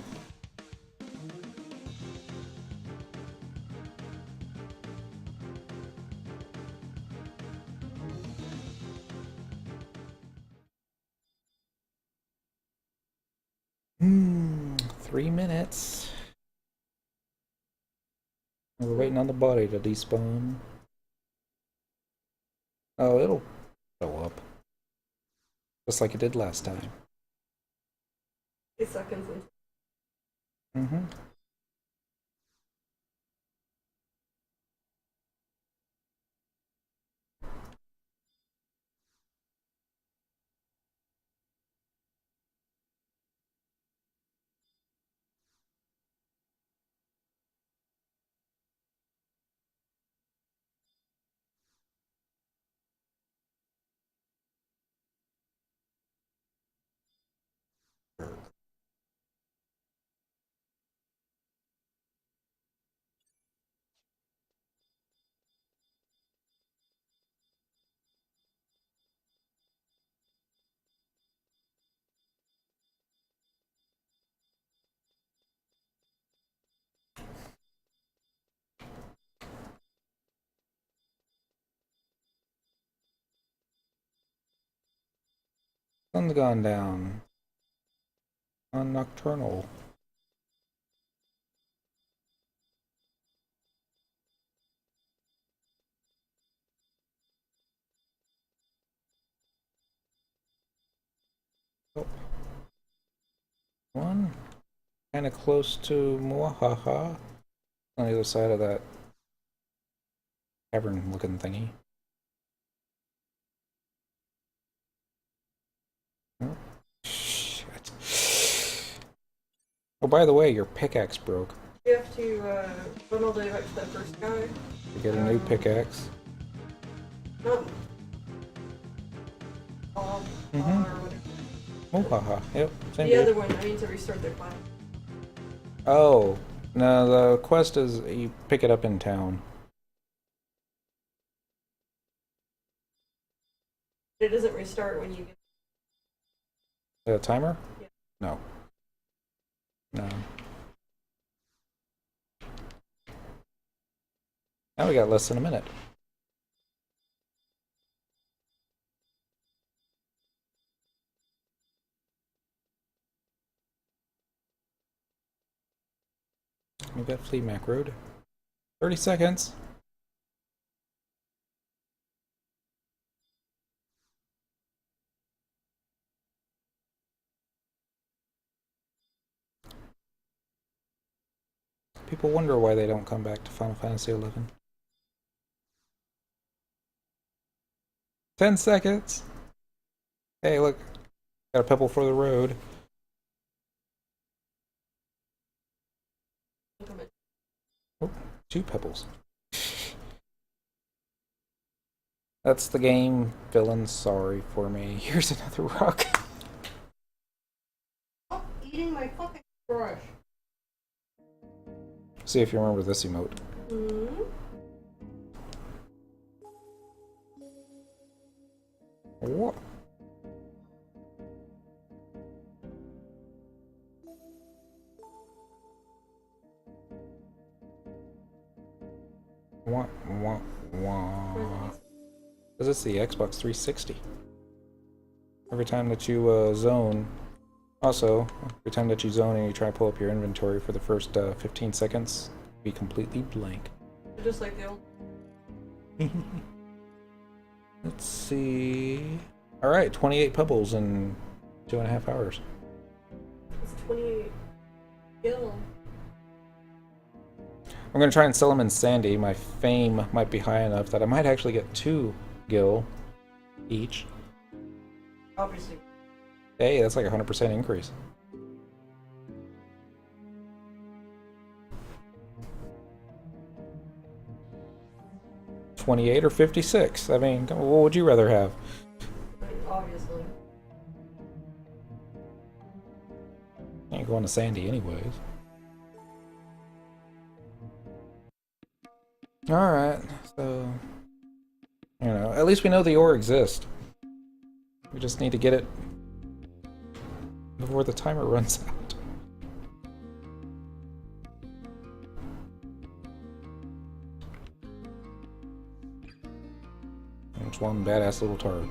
Hmm, 3 minutes. We're waiting on the body to despawn. Oh, it'll show up. Just like it did last time. 8 seconds in. Mm-hmm. Sun's gone down. On nocturnal. One. Kind of close to Muahaha. On the other side of that cavern looking thingy. Oh, shit. Oh, by the way, your pickaxe broke. You have to run all the way back to that first guy. You get a new pickaxe. Not Bob, Mhm. or whatever. Muahaha. Yep. Same The dude. other one, I need to restart their class. Oh. No, the quest is you pick it up in town. It doesn't restart when you get. The timer? Yeah. No. No. Now we got less than a minute. We got Flea Mac Road. 30 seconds. People wonder why they don't come back to Final Fantasy XI. 10 seconds. Hey, look. Got a pebble for the road. Oh, 2 pebbles. That's the game. Feeling sorry for me. Here's another rock. Stop eating my fucking brush. See if you remember this emote. Hmm. What? Wah, wah, wah. Because it's the Xbox 360. Every time that you zone, also, every time that you zone and you try to pull up your inventory for the first 15 seconds, be completely blank. Just like the old. Let's see. Alright, 28 pebbles in 2.5 hours. It's 28 gil. I'm gonna try and sell them in Sandy. My fame might be high enough that I might actually get 2 gil each. Obviously. Hey, that's like a 100% increase. $28 or $56? I mean, what would you rather have? Obviously. Ain't going to Sandy anyways. Alright, so... You know, at least we know the ore exists. We just need to get it before the timer runs out. There's one badass little turret.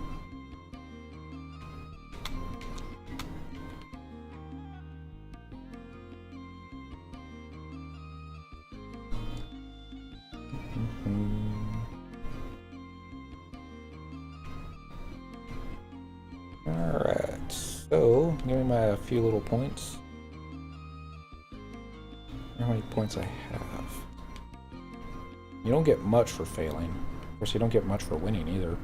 Alright, so give me my few little points. How many points I have? You don't get much for failing. Of course, you don't get much for winning either.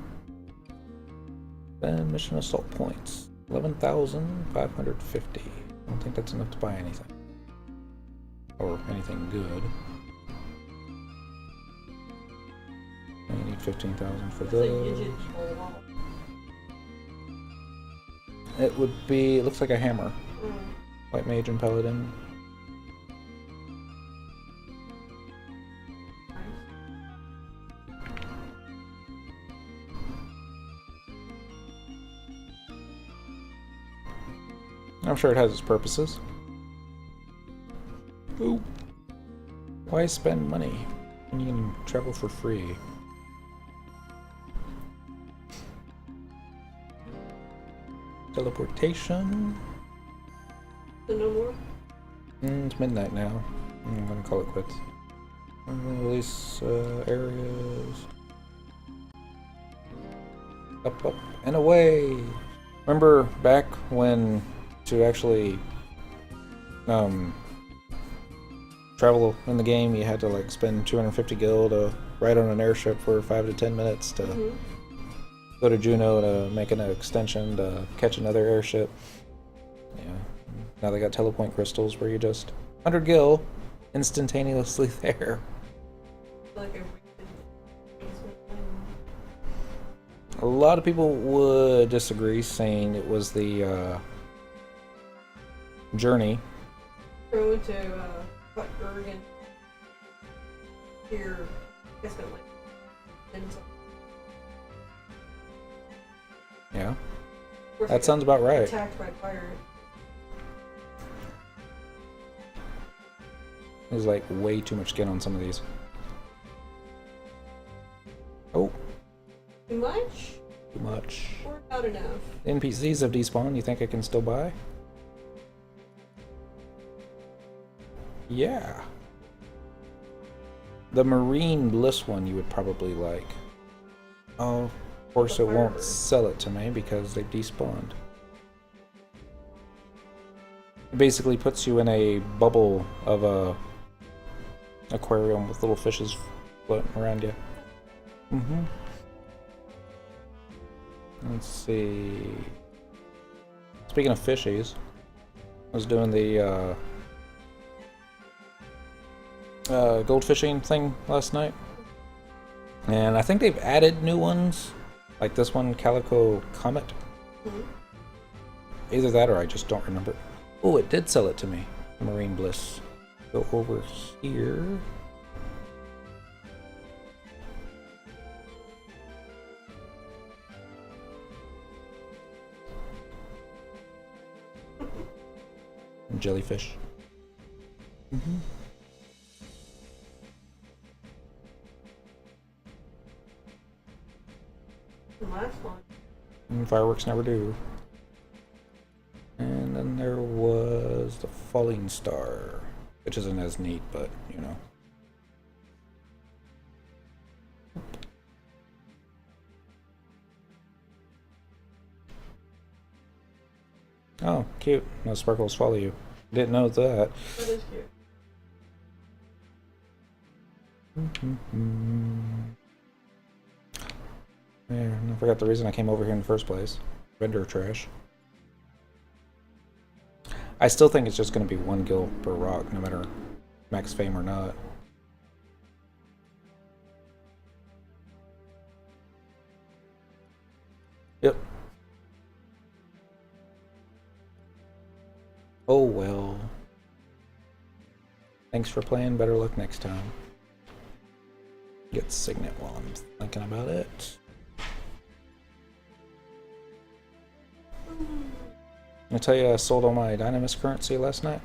Then mission assault points. 11,550. I don't think that's enough to buy anything. Or anything good. I need 15,000 for It's like those. Gidget people. It would be, it looks like a hammer. Mm. White Mage and Paladin. I'm sure it has its purposes. Ooh. Why spend money when you can travel for free? Teleportation. So no more? It's midnight now. I'm gonna call it quits. I'm gonna release areas. Up, up, and away! Remember back when to actually travel in the game, you had to like spend 250 gil to ride on an airship for 5 to 10 minutes to go to Juneau to make an extension to catch another airship. Yeah. Now they got telepoint crystals where you just 100 gil instantaneously there. Like A lot of people would disagree, saying it was the journey. go to what Bergen here. I guess it like into. Yeah, Of course, that sounds about right. Attacked by pirates. There's like way too much skin on some of these. Oh, Too much? too much. Or not enough? NPCs have despawned. You think I can still buy? Yeah. The Marine Bliss one you would probably like. Oh, of course it won't sell it to me because they've despawned. It basically puts you in a bubble of a aquarium with little fishes floating around you. Let's see. Speaking of fishies, I was doing the gold fishing thing last night, and I think they've added new ones, like this one, Calico Comet. Either that or I just don't remember. Oh, it did sell it to me. Marine Bliss. Go over here. Jellyfish. The last one. And fireworks never do. And then there was the Falling Star, which isn't as neat, but you know. Oh, cute. No sparkles follow you. Didn't know that. That is cute. Yeah, I forgot the reason I came over here in the first place. Vendor trash. I still think it's just going to be 1 gil per rock, no matter max fame or not. Yep. Oh well. Thanks for playing. Better luck next time. Get Signet while I'm thinking about it. I tell you, I sold all my Dynamis currency last night.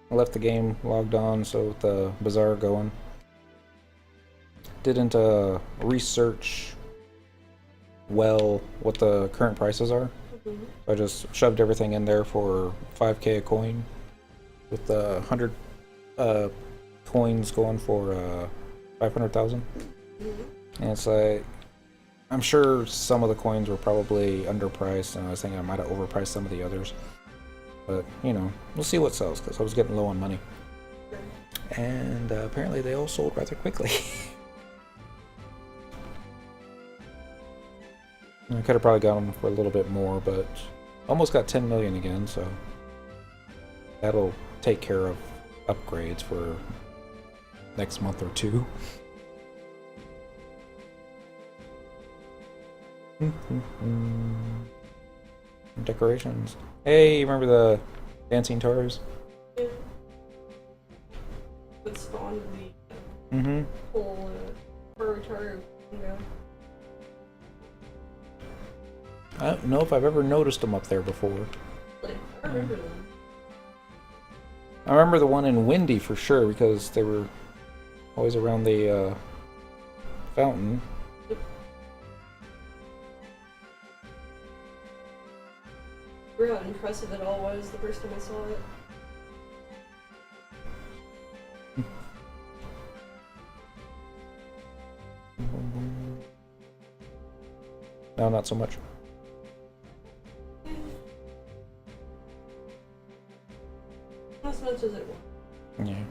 I left the game logged on, so with the bazaar going. Didn't research well what the current prices are. I just shoved everything in there for 5k a coin, with the 100 coins going for 500,000. And it's like, I'm sure some of the coins were probably underpriced, and I was thinking I might have overpriced some of the others. But, you know, we'll see what sells, because I was getting low on money. And apparently they all sold rather quickly. I could have probably got them for a little bit more, but almost got 10 million again, so that'll take care of upgrades for next month or two. Decorations. Hey, remember the dancing tars? Yeah. That spawned the whole Purgatory. I don't know if I've ever noticed them up there before. I remember them. I remember the one in Windy for sure, because they were always around the fountain. Remember how impressive it all was the first time I saw it? No, not so much. much as it was. Yeah.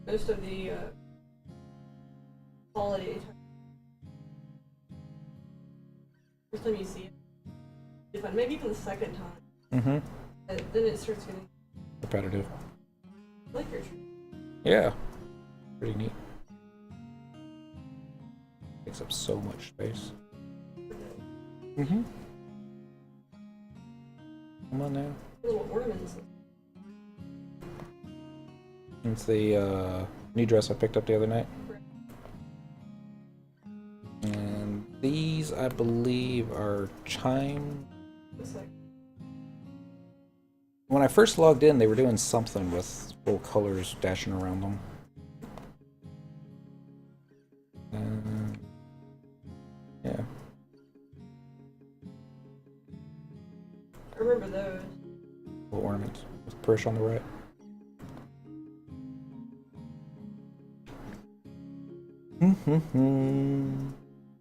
Most of the holiday time. First time you see it, it's fun. Maybe even the second time. Mm-hmm. Then it starts getting Repetitive. like your tree. Yeah. Pretty neat. Takes up so much space. Mm-hmm. Come on now. Little ornaments. It's the new dress I picked up the other night. And these, I believe, are chime. Looks like When I first logged in, they were doing something with little colors dashing around them. Yeah. I remember those. Little ornaments with Parish on the right.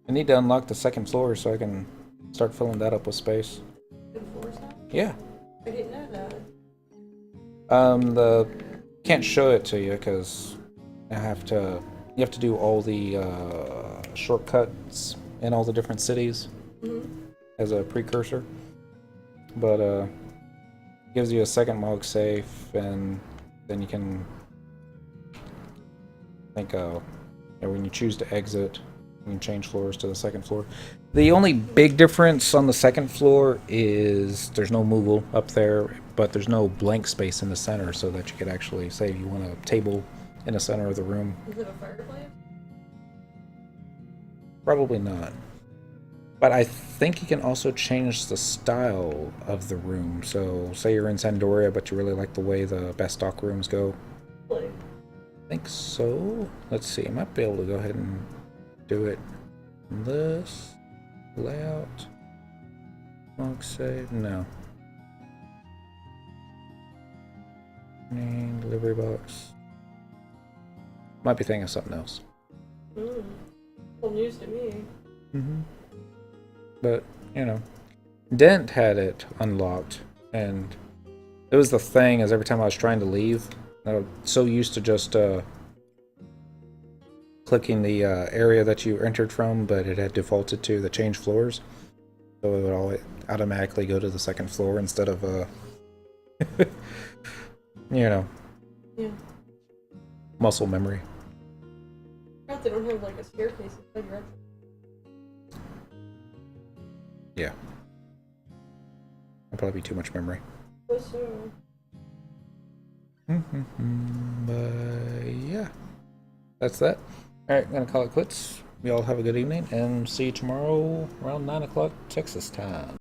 I need to unlock the second floor so I can start filling that up with space. Good floors now? Yeah. I didn't know that. The can't show it to you because you have to do all the shortcuts in all the different cities as a precursor. But gives you a second Mog safe, and then you can when you choose to exit, you can change floors to the second floor. The only big difference on the second floor is there's no movable up there, but there's no blank space in the center, so that you could actually say you want a table in the center of the room. Is it a fireplace? Probably not. But I think you can also change the style of the room. So say you're in Sandoria, but you really like the way the Bestock rooms go. Really? I think so. Let's see. I might be able to go ahead and do it. This layout. Log save. No. Name, delivery box. Might be thinking of something else. Well, news to me. But, you know, Dent had it unlocked, and it was the thing is every time I was trying to leave, I was so used to just clicking the area that you entered from, but it had defaulted to the change floors, so it would always automatically go to the second floor instead of you know, muscle memory. I forgot they don't have like a staircase inside your entrance. Yeah. That'd probably be too much memory. So. But yeah, that's that. Alright, I'm gonna call it quits. Y'all have a good evening, and see you tomorrow around 9 o'clock Texas time.